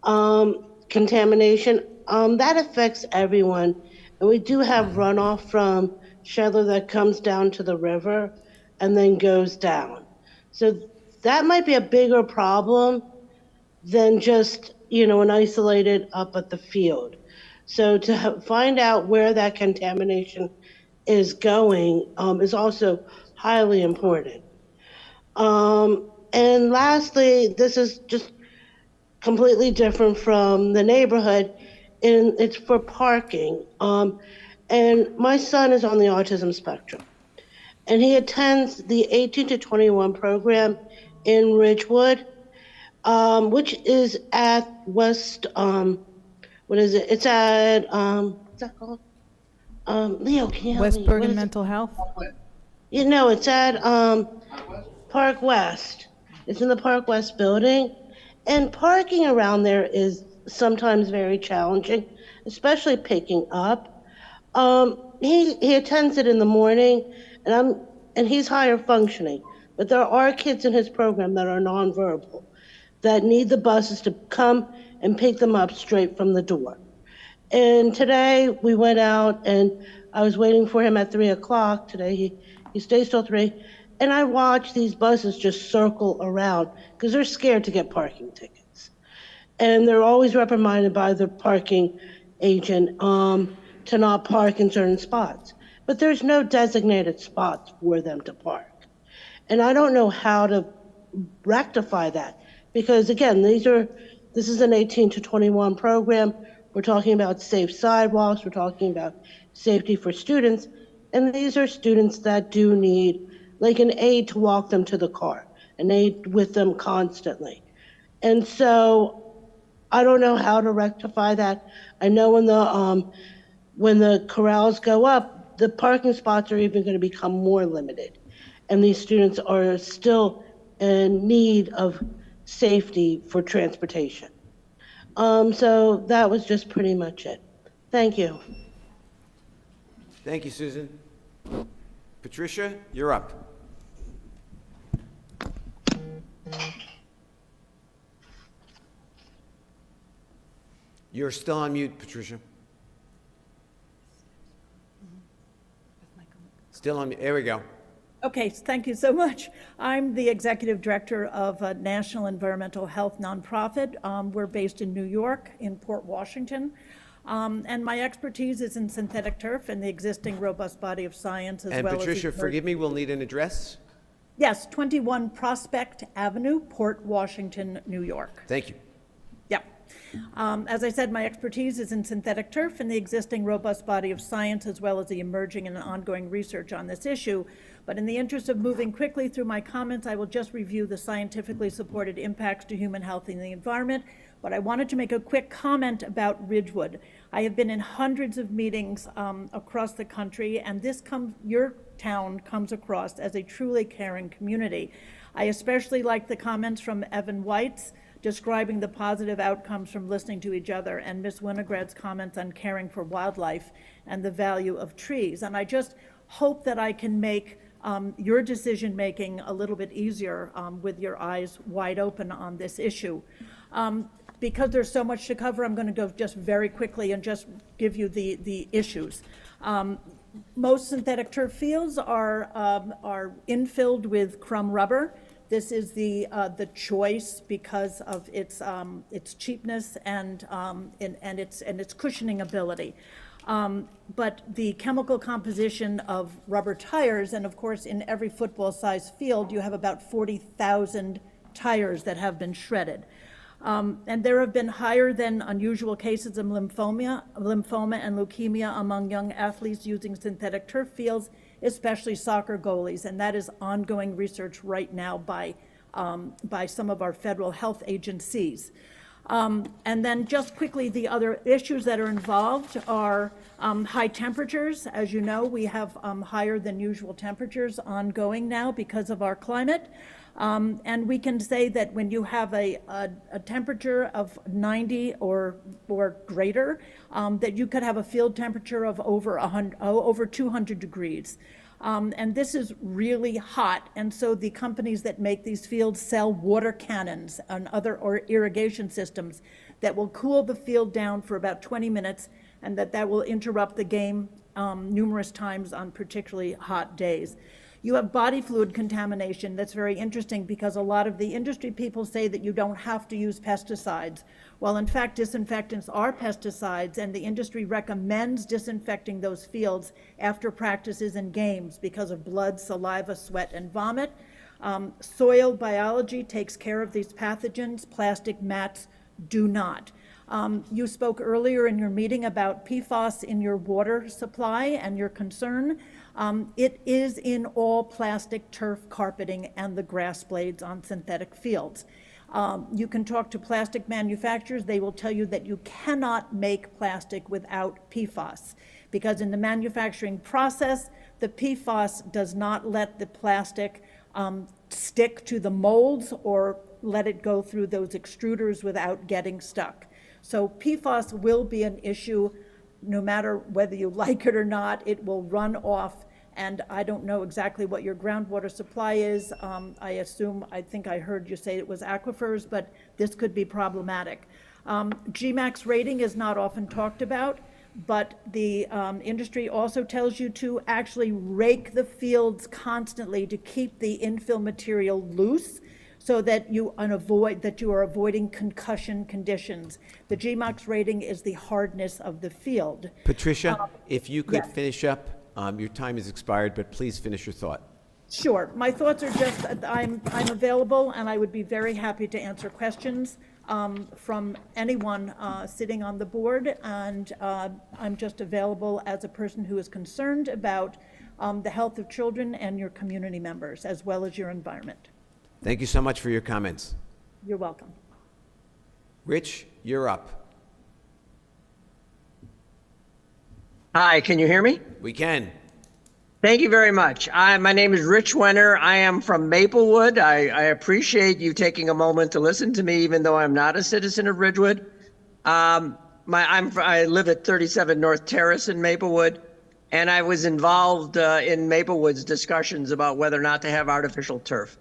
contamination. That affects everyone. And we do have runoff from Shedler that comes down to the river and then goes down. So that might be a bigger problem than just, an isolated up at the field. So to find out where that contamination is going is also highly important. And lastly, this is just completely different from the neighborhood, and it's for parking. And my son is on the autism spectrum, and he attends the 18 to 21 program in Ridgewood, which is at West, what is it? It's at, what's that called? Leo, can you help West me? Bergen Mental Health? It's at Park West. It's in the Park West building. And parking around there is sometimes very challenging, especially picking up. He attends it in the morning, and he's higher functioning. But there are kids in his program that are nonverbal, that need the buses to come and pick them up straight from the door. And today we went out and I was waiting for him at 3 o'clock. Today he stays till 3. And I watched these buses just circle around because they're scared to get parking tickets. And they're always reprimanded by the parking agent to not park in certain spots. But there's no designated spots for them to park. And I don't know how to rectify that because, again, this is an 18 to 21 program. We're talking about safe sidewalks. We're talking about safety for students. And these are students that do need like an aide to walk them to the car, an aide with them constantly. And so I don't know how to rectify that. I know when the corrals go up, the parking spots are even going to become more limited. And these students are still in need of safety for transportation. So that was just pretty much it. Thank you. Thank you, Susan. Patricia, you're up. You're still on mute, Patricia. Still on mute. There we go. Okay, thank you so much. I'm the executive director of a national environmental health nonprofit. We're based in New York, in Port Washington. And my expertise is in synthetic turf and the existing robust body of science as And well as... Patricia, forgive me, we'll need an address. Yes, 21 Prospect Avenue, Port Washington, New York. Thank you. Yep. As I said, my expertise is in synthetic turf and the existing robust body of science as well as the emerging and ongoing research on this issue. But in the interest of moving quickly through my comments, I will just review the scientifically supported impacts to human health and the environment. But I wanted to make a quick comment about Ridgewood. I have been in hundreds of meetings across the country, and your town comes across as a truly caring community. I especially like the comments from Evan White's describing the positive outcomes from listening to each other, and Ms. Winograd's comments on caring for wildlife and the value of trees. And I just hope that I can make your decision-making a little bit easier with your eyes wide open on this issue. Because there's so much to cover, I'm going to go just very quickly and just give you the issues. Most synthetic turf fields are infilled with crumb rubber. This is the choice because of its cheapness and its cushioning ability. But the chemical composition of rubber tires, and of course in every football-sized field you have about 40,000 tires that have been shredded. And there have been higher than unusual cases of lymphoma and leukemia among young athletes using synthetic turf fields, especially soccer goalies, and that is ongoing research right now by some of our federal health agencies. And then just quickly, the other issues that are involved are high temperatures. As you know, we have higher than usual temperatures ongoing now because of our climate. And we can say that when you have a temperature of 90 or greater, that you could have a field temperature of over 200 degrees. And this is really hot, and so the companies that make these fields sell water cannons and other irrigation systems that will cool the field down for about 20 minutes, and that will interrupt the game numerous times on particularly hot days. You have body fluid contamination. That's very interesting because a lot of the industry people say that you don't have to use pesticides. Well, in fact, disinfectants are pesticides, and the industry recommends disinfecting those fields after practices and games because of blood, saliva, sweat, and vomit. Soil biology takes care of these pathogens. Plastic mats do not. You spoke earlier in your meeting about PFAS in your water supply and your concern. It is in all plastic turf carpeting and the grass blades on synthetic fields. You can talk to plastic manufacturers. They will tell you that you cannot make plastic without PFAS because in the manufacturing process, the PFAS does not let the plastic stick to the molds or let it go through those extruders without getting stuck. So PFAS will be an issue no matter whether you like it or not. It will run off, and I don't know exactly what your groundwater supply is. I think I heard you say it was aquifers, but this could be problematic. GMAX rating is not often talked about, but the industry also tells you to actually rake the fields constantly to keep the infill material loose so that you are avoiding concussion conditions. The GMAX rating is the hardness of the field. Patricia, if you could yes. finish up, your time has expired, but please finish your thought. Sure. My thoughts are just that I'm available, and I would be very happy to answer questions from anyone sitting on the board, and I'm just available as a person who is concerned about the health of children and your community members, as well as your environment. Thank you so much for your comments. You're welcome. Rich, you're up. Hi, can you hear me? We can. Thank you very much. My name is Rich Wenner. I am from Maplewood. I appreciate you taking a moment to listen to me, even though I'm not a citizen of Ridgewood. I live at 37 North Terrace in Maplewood, and I was involved in Maplewood's discussions about whether or not to have artificial turf.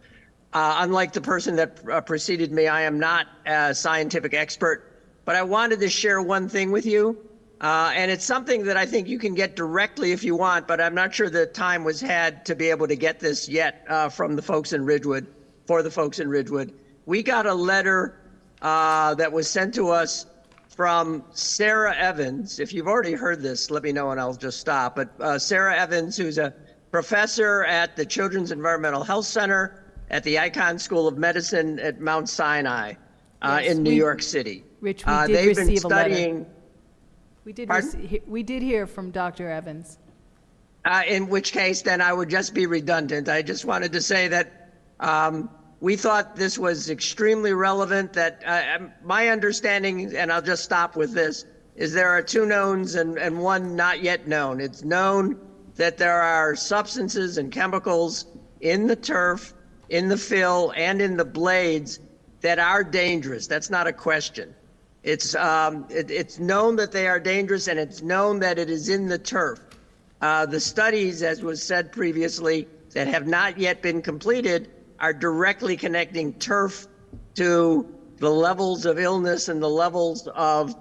Unlike the person that preceded me, I am not a scientific expert, but I wanted to share one thing with you. And it's something that I think you can get directly if you want, but I'm not sure the time was had to be able to get this yet from the folks in Ridgewood, for the folks in Ridgewood. We got a letter that was sent to us from Sarah Evans. If you've already heard this, let me know and I'll just stop. But Sarah Evans, who's a professor at the Children's Environmental Health Center at the Icahn School of Medicine at Mount Sinai in New York City. Rich, we did they've been receive a letter. studying. We did hear from Dr. Evans. In which case, then I would just be redundant. I just wanted to say that we thought this was extremely relevant, that my understanding, and I'll just stop with this, is there are two knowns and one not yet known. It's known that there are substances and chemicals in the turf, in the fill, and in the blades that are dangerous. That's not a question. It's known that they are dangerous, and it's known that it is in the turf. The studies, as was said previously, that have not yet been completed are directly connecting turf to the levels of illness and the levels of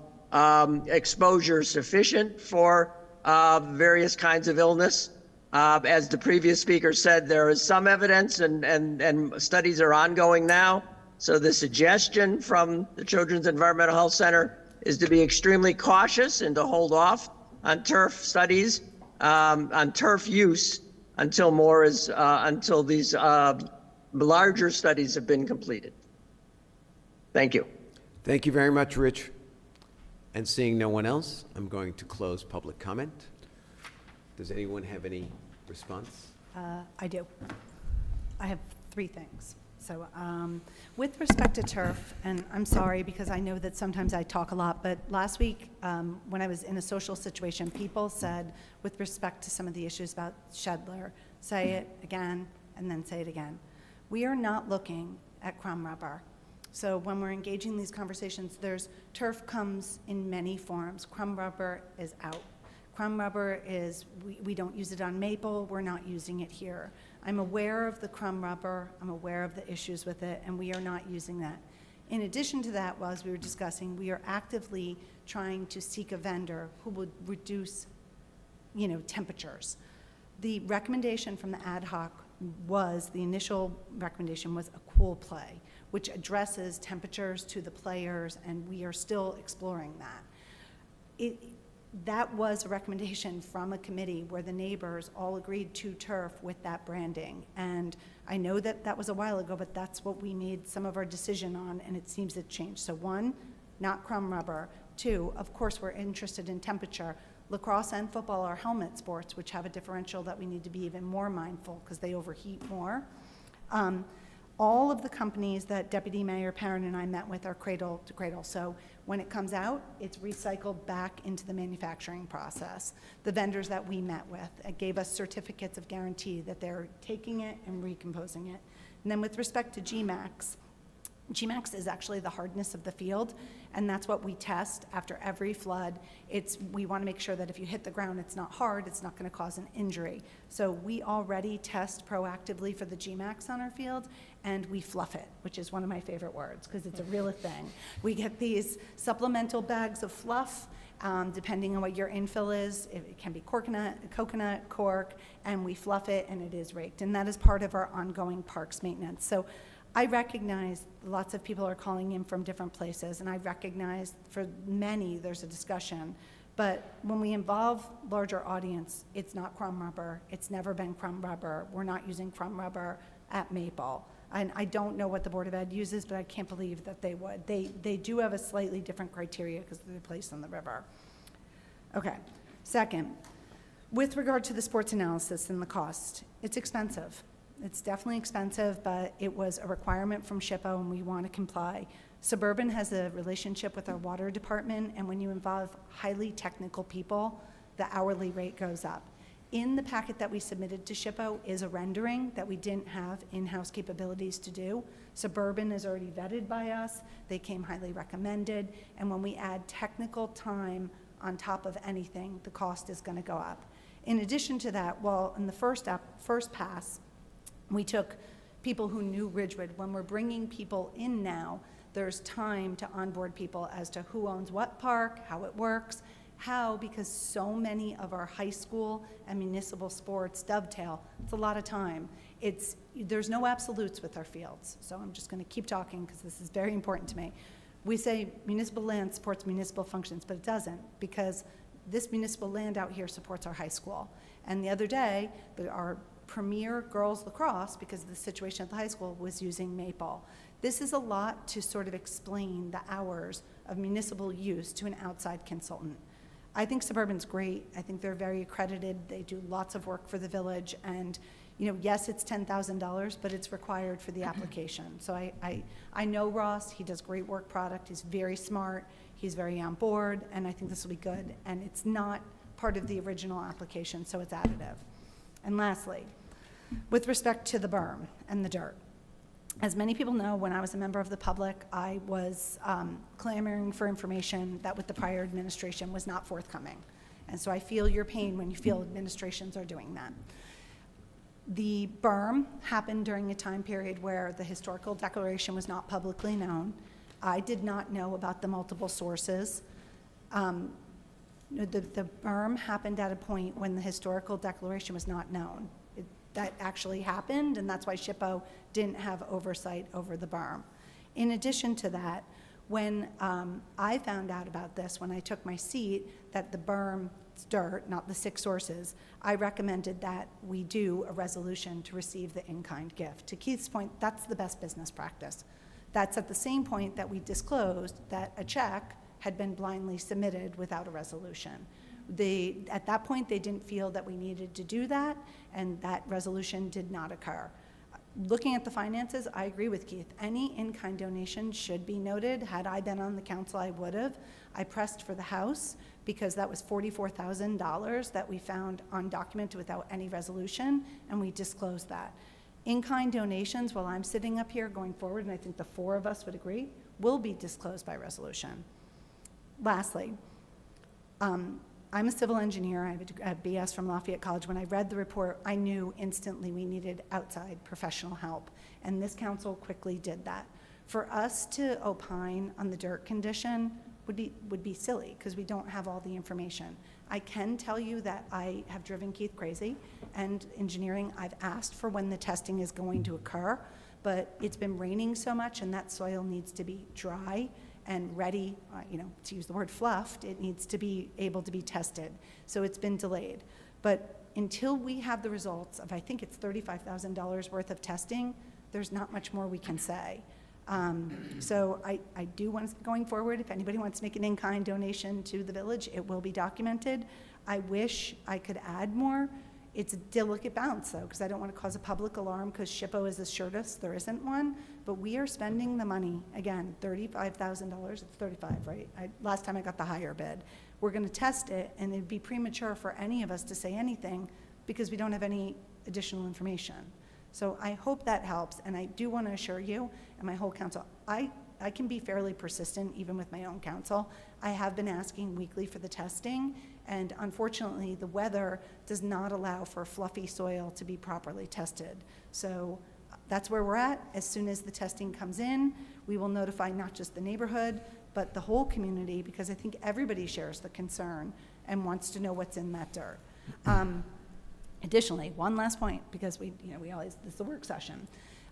exposure sufficient for various kinds of illness. As the previous speaker said, there is some evidence and studies are ongoing now. So the suggestion from the Children's Environmental Health Center is to be extremely cautious and to hold off on turf studies, on turf use until these larger studies have been completed. Thank you. Thank you very much, Rich. And seeing no one else, I'm going to close public comment. Does anyone have any response? I do. I have three things. So with respect to turf, and I'm sorry because I know that sometimes I talk a lot, but last week when I was in a social situation, people said with respect to some of the issues about Shedler, say it again and then say it again. We are not looking at crumb rubber. So when we're engaging these conversations, turf comes in many forms. Crumb rubber is out. Crumb rubber is, we don't use it on maple, we're not using it here. I'm aware of the crumb rubber, I'm aware of the issues with it, and we are not using that. In addition to that, as we were discussing, we are actively trying to seek a vendor who would reduce, temperatures. The recommendation from the ad hoc the initial recommendation was a cool play, which addresses temperatures to the players, and we are still exploring that. That was a recommendation from a committee where the neighbors all agreed to turf with that branding. And I know that was a while ago, but that's what we made some of our decision on, and it seems it changed. So one, not crumb rubber. Two, of course, we're interested in temperature. Lacrosse and football are helmet sports, which have a differential that we need to be even more mindful because they overheat more. All of the companies that Deputy Mayor Perrin and I met with are cradle to cradle. So when it comes out, it's recycled back into the manufacturing process. The vendors that we met with gave us certificates of guarantee that they're taking it and recomposing it. And then with respect to GMAX, GMAX is actually the hardness of the field, and that's what we test after every flood. We want to make sure that if you hit the ground, it's not hard, it's not going to cause an injury. So we already test proactively for the GMAX on our field, and we fluff it, which is one of my favorite words, because it's a real thing. We get these supplemental bags of fluff, depending on what your infill is. It can be coconut, cork, and we fluff it, and it is raked. And that is part of our ongoing parks maintenance. So I recognize lots of people are calling in from different places, and I recognize for many there's a discussion. But when we involve larger audience, it's not crumb rubber. It's never been crumb rubber. We're not using crumb rubber at Maple. And I don't know what the Board of Ed uses, but I can't believe that they would. They do have a slightly different criteria because they're placed on the river. Okay. Second, with regard to the sports analysis and the cost, it's expensive. It's definitely expensive, but it was a requirement from SHPO, and we want to comply. Suburban has a relationship with our water department, and when you involve highly technical people, the hourly rate goes up. In the packet that we submitted to SHPO is a rendering that we didn't have in-house capabilities to do. Suburban is already vetted by us. They came highly recommended, and when we add technical time on top of anything, the cost is going to go up. In addition to that, well, in the first pass, we took people who knew Ridgewood. When we're bringing people in now, there's time to onboard people as to who owns what park, how it works, because so many of our high school and municipal sports dovetail. It's a lot of time. There's no absolutes with our fields, so I'm just going to keep talking because this is very important to me. We say municipal land supports municipal functions, but it doesn't, because this municipal land out here supports our high school. And the other day, our premier girls lacrosse, because of the situation at the high school, was using Maple. This is a lot to sort of explain the hours of municipal use to an outside consultant. I think Suburban's great. I think they're very accredited. They do lots of work for the village, and yes, it's $10,000, but it's required for the application. So I know Ross. He does great work product. He's very smart. He's very on board, and I think this will be good. And it's not part of the original application, so it's additive. And lastly, with respect to the berm and the dirt, as many people know, when I was a member of the public, I was clamoring for information that with the prior administration was not forthcoming. And so I feel your pain when you feel administrations are doing that. The berm happened during a time period where the historical declaration was not publicly known. I did not know about the multiple sources. The berm happened at a point when the historical declaration was not known. That actually happened, and that's why SHPO didn't have oversight over the berm. In addition to that, when I found out about this, when I took my seat, that the berm's dirt, not the 6 sources, I recommended that we do a resolution to receive the in-kind gift. To Keith's point, that's the best business practice. That's at the same point that we disclosed that a check had been blindly submitted without a resolution. At that point, they didn't feel that we needed to do that, and that resolution did not occur. Looking at the finances, I agree with Keith. Any in-kind donation should be noted. Had I been on the council, I would have. I pressed for the House because that was $44,000 that we found undocumented without any resolution, and we disclosed that. In-kind donations, while I'm sitting up here going forward, and I think the 4 of us would agree, will be disclosed by resolution. Lastly, I'm a civil engineer. I have a BS from Lafayette College. When I read the report, I knew instantly we needed outside professional help, and this council quickly did that. For us to opine on the dirt condition would be silly because we don't have all the information. I can tell you that I have driven Keith crazy, and engineering, I've asked for when the testing is going to occur, but it's been raining so much, and that soil needs to be dry and ready, to use the word fluffed, it needs to be able to be tested. So it's been delayed. But until we have the results of, I think it's $35,000 worth of testing, there's not much more we can say. So I do want, going forward, if anybody wants to make an in-kind donation to the village, it will be documented. I wish I could add more. It's a delicate balance, though, because I don't want to cause a public alarm because SHPO has assured us there isn't one. But we are spending the money, again, $35,000. It's 35, right? Last time I got the higher bid. We're going to test it, and it'd be premature for any of us to say anything because we don't have any additional information. So I hope that helps, and I do want to assure you and my whole council, I can be fairly persistent even with my own council. I have been asking weekly for the testing, and unfortunately, the weather does not allow for fluffy soil to be properly tested. So that's where we're at. As soon as the testing comes in, we will notify not just the neighborhood, but the whole community, because I think everybody shares the concern and wants to know what's in that dirt. Additionally, one last point, because we always, this is a work session.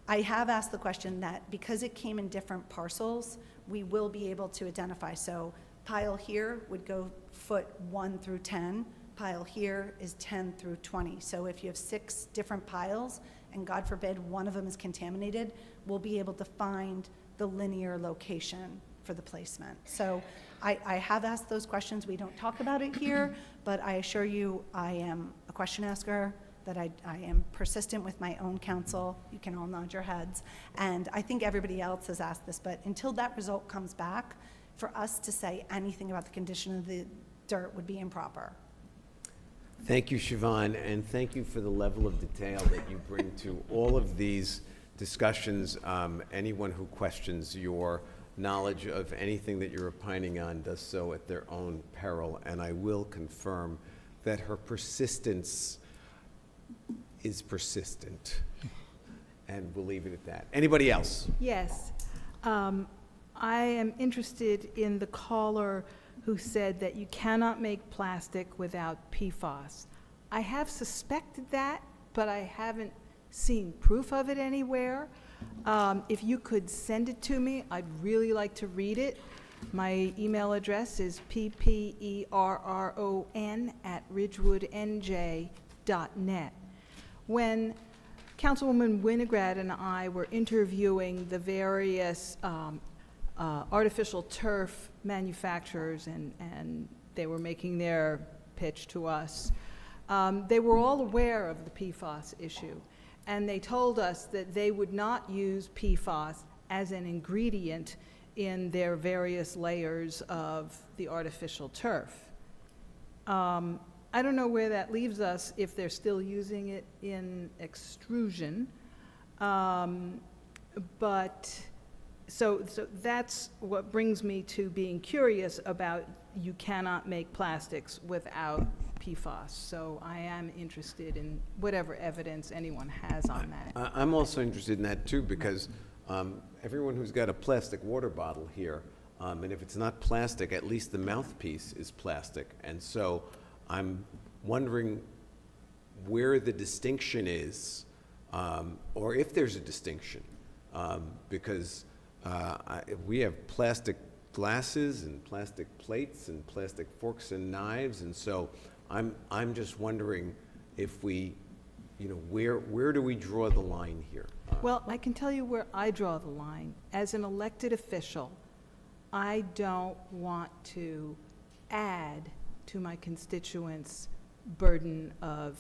I have asked the question that because it came in different parcels, we will be able to identify. So pile here would go foot 1 through 10. Pile here is 10 through 20. So if you have 6 different piles, and God forbid one of them is contaminated, we'll be able to find the linear location for the placement. So I have asked those questions. We don't talk about it here, but I assure you I am a question asker, that I am persistent with my own counsel. You can all nod your heads. And I think everybody else has asked this, but until that result comes back, for us to say anything about the condition of the dirt would be improper. Thank you, Siobhan, and thank you for the level of detail that you bring to all of these discussions. Anyone who questions your knowledge of anything that you're opining on does so at their own peril, and I will confirm that her persistence is persistent, and we'll leave it at that. Anybody else? Yes. I am interested in the caller who said that you cannot make plastic without PFAS. I have suspected that, but I haven't seen proof of it anywhere. If you could send it to me, I'd really like to read it. My email address is pperron@ridgewoodnj.net. When Councilwoman Winograd and I were interviewing the various artificial turf manufacturers, and they were making their pitch to us, they were all aware of the PFAS issue. And they told us that they would not use PFAS as an ingredient in their various layers of the artificial turf. I don't know where that leaves us if they're still using it in extrusion. But so that's what brings me to being curious about you cannot make plastics without PFAS. So I am interested in whatever evidence anyone has on that. I'm also interested in that too, because everyone who's got a plastic water bottle here, and if it's not plastic, at least the mouthpiece is plastic. And so I'm wondering where the distinction is, or if there's a distinction, because we have plastic glasses and plastic plates and plastic forks and knives, and so I'm just wondering if we, where do we draw the line here? Well, I can tell you where I draw the line. As an elected official, I don't want to add to my constituents' burden of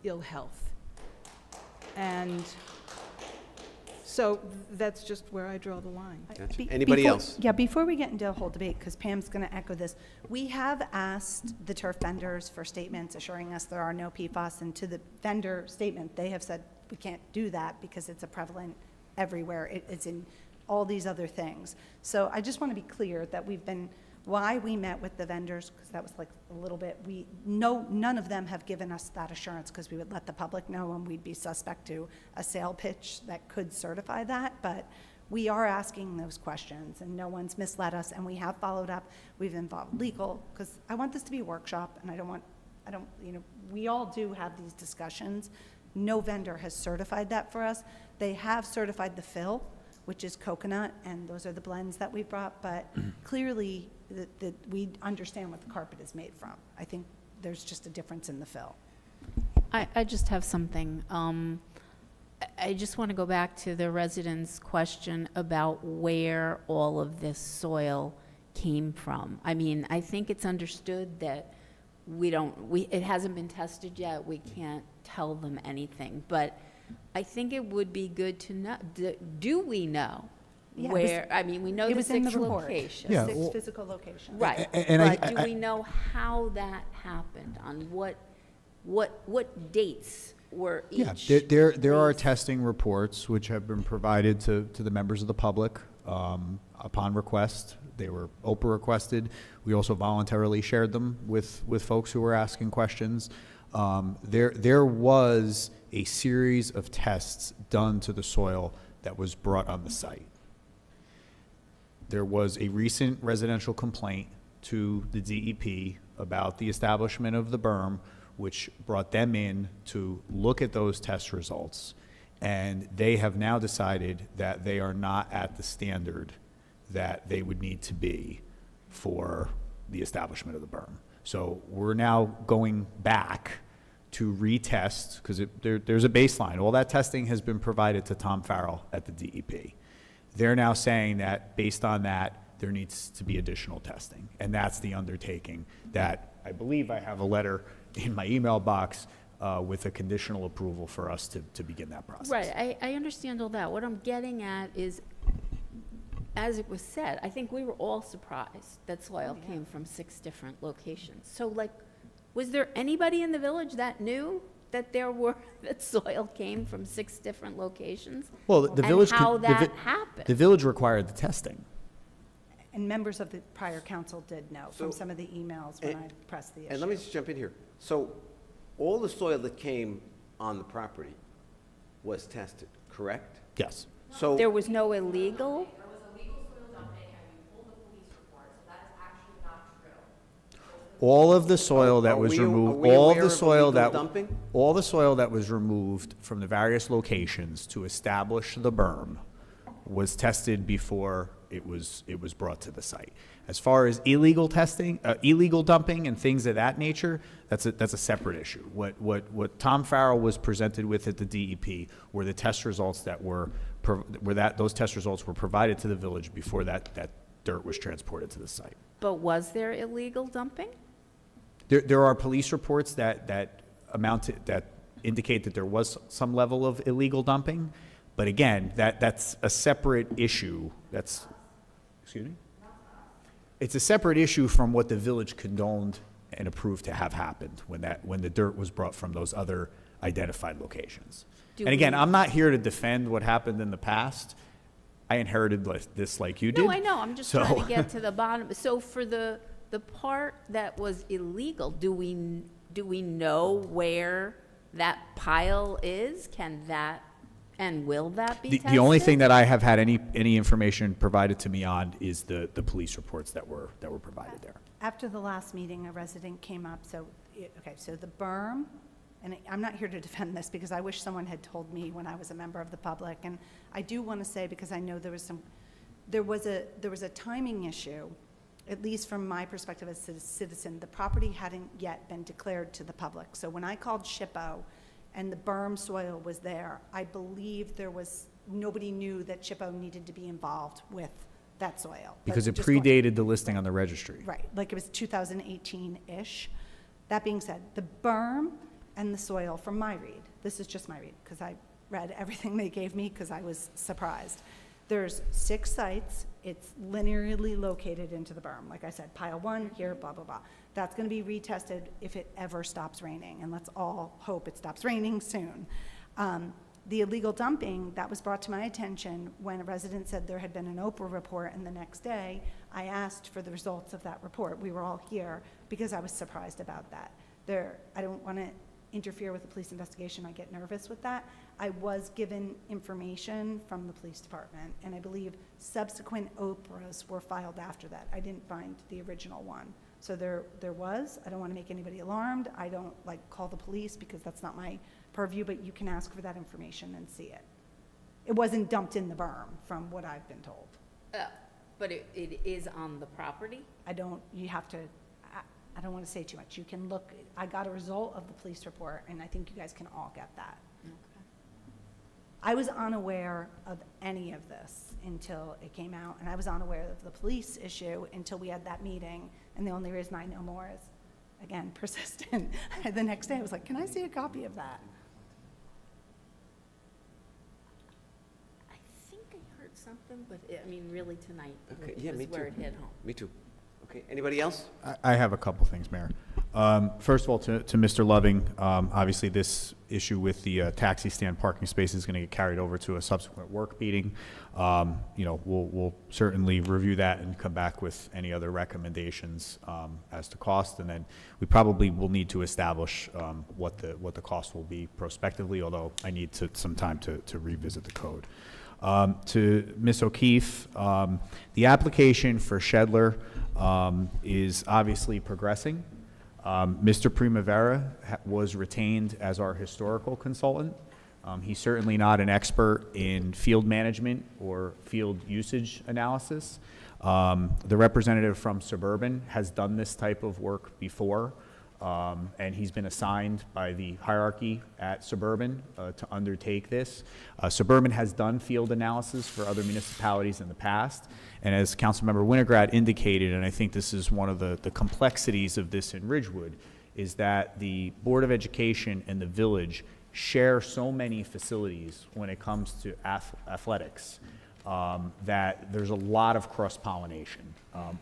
ill health. And so that's just where I draw the line. Anybody else? Yeah, before we get into a whole debate, because Pam's going to echo this, we have asked the turf vendors for statements assuring us there are no PFAS, and to the vendor statement, they have said we can't do that because it's a prevalent everywhere. It's in all these other things. So I just want to be clear that why we met with the vendors, because that was like a little bit, none of them have given us that assurance, because we would let the public know and we'd be suspect to a sale pitch that could certify that, but we are asking those questions and no one's misled us, and we have followed up. We've involved legal, because I want this to be a workshop, and we all do have these discussions. No vendor has certified that for us. They have certified the fill, which is coconut, and those are the blends that we brought, but clearly that we understand what the carpet is made from. I think there's just a difference in the fill. I just have something. I just want to go back to the residents' question about where all of this soil came from. I mean, I think it's understood that it hasn't been tested yet. We can't tell them anything, but I think it would be good to know, do we know Yeah, where, we know the 6 locations. Yeah, 6 well- physical locations. Right, And but do we know how that happened, on what dates were Yeah, each? there are testing reports which have been provided to the members of the public upon request. They were Oprah requested. We also voluntarily shared them with folks who were asking questions. There was a series of tests done to the soil that was brought on the site. There was a recent residential complaint to the DEP about the establishment of the berm, which brought them in to look at those test results. And they have now decided that they are not at the standard that they would need to be for the establishment of the berm. So we're now going back to retest, because there's a baseline. All that testing has been provided to Tom Farrell at the DEP. They're now saying that based on that, there needs to be additional testing. And that's the undertaking that I believe I have a letter in my email box with a conditional approval for us to begin that process. Right, I understand all that. What I'm getting at is, as it was said, I think we were all surprised that soil came from 6 different locations. So like, was there anybody in the village that knew that that soil came from 6 different locations? Well, the village, and how that happened? The village required the testing. And members of the prior council did know from some of the emails when I pressed the issue. And let me just jump in here. So all the soil that came on the property was tested, correct? Yes. So There was no illegal? There was illegal soil dumping, and we pulled the police report, so that is actually not true. All of the soil that Are was we- removed, are we all aware the of soil illegal that, dumping? all the soil that was removed from the various locations to establish the berm was tested before it was brought to the site. As far as illegal testing, illegal dumping and things of that nature, that's a separate issue. What Tom Farrell was presented with at the DEP were the test results that those test results were provided to the village before that dirt was transported to the site. But was there illegal dumping? There are police reports that indicate that there was some level of illegal dumping, but again, that's a separate issue. Excuse me? It's a separate issue from what the village condoned and approved to have happened when the dirt was brought from those other identified locations. Do And again, we- I'm not here to defend what happened in the past. I inherited this like you did. No, I know, I'm just So- trying to get to the bottom. So for the part that was illegal, do we know where that pile is? And will that be tested? The only thing that I have had any information provided to me on is the police reports that were provided there. After the last meeting, a resident came up, so the berm, and I'm not here to defend this because I wish someone had told me when I was a member of the public, and I do want to say, because I know there was a timing issue, at least from my perspective as a citizen, the property hadn't yet been declared to the public. So when I called SHPO and the berm soil was there, I believe nobody knew that SHPO needed to be involved with that soil. Because it Just going- predated the listing on the registry. Right, like it was 2018-ish. That being said, the berm and the soil from my read, this is just my read, because I read everything they gave me because I was surprised. There's 6 sites, it's linearly located into the berm. Like I said, pile 1 here, blah, blah, blah. That's gonna be retested if it ever stops raining, and let's all hope it stops raining soon. The illegal dumping, that was brought to my attention when a resident said there had been an Oprah report, and the next day, I asked for the results of that report. We were all here because I was surprised about that. I don't want to interfere with the police investigation. I get nervous with that. I was given information from the police department, and I believe subsequent Oprahs were filed after that. I didn't find the original one. So there was. I don't want to make anybody alarmed. I don't call the police because that's not my purview, but you can ask for that information and see it. It wasn't dumped in the berm, from what I've been told. But it is on the property? I don't want to say too much. You can look, I got a result of the police report, and I think you guys can all get that. I was unaware of any of this until it came out, and I was unaware of the police issue until we had that meeting, and the only reason I know more is, again, persistent. The next day, I was like, can I see a copy of that? I think I heard something, but really tonight Okay, yeah, me was where too. it hit home. Me too. Okay, anybody else? I have a couple things, Mayor. First of all, to Mr. Loving, obviously this issue with the taxi stand parking space is going to get carried over to a subsequent work meeting. We'll certainly review that and come back with any other recommendations as to cost, and then we probably will need to establish what the cost will be prospectively, although I need some time to revisit the code. To Ms. O'Keefe, the application for Shedler is obviously progressing. Mr. Primavera was retained as our historical consultant. He's certainly not an expert in field management or field usage analysis. The representative from Suburban has done this type of work before, and he's been assigned by the hierarchy at Suburban to undertake this. Suburban has done field analysis for other municipalities in the past, and as Councilmember Winograd indicated, and I think this is one of the complexities of this in Ridgewood, is that the Board of Education and the village share so many facilities when it comes to athletics that there's a lot of cross-pollination,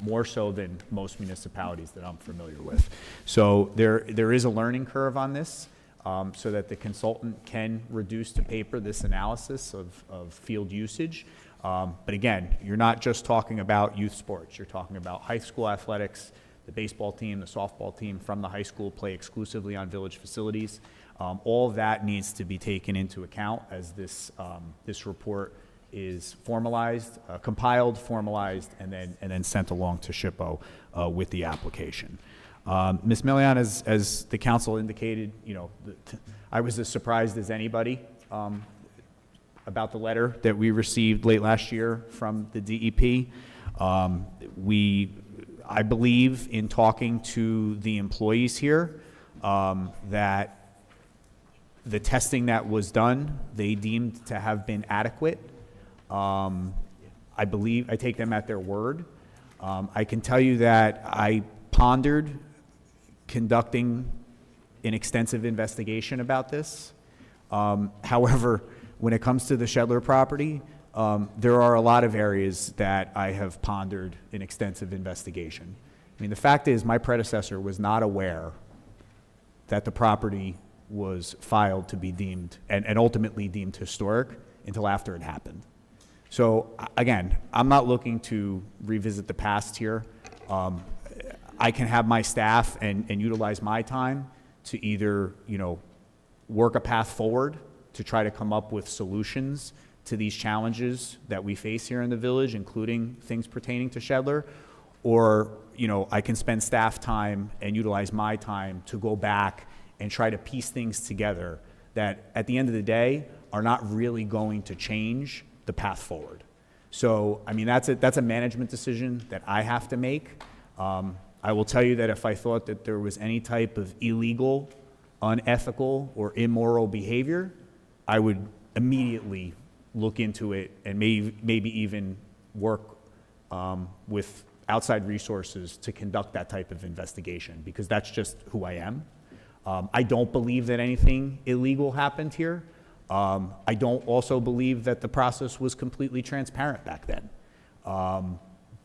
more so than most municipalities that I'm familiar with. So there is a learning curve on this, so that the consultant can reduce to paper this analysis of field usage. But again, you're not just talking about youth sports. You're talking about high school athletics. The baseball team, the softball team from the high school play exclusively on village facilities. All of that needs to be taken into account as this report is formalized, compiled, formalized, and then sent along to SHPO with the application. Ms. Millian, as the council indicated, I was as surprised as anybody about the letter that we received late last year from the DEP. I believe in talking to the employees here that the testing that was done, they deemed to have been adequate. I take them at their word. I can tell you that I pondered conducting an extensive investigation about this. However, when it comes to the Shedler property, there are a lot of areas that I have pondered an extensive investigation. I mean, the fact is my predecessor was not aware that the property was filed to be deemed and ultimately deemed historic until after it happened. So again, I'm not looking to revisit the past here. I can have my staff and utilize my time to either, work a path forward to try to come up with solutions to these challenges that we face here in the village, including things pertaining to Shedler, or, I can spend staff time and utilize my time to go back and try to piece things together that at the end of the day are not really going to change the path forward. So, I mean, that's a management decision that I have to make. I will tell you that if I thought that there was any type of illegal, unethical, or immoral behavior, I would immediately look into it and maybe even work with outside resources to conduct that type of investigation, because that's just who I am. I don't believe that anything illegal happened here. I don't also believe that the process was completely transparent back then.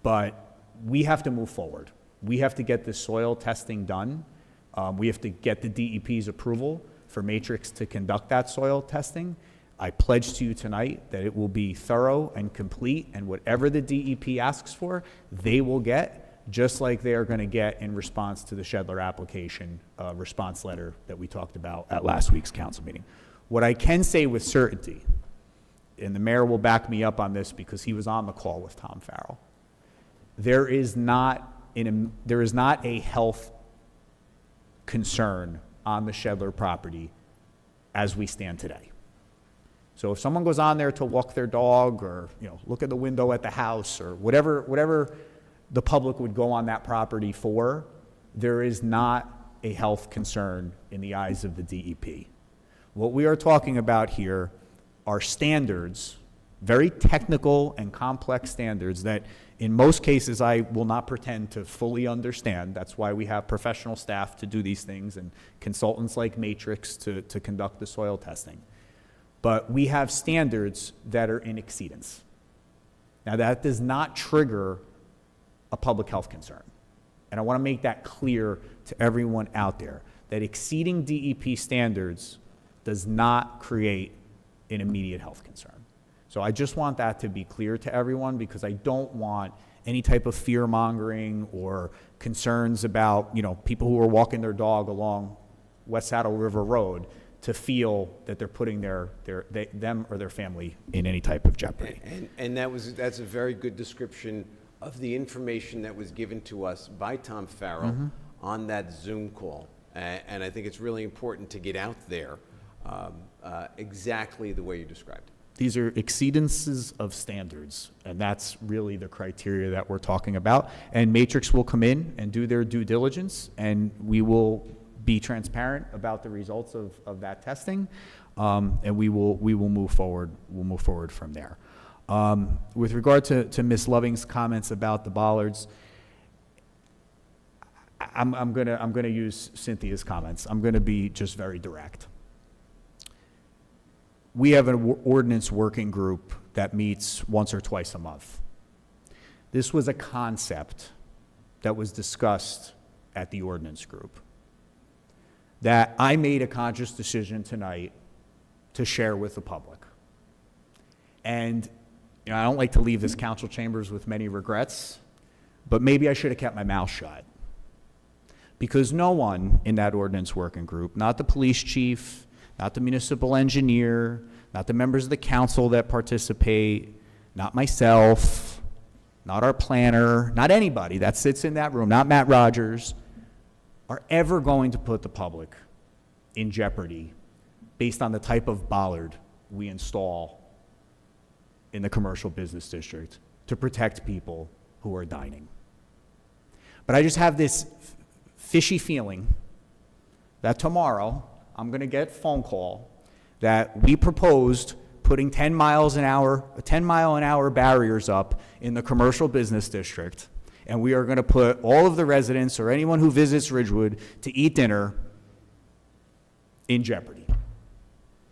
But we have to move forward. We have to get this soil testing done. We have to get the DEP's approval for Matrix to conduct that soil testing. I pledge to you tonight that it will be thorough and complete, and whatever the DEP asks for, they will get, just like they are going to get in response to the Shedler application response letter that we talked about at last week's council meeting. What I can say with certainty, and the mayor will back me up on this because he was on the call with Tom Farrell, there is not a health concern on the Shedler property as we stand today. So if someone goes on there to walk their dog or look at the window at the house or whatever the public would go on that property for, there is not a health concern in the eyes of the DEP. What we are talking about here are standards, very technical and complex standards that in most cases I will not pretend to fully understand. That's why we have professional staff to do these things and consultants like Matrix to conduct the soil testing. But we have standards that are in exceedance. Now that does not trigger a public health concern. And I want to make that clear to everyone out there, that exceeding DEP standards does not create an immediate health concern. So I just want that to be clear to everyone, because I don't want any type of fear-mongering or concerns about, people who are walking their dog along West Saddle River Road to feel that they're putting them or their family in any type of jeopardy. And that's a very good description of the information that was given to us by Tom Farrell on that Zoom call. And I think it's really important to get out there exactly the way you described it. These are exceedances of standards, and that's really the criteria that we're talking about. And Matrix will come in and do their due diligence, and we will be transparent about the results of that testing, and we will move forward. We'll move forward from there. With regard to Ms. Loving's comments about the bollards, I'm gonna use Cynthia's comments. I'm gonna be just very direct. We have an ordinance working group that meets once or twice a month. This was a concept that was discussed at the ordinance group that I made a conscious decision tonight to share with the public. And I don't like to leave this council chambers with many regrets, but maybe I should have kept my mouth shut. Because no one in that ordinance working group, not the police chief, not the municipal engineer, not the members of the council that participate, not myself, not our planner, not anybody that sits in that room, not Matt Rogers, are ever going to put the public in jeopardy based on the type of bollard we install in the commercial business district to protect people who are dining. But I just have this fishy feeling that tomorrow I'm going to get a phone call that we proposed putting 10 mile an hour barriers up in the commercial business district, and we are going to put all of the residents or anyone who visits Ridgewood to eat dinner in jeopardy.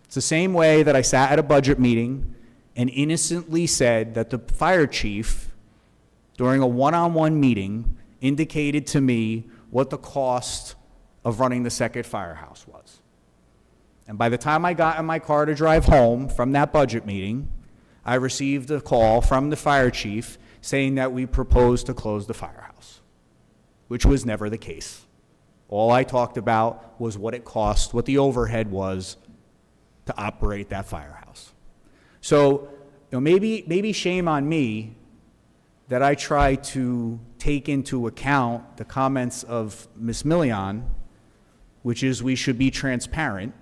It's the same way that I sat at a budget meeting and innocently said that the fire chief, during a one-on-one meeting, indicated to me what the cost of running the second firehouse was. And by the time I got in my car to drive home from that budget meeting, I received a call from the fire chief saying that we proposed to close the firehouse, which was never the case. All I talked about was what it cost, what the overhead was to operate that firehouse. So, maybe shame on me that I try to take into account the comments of Ms. Millian, which is we should be transparent,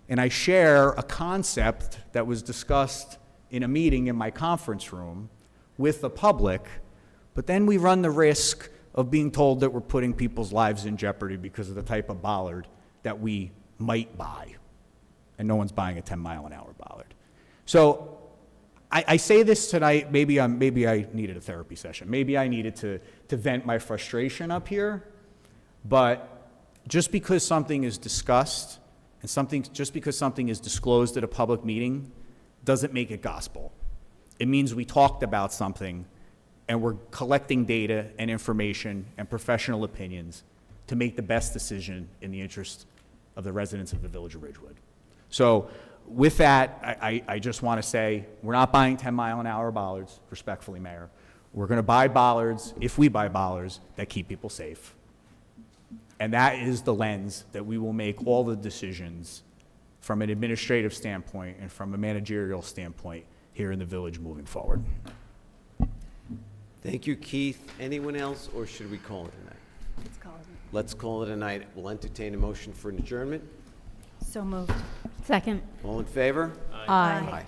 and I share a concept that was discussed in a meeting in my conference room with the public, but then we run the risk of being told that we're putting people's lives in jeopardy because of the type of bollard that we might buy, and no one's buying a 10-mile-an-hour bollard. So I say this tonight, maybe I needed a therapy session. Maybe I needed to vent my frustration up here, but just because something is discussed and just because something is disclosed at a public meeting doesn't make it gospel. It means we talked about something and we're collecting data and information and professional opinions to make the best decision in the interest of the residents of the Village of Ridgewood. So with that, I just want to say we're not buying 10-mile-an-hour bollards, respectfully, Mayor. We're going to buy bollards, if we buy bollards, that keep people safe. And that is the lens that we will make all the decisions from an administrative standpoint and from a managerial standpoint here in the village moving forward. Thank you, Keith. Anyone else, or should we call it a night? Let's call it. Let's call it a night. We'll entertain a motion for an adjournment. So moved. Second. All in favor? Aye. Aye.